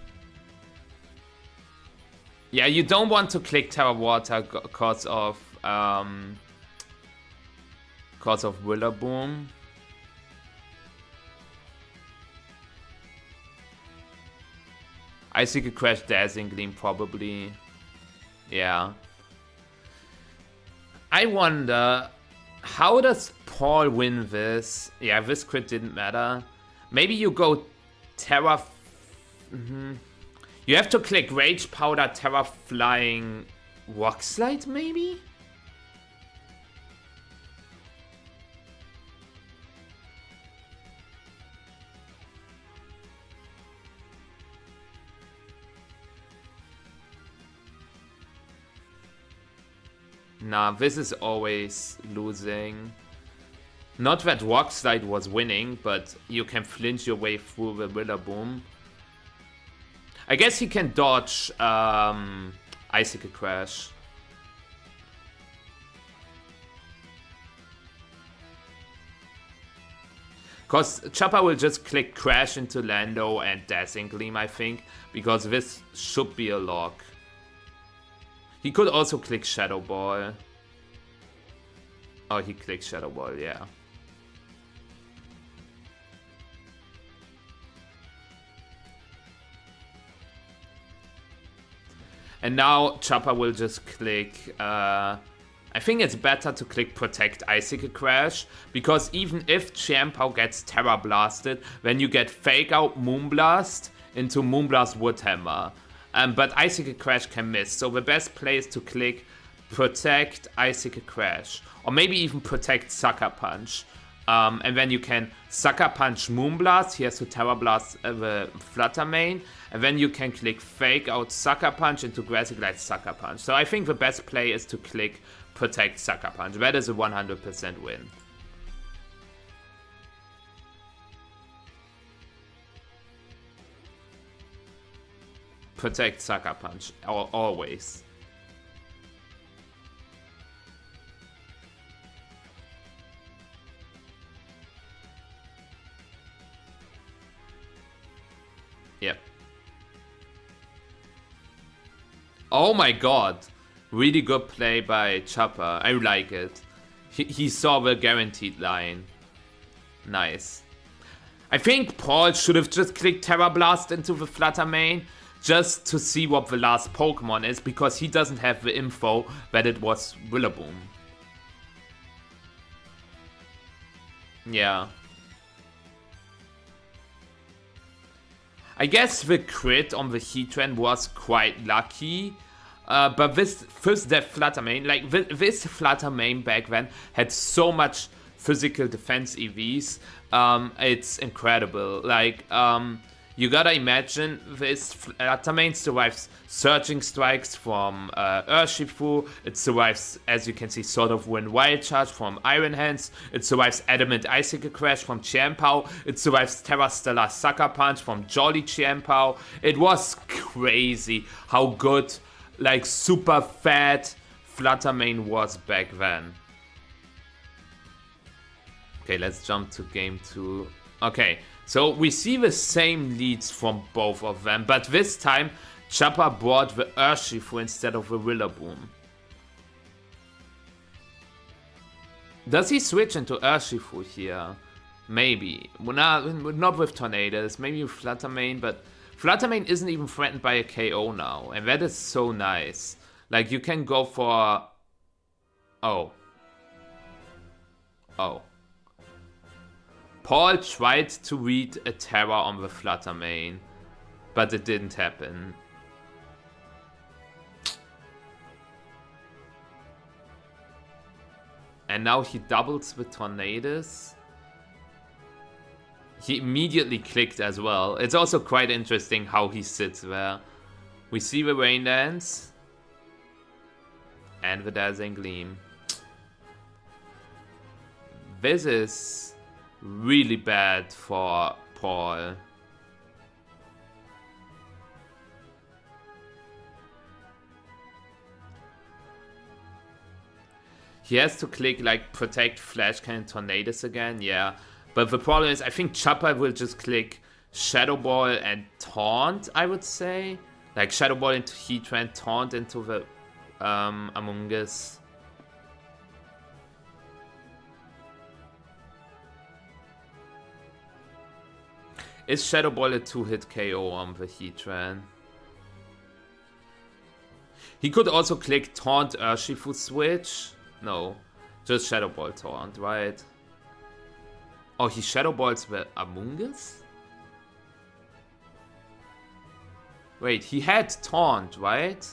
Yeah, you don't want to click Terra Water cause of Willaboom. Icicle Crash, Dazzling Gleam probably. Yeah. I wonder, how does Paul win this? Yeah, this crit didn't matter. Maybe you go Terra... You have to click Rage Powder, Terra Flying, Rock Slide maybe? Nah, this is always losing. Not that Rock Slide was winning, but you can flinch your way through the Willaboom. I guess he can dodge Icicle Crash. Because Chopper will just click Crash into Lando and Dazzling Gleam, I think, because this should be a lock. He could also click Shadow Ball. Oh, he clicked Shadow Ball, yeah. And now Chopper will just click... I think it's better to click Protect Icicle Crash, because even if Chiampao gets Terra Blasted, then you get Fake Out Moonblast into Moonblast Woodhammer. But Icicle Crash can miss, so the best play is to click protect Icicle Crash, or maybe even protect Sucker Punch. And then you can Sucker Punch Moonblast. He has to Terra Blast the Flutter Mane. And then you can click Fake Out Sucker Punch into Grassy Glide Sucker Punch. So I think the best play is to click Protect Sucker Punch. That is a 100% win. Protect Sucker Punch, always. Yep. Oh my god. Really good play by Chopper. I like it. He saw the guaranteed line. Nice. I think Paul should have just clicked Terra Blast into the Flutter Mane just to see what the last Pokemon is, because he doesn't have the info that it was Rillaboom. Yeah. I guess the crit on the Heatran was quite lucky, but this Flutter Mane, like this Flutter Mane back then had so much physical defense EVs, it's incredible. Like, you gotta imagine this Flutter Mane survives Surging Strikes from Urshifu. It survives, as you can see, Sword of Wind Wild Charge from Iron Hands. It survives Adamant Icicle Crash from Chien-Pao. It survives Terra Stellar Sucker Punch from Jolly Chien-Pao. It was crazy how good, like, super fat Flutter Mane was back then. Okay, let's jump to game 2. Okay. So we see the same leads from both of them, but this time Chopper brought the Urshifu instead of the Rillaboom. Does he switch into Urshifu here? Maybe. Not with Tornadus, maybe with Flutter Mane, but Flutter Mane isn't even threatened by a KO now, and that is so nice. Like, you can go for... Oh. Paul tried to read a Terra on the Flutter Mane, but it didn't happen. And now he doubles the Tornadus. He immediately clicked as well. It's also quite interesting how he sits there. We see the Rain Dance. And the Dazzling Gleam. This is really bad for Paul. He has to click like Protect Flash Cannon Tornadus again, yeah. But the problem is, I think Chopper will just click Shadow Ball and Taunt, I would say. Like Shadow Ball into Heatran, Taunt into the Amoonguss. Is Shadow Ball a 2-hit KO on the Heatran? He could also click Taunt Urshifu switch. No, just Shadow Ball Taunt, right? Oh, he Shadow Balls the Amoonguss? Wait, he had Taunt, right?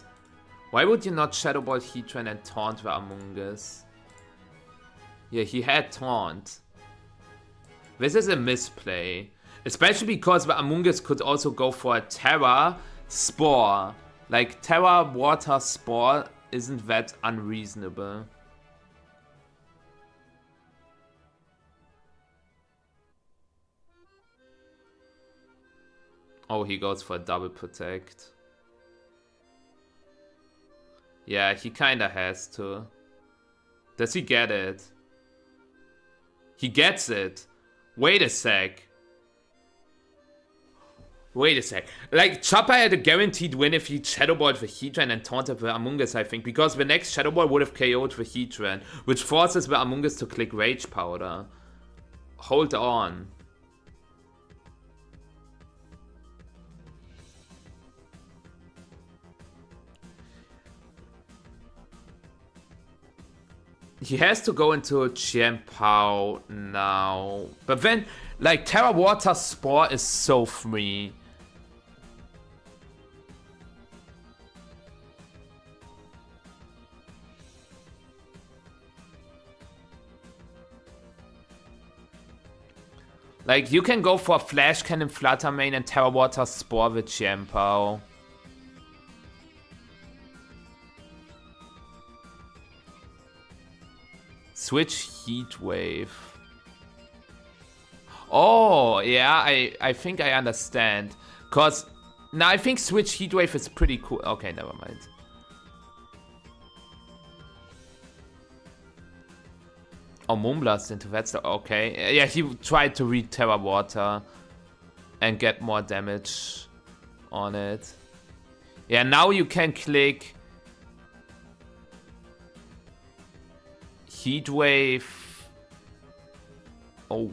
Why would you not Shadow Ball Heatran and Taunt the Amoonguss? Yeah, he had Taunt. This is a misplay. Especially because the Amoonguss could also go for a Terra Spore. Like, Terra Water Spore isn't that unreasonable. Oh, he goes for a double protect. Yeah, he kinda has to. Does he get it? He gets it. Wait a sec. Wait a sec. Like, Chopper had a guaranteed win if he Shadow Balled the Heatran and taunted the Amoonguss, I think. Because the next Shadow Ball would have KO'd the Heatran, which forces the Amoonguss to click Rage Powder. Hold on. He has to go into Chien-Pao now. But then, like, Terra Water Spore is so free. Like, you can go for Flash Cannon, Flutter Mane, and Terra Water Spore with Chien-Pao. Switch Heat Wave. Oh, yeah, I think I understand. Cause, now I think Switch Heat Wave is pretty cool. Okay, never mind. Oh, Moonblast into Vetster, okay. Yeah, he tried to read Terra Water and get more damage on it. Yeah, now you can click Heat Wave. Oh.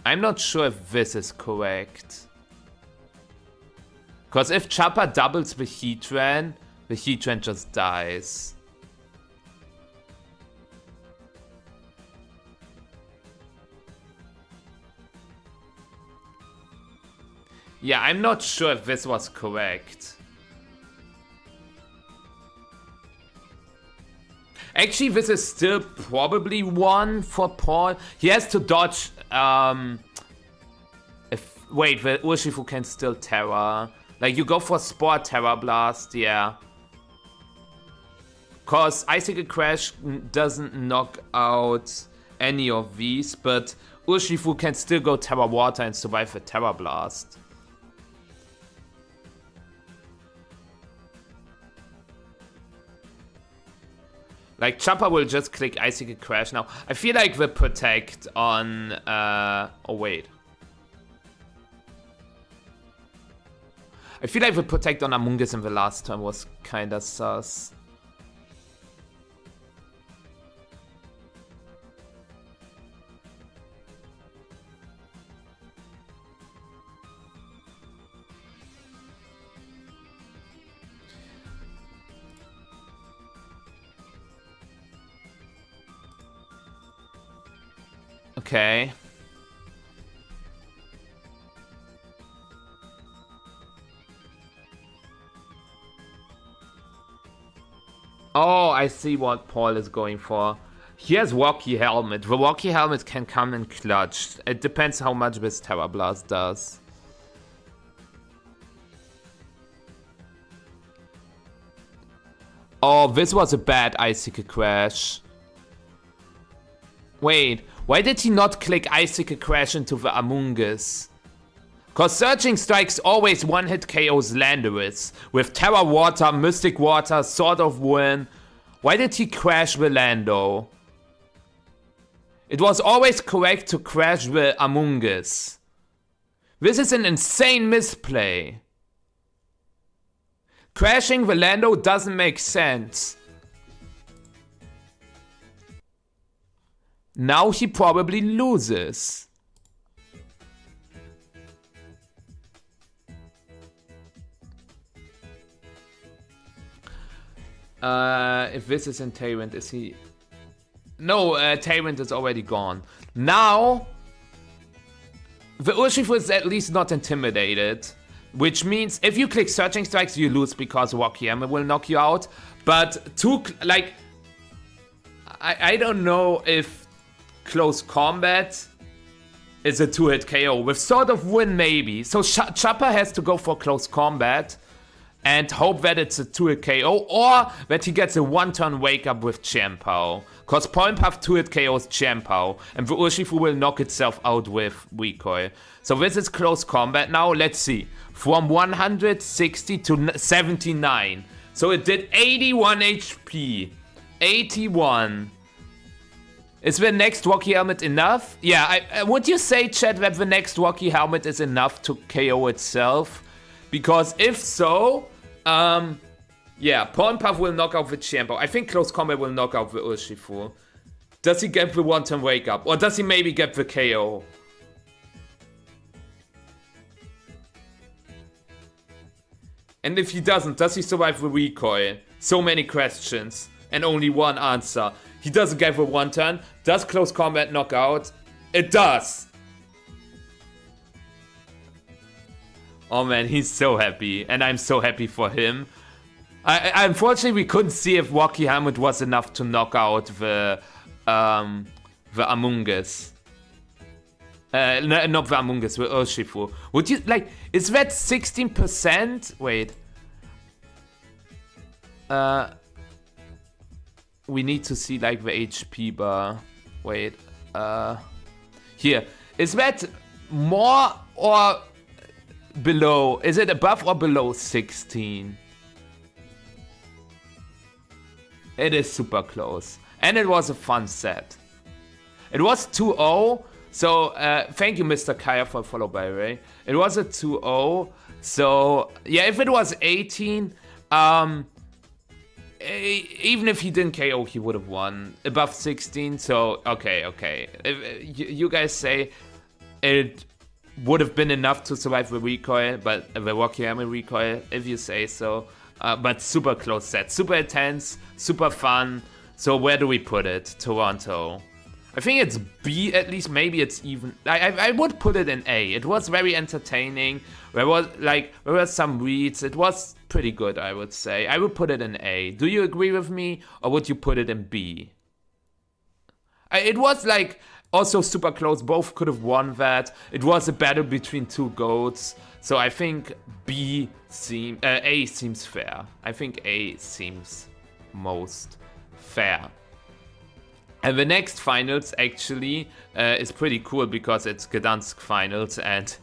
I'm not sure if this is correct. Because if Chopper doubles the Heatran just dies. Yeah, I'm not sure if this was correct. Actually, this is still probably one for Paul. He has to dodge. Wait, the Urshifu can still Terra. Like, you go for Spore Terra Blast, yeah. Cause Icicle Crash doesn't knock out any of these, but Urshifu can still go Terra Water and survive the Terra Blast. Like, Chopper will just click Icicle Crash now. I feel like the Protect on... oh, wait. I feel like the Protect on Amoonguss in the last turn was kinda sus. Okay. Oh, I see what Paul is going for. He has Rocky Helmet. The Rocky Helmet can come in clutch. It depends how much this Terra Blast does. Oh, this was a bad Icicle Crash. Wait, why did he not click Icicle Crash into the Amoonguss? Cause Surging Strikes always one-hit KOs Landorus. With Terra Water, Mystic Water, Sword of Wind. Why did he crash the Lando? It was always correct to crash the Amoonguss. This is an insane misplay. Crashing the Lando doesn't make sense. Now he probably loses. If this is in Tyrant, is he... No, Tyrant is already gone. Now, the Urshifu is at least not intimidated. Which means if you click Searching Strikes, you lose because Rocky Hammer will knock you out. But I don't know if Close Combat is a 2-hit KO. With Sword of Wind, maybe. So Chopper has to go for Close Combat and hope that it's a 2-hit KO, or that he gets a 1-turn Wake Up with Chien-Pao. Cause Point Puff 2-hit KOs Chien-Pao, and the Urshifu will knock itself out with Recoil. So this is Close Combat now. Let's see. From 160 to 79. So it did 81 HP. 81. Is the next Rocky Helmet enough? Yeah, would you say, Chat, that the next Rocky Helmet is enough to KO itself? Because if so, yeah, Point Puff will knock out the Chien-Pao. I think Close Combat will knock out the Urshifu. Does he get the 1-turn Wake Up? Or does he maybe get the KO? And if he doesn't, does he survive the Recoil? So many questions, and only one answer. He doesn't get the 1-turn. Does Close Combat knock out? It does! Oh man, he's so happy, and I'm so happy for him. Unfortunately, we couldn't see if Rocky Helmet was enough to knock out the Amoonguss. Not Among Us, with Urshifu. Would you, like, is that 16%? Wait. We need to see, like, the HP bar. Wait. Here. Is that more or below? Is it above or below 16? It is super close. And it was a fun set. It was 2-0. So, thank you, Mr. Kaya, for follow, by the way. It was a 2-0. So, yeah, if it was 18, even if he didn't KO, he would have won. Above 16, so, okay. If you guys say it would have been enough to survive the recoil, but the Wakayama recoil, if you say so. But super close set, super intense, super fun. So where do we put it? Toronto. I think it's B at least, maybe it's even, I would put it in A. It was very entertaining, there were some reads, it was pretty good, I would say. I would put it in A. Do you agree with me, or would you put it in B? It was like also super close, both could have won that. It was a battle between two GOATs, so I think A seems fair. I think A seems most fair. And the next finals actually is pretty cool because it's Gdansk finals, and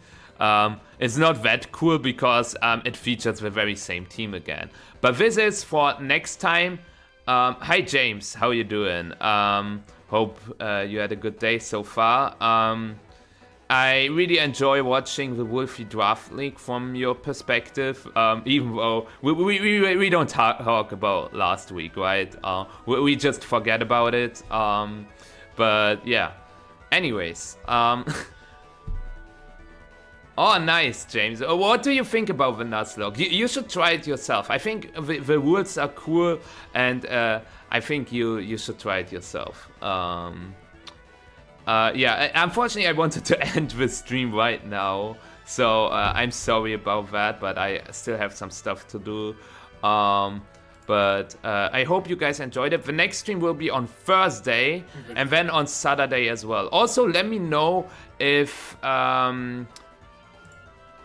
it's not that cool because it features the very same team again. But this is for next time. Hi James, how you doing? Hope you had a good day so far. I really enjoy watching the Wolfie Draft League from your perspective, even though we don't talk about last week, right? We just forget about it. But yeah. Anyways. Oh, nice, James. What do you think about the Nuzlocke? You should try it yourself. I think the rules are cool, and I think you should try it yourself. Yeah, unfortunately I wanted to end the stream right now, so I'm sorry about that, but I still have some stuff to do. But I hope you guys enjoyed it. The next stream will be on Thursday, and then on Saturday as well. Also, let me know if...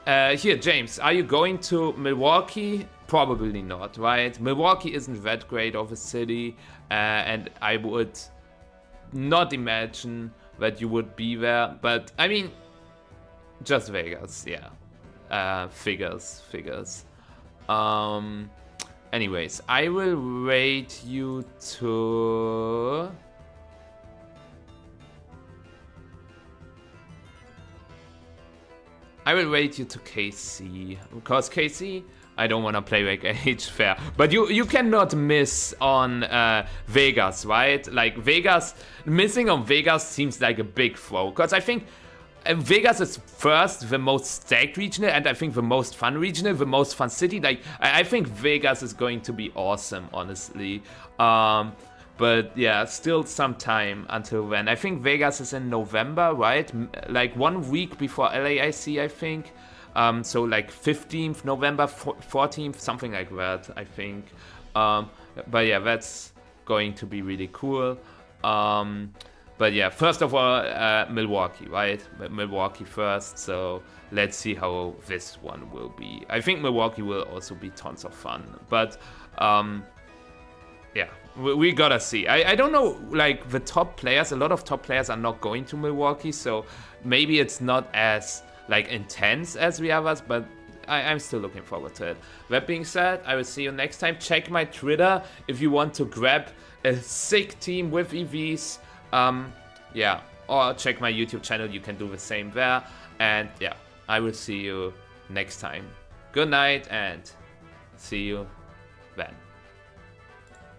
here, James, are you going to Milwaukee? Probably not, right? Milwaukee isn't that great of a city, and I would not imagine that you would be there, but I mean, just Vegas, yeah. Figures. Anyways, I will rate you to... I will rate you to KC, because KC, I don't want to play like H fair, but you cannot miss on Vegas, right? Like Vegas, missing on Vegas seems like a big throw, because I think Vegas is first the most stacked regional, and I think the most fun regional, the most fun city. Like I think Vegas is going to be awesome, honestly. But yeah, still some time until then. I think Vegas is in November, right? Like 1 week before LAIC, I think. So like 15th November, 14th, something like that, I think. But yeah, that's going to be really cool. But yeah, first of all, Milwaukee, right? Milwaukee first, so let's see how this one will be. I think Milwaukee will also be tons of fun, but yeah, we gotta see. I don't know, like the top players, a lot of top players are not going to Milwaukee, so maybe it's not as like intense as the others, but I'm still looking forward to it. That being said, I will see you next time. Check my Twitter if you want to grab a sick team with EVs. Yeah, or check my YouTube channel, you can do the same there. And yeah, I will see you next time. Good night and see you then.